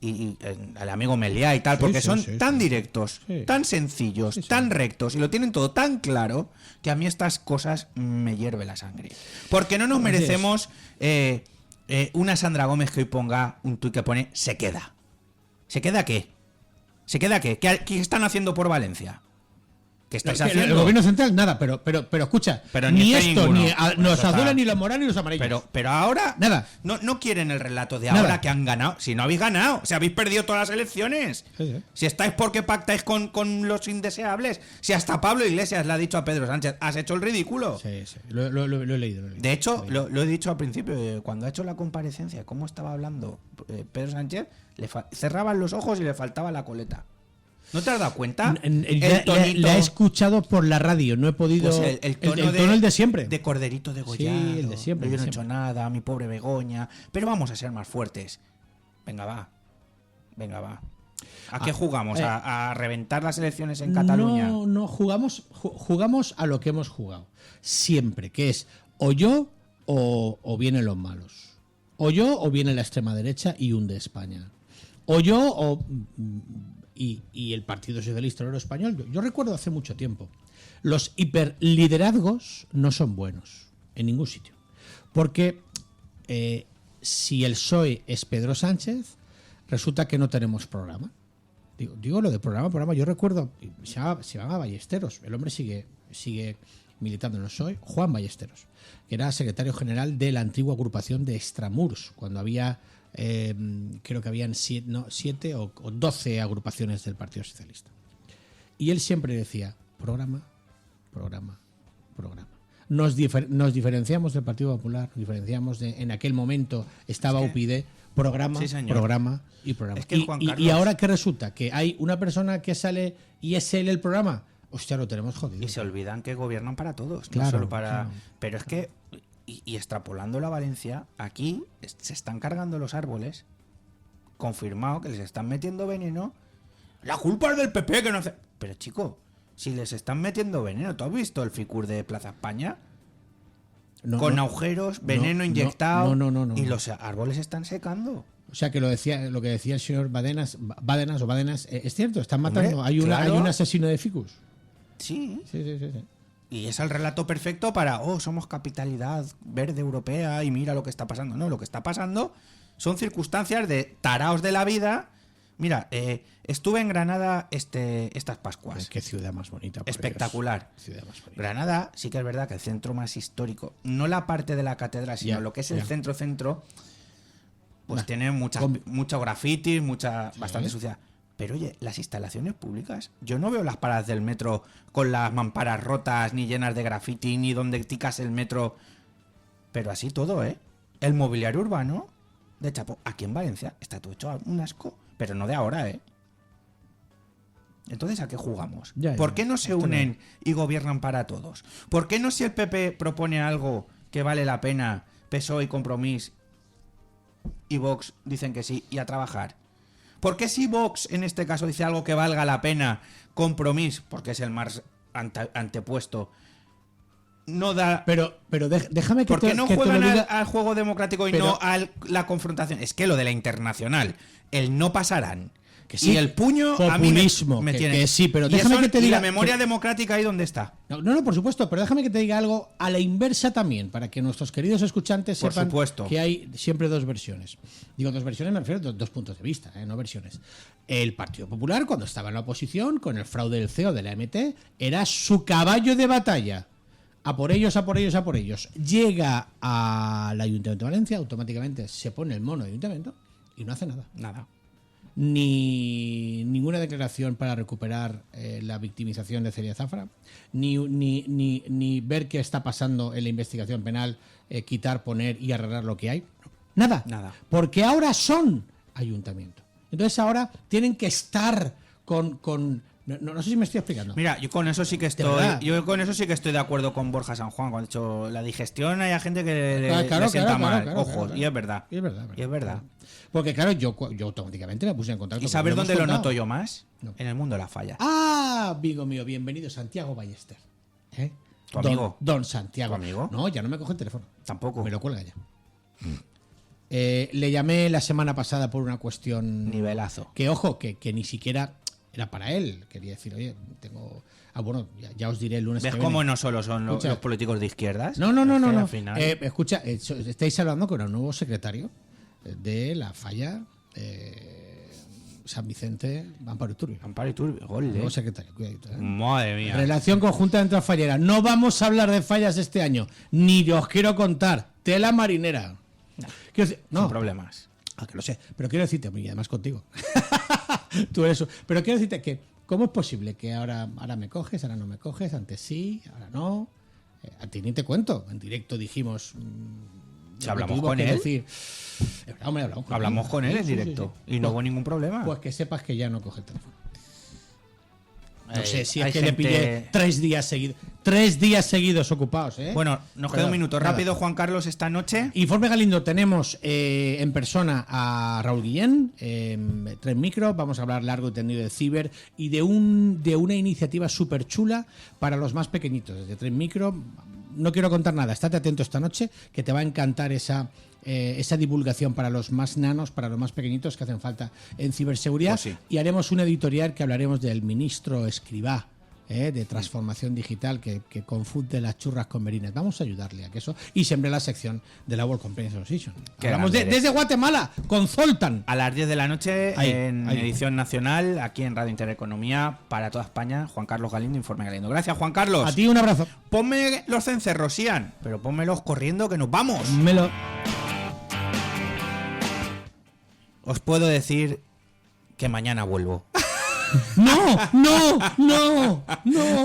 el amigo Meliá y tal, porque son tan directos, tan sencillos, tan rectos y lo tienen todo tan claro que a mí estas cosas me hierve la sangre. Porque no nos merecemos una Sandra Gómez que hoy ponga un tuit que pone se queda. ¿Se queda qué? ¿Se queda qué? ¿Qué están haciendo por Valencia? ¿Qué estáis haciendo? El gobierno central, nada, pero escucha, ni esto, ninguno. ni nos adula ni la moral ni los amarillos. Pero ahora nada. No quieren el relato de Nada. ahora que han ganado. Si no habéis ganado, si habéis perdido todas las elecciones. Si estáis porque pactáis con los indeseables. Si hasta Pablo Iglesias le ha dicho a Pedro Sánchez, has hecho el ridículo. Sí, lo he leído. De hecho, lo he dicho al principio, cuando ha hecho la comparecencia, cómo estaba hablando Pedro Sánchez, cerraban los ojos y le faltaba la coleta. ¿No te has dado cuenta? La he escuchado por la radio, no he podido. Pues el tono el de siempre. De corderito degollado. Sí, el de siempre. Yo no he hecho nada, mi pobre Begoña. Pero vamos a ser más fuertes. Venga, va. ¿A qué jugamos? ¿A reventar las elecciones en Cataluña? No, jugamos a lo que hemos jugado. Siempre, que es o yo o vienen los malos. O yo o viene la extrema derecha y hunde España. O yo y el Partido Socialista Obrero Español. Yo recuerdo hace mucho tiempo. Los hiperliderazgos no son buenos en ningún sitio. Porque si el PSOE es Pedro Sánchez, resulta que no tenemos programa. Digo lo de programa. Yo recuerdo, se llama Ballesteros. El hombre sigue militando en el PSOE. Juan Ballesteros, que era secretario general de la antigua agrupación de Extramurs, cuando había... creo que habían 7 o 12 agrupaciones del Partido Socialista. Y él siempre decía, programa. Nos diferenciamos del Partido Popular, nos diferenciamos en aquel momento estaba UPyD, programa. Es que Juan Carlos... y ahora que resulta que hay una persona que sale y es él el programa, hostia, lo tenemos jodido. Y se olvidan que gobiernan para todos, claro, no solo para... Claro. Pero es que, y extrapolándolo a Valencia, aquí se están cargando los árboles, confirmado que les están metiendo veneno. La culpa es del PP que no hace... Pero chico, si les están metiendo veneno, ¿tú has visto el Ficur de Plaza España? Con agujeros, veneno inyectado, y los árboles están secando. O sea que lo que decía el señor Bádenas, es cierto, están matando. Hombre, hay un claro. asesino de ficus. Sí. Sí. Y es el relato perfecto para, somos capitalidad verde europea y mira lo que está pasando. No, lo que está pasando son circunstancias de taraos de la vida. Mira, estuve en Granada estas Pascuas. Qué ciudad más bonita. Espectacular. Ciudad más bonita. Granada sí que es verdad que el centro más histórico, no la parte de la catedral, sino lo que es el centro, pues tiene mucho graffiti, bastante suciedad. Pero oye, las instalaciones públicas, yo no veo las paradas del metro con las mamparas rotas, ni llenas de graffiti, ni donde ticas el metro. Pero así todo, El mobiliario urbano de Chapo, aquí en Valencia, está todo hecho un asco, pero no de ahora, Entonces, ¿a qué jugamos? ¿Por qué no se unen y gobiernan para todos? ¿Por qué no, si el PP propone algo que vale la pena, PSOE y Compromís y Vox dicen que sí, y a trabajar? ¿Por qué si Vox en este caso dice algo que valga la pena, Compromís, porque es el más antepuesto, no da... Pero déjame que ¿por qué no juegan al juego democrático y no a la confrontación? Es que lo de la internacional, el no pasarán, que sí, y el puño populismo, a mí me tiene... que sí, pero déjame que te diga... ¿Y la memoria democrática ahí dónde está? No, por supuesto, pero déjame que te diga algo a la inversa también, para que nuestros queridos escuchantes sepan que hay siempre dos versiones. Digo dos versiones, me refiero a dos puntos de vista, no versiones. El Partido Popular, cuando estaba en la oposición, con el fraude del CEO de la MT, era su caballo de batalla. a por ellos, a por ellos, a por ellos. Llega al Ayuntamiento de Valencia, automáticamente se pone el mono de ayuntamiento y no hace nada. Nada. Ni ninguna declaración para recuperar la victimización de Celia Zafra, ni ver qué está pasando en la investigación penal, quitar, poner y arreglar lo que hay. Nada. Porque ahora son ayuntamiento. Entonces ahora tienen que estar con no sé si me estoy explicando. Mira, yo con eso sí que estoy de acuerdo con Borja San Juan. Cuando ha dicho la digestión, hay gente que le sienta mal. Ojos, y es verdad. Y es verdad. Porque claro, yo automáticamente me puse en contacto. ¿Y sabes dónde lo noto yo más? No. En el mundo de la falla. Ah, amigo mío, bienvenido, Santiago Ballester. ¿Tu amigo? Don Santiago. ¿Tu amigo? No, ya no me coge el teléfono. Tampoco. Me lo cuelga ya. Le llamé la semana pasada por una cuestión... Nivelazo. Que, ojo, que ni siquiera era para él. Quería decir, oye, tengo... Ah, bueno, ya os diré el lunes. ¿Ves cómo no solo son los políticos de izquierdas? No. Al final... escucha, estáis hablando con el nuevo secretario de la falla San Vicente, Amparo Iturbe. Gol, nuevo secretario, cuidadito. Madre mía. Relación conjunta entre las falleras. No vamos a hablar de fallas este año, ni os quiero contar. Tela marinera. Sin problemas. Que lo sé, pero quiero decirte, y además contigo. Tú eres pero quiero decirte que, ¿cómo es posible que ahora me coges, ahora no me coges, antes sí, ahora no? A ti ni te cuento. En directo dijimos... hablamos con él. Hablamos con él en directo. Sí. Y no hubo ningún problema. Pues que sepas que ya no coge el teléfono. No sé si es que le pillé 3 días seguidos. 3 días seguidos ocupados, ¿eh? Bueno, nos queda un minuto. Rápido, Juan Carlos, esta noche. Informe Galindo, tenemos en persona a Raúl Guillén, Tren Micro. Vamos a hablar largo y tendido de ciber y de una iniciativa súper chula para los más pequeñitos, de Tren Micro. No quiero contar nada, estate atento esta noche, que te va a encantar esa divulgación para los más nanos, para los más pequeñitos que hacen falta en ciberseguridad. Pues sí. Y haremos un editorial que hablaremos del ministro Escrivá, de transformación digital, que confunde las churras con merinas. Vamos a ayudarle a que eso. Y siempre la sección de la World Compliance Association. Hablamos desde Guatemala, con Zoltan. A las 10 de la noche en edición nacional, aquí en Radio Intereconomía, para toda España, Juan Carlos Galindo, Informe Galindo. Gracias, Juan Carlos. A ti un abrazo. Ponme los cencerros, Ian, pero pónmelos corriendo, que nos vamos. Os puedo decir que mañana vuelvo. No.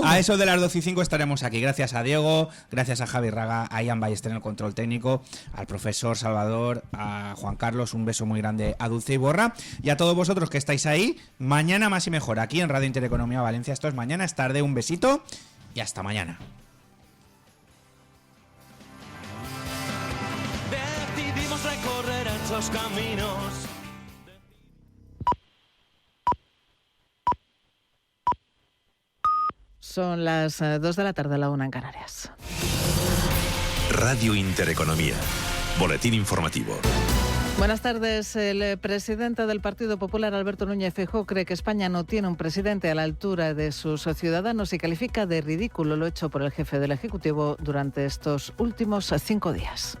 A eso de las 12:05 estaremos aquí. Gracias a Diego, gracias a Javi Raga, a Ian Ballester en el control técnico, al profesor Salvador, a Juan Carlos, un beso muy grande a Dulce y Borra, y a todos vosotros que estáis ahí. Mañana más y mejor, aquí en Radio Intereconomía Valencia. Esto es Mañana es Tarde. Un besito y hasta mañana. Decidimos recorrer anchos caminos. Son las 2 de la tarde, la 1 en Canarias. Radio Intereconomía. Boletín informativo. Buenas tardes. El presidente del Partido Popular, Alberto Núñez Feijóo, cree que España no tiene un presidente a la altura de sus ciudadanos y califica de ridículo lo hecho por el jefe del Ejecutivo durante estos últimos 5 días.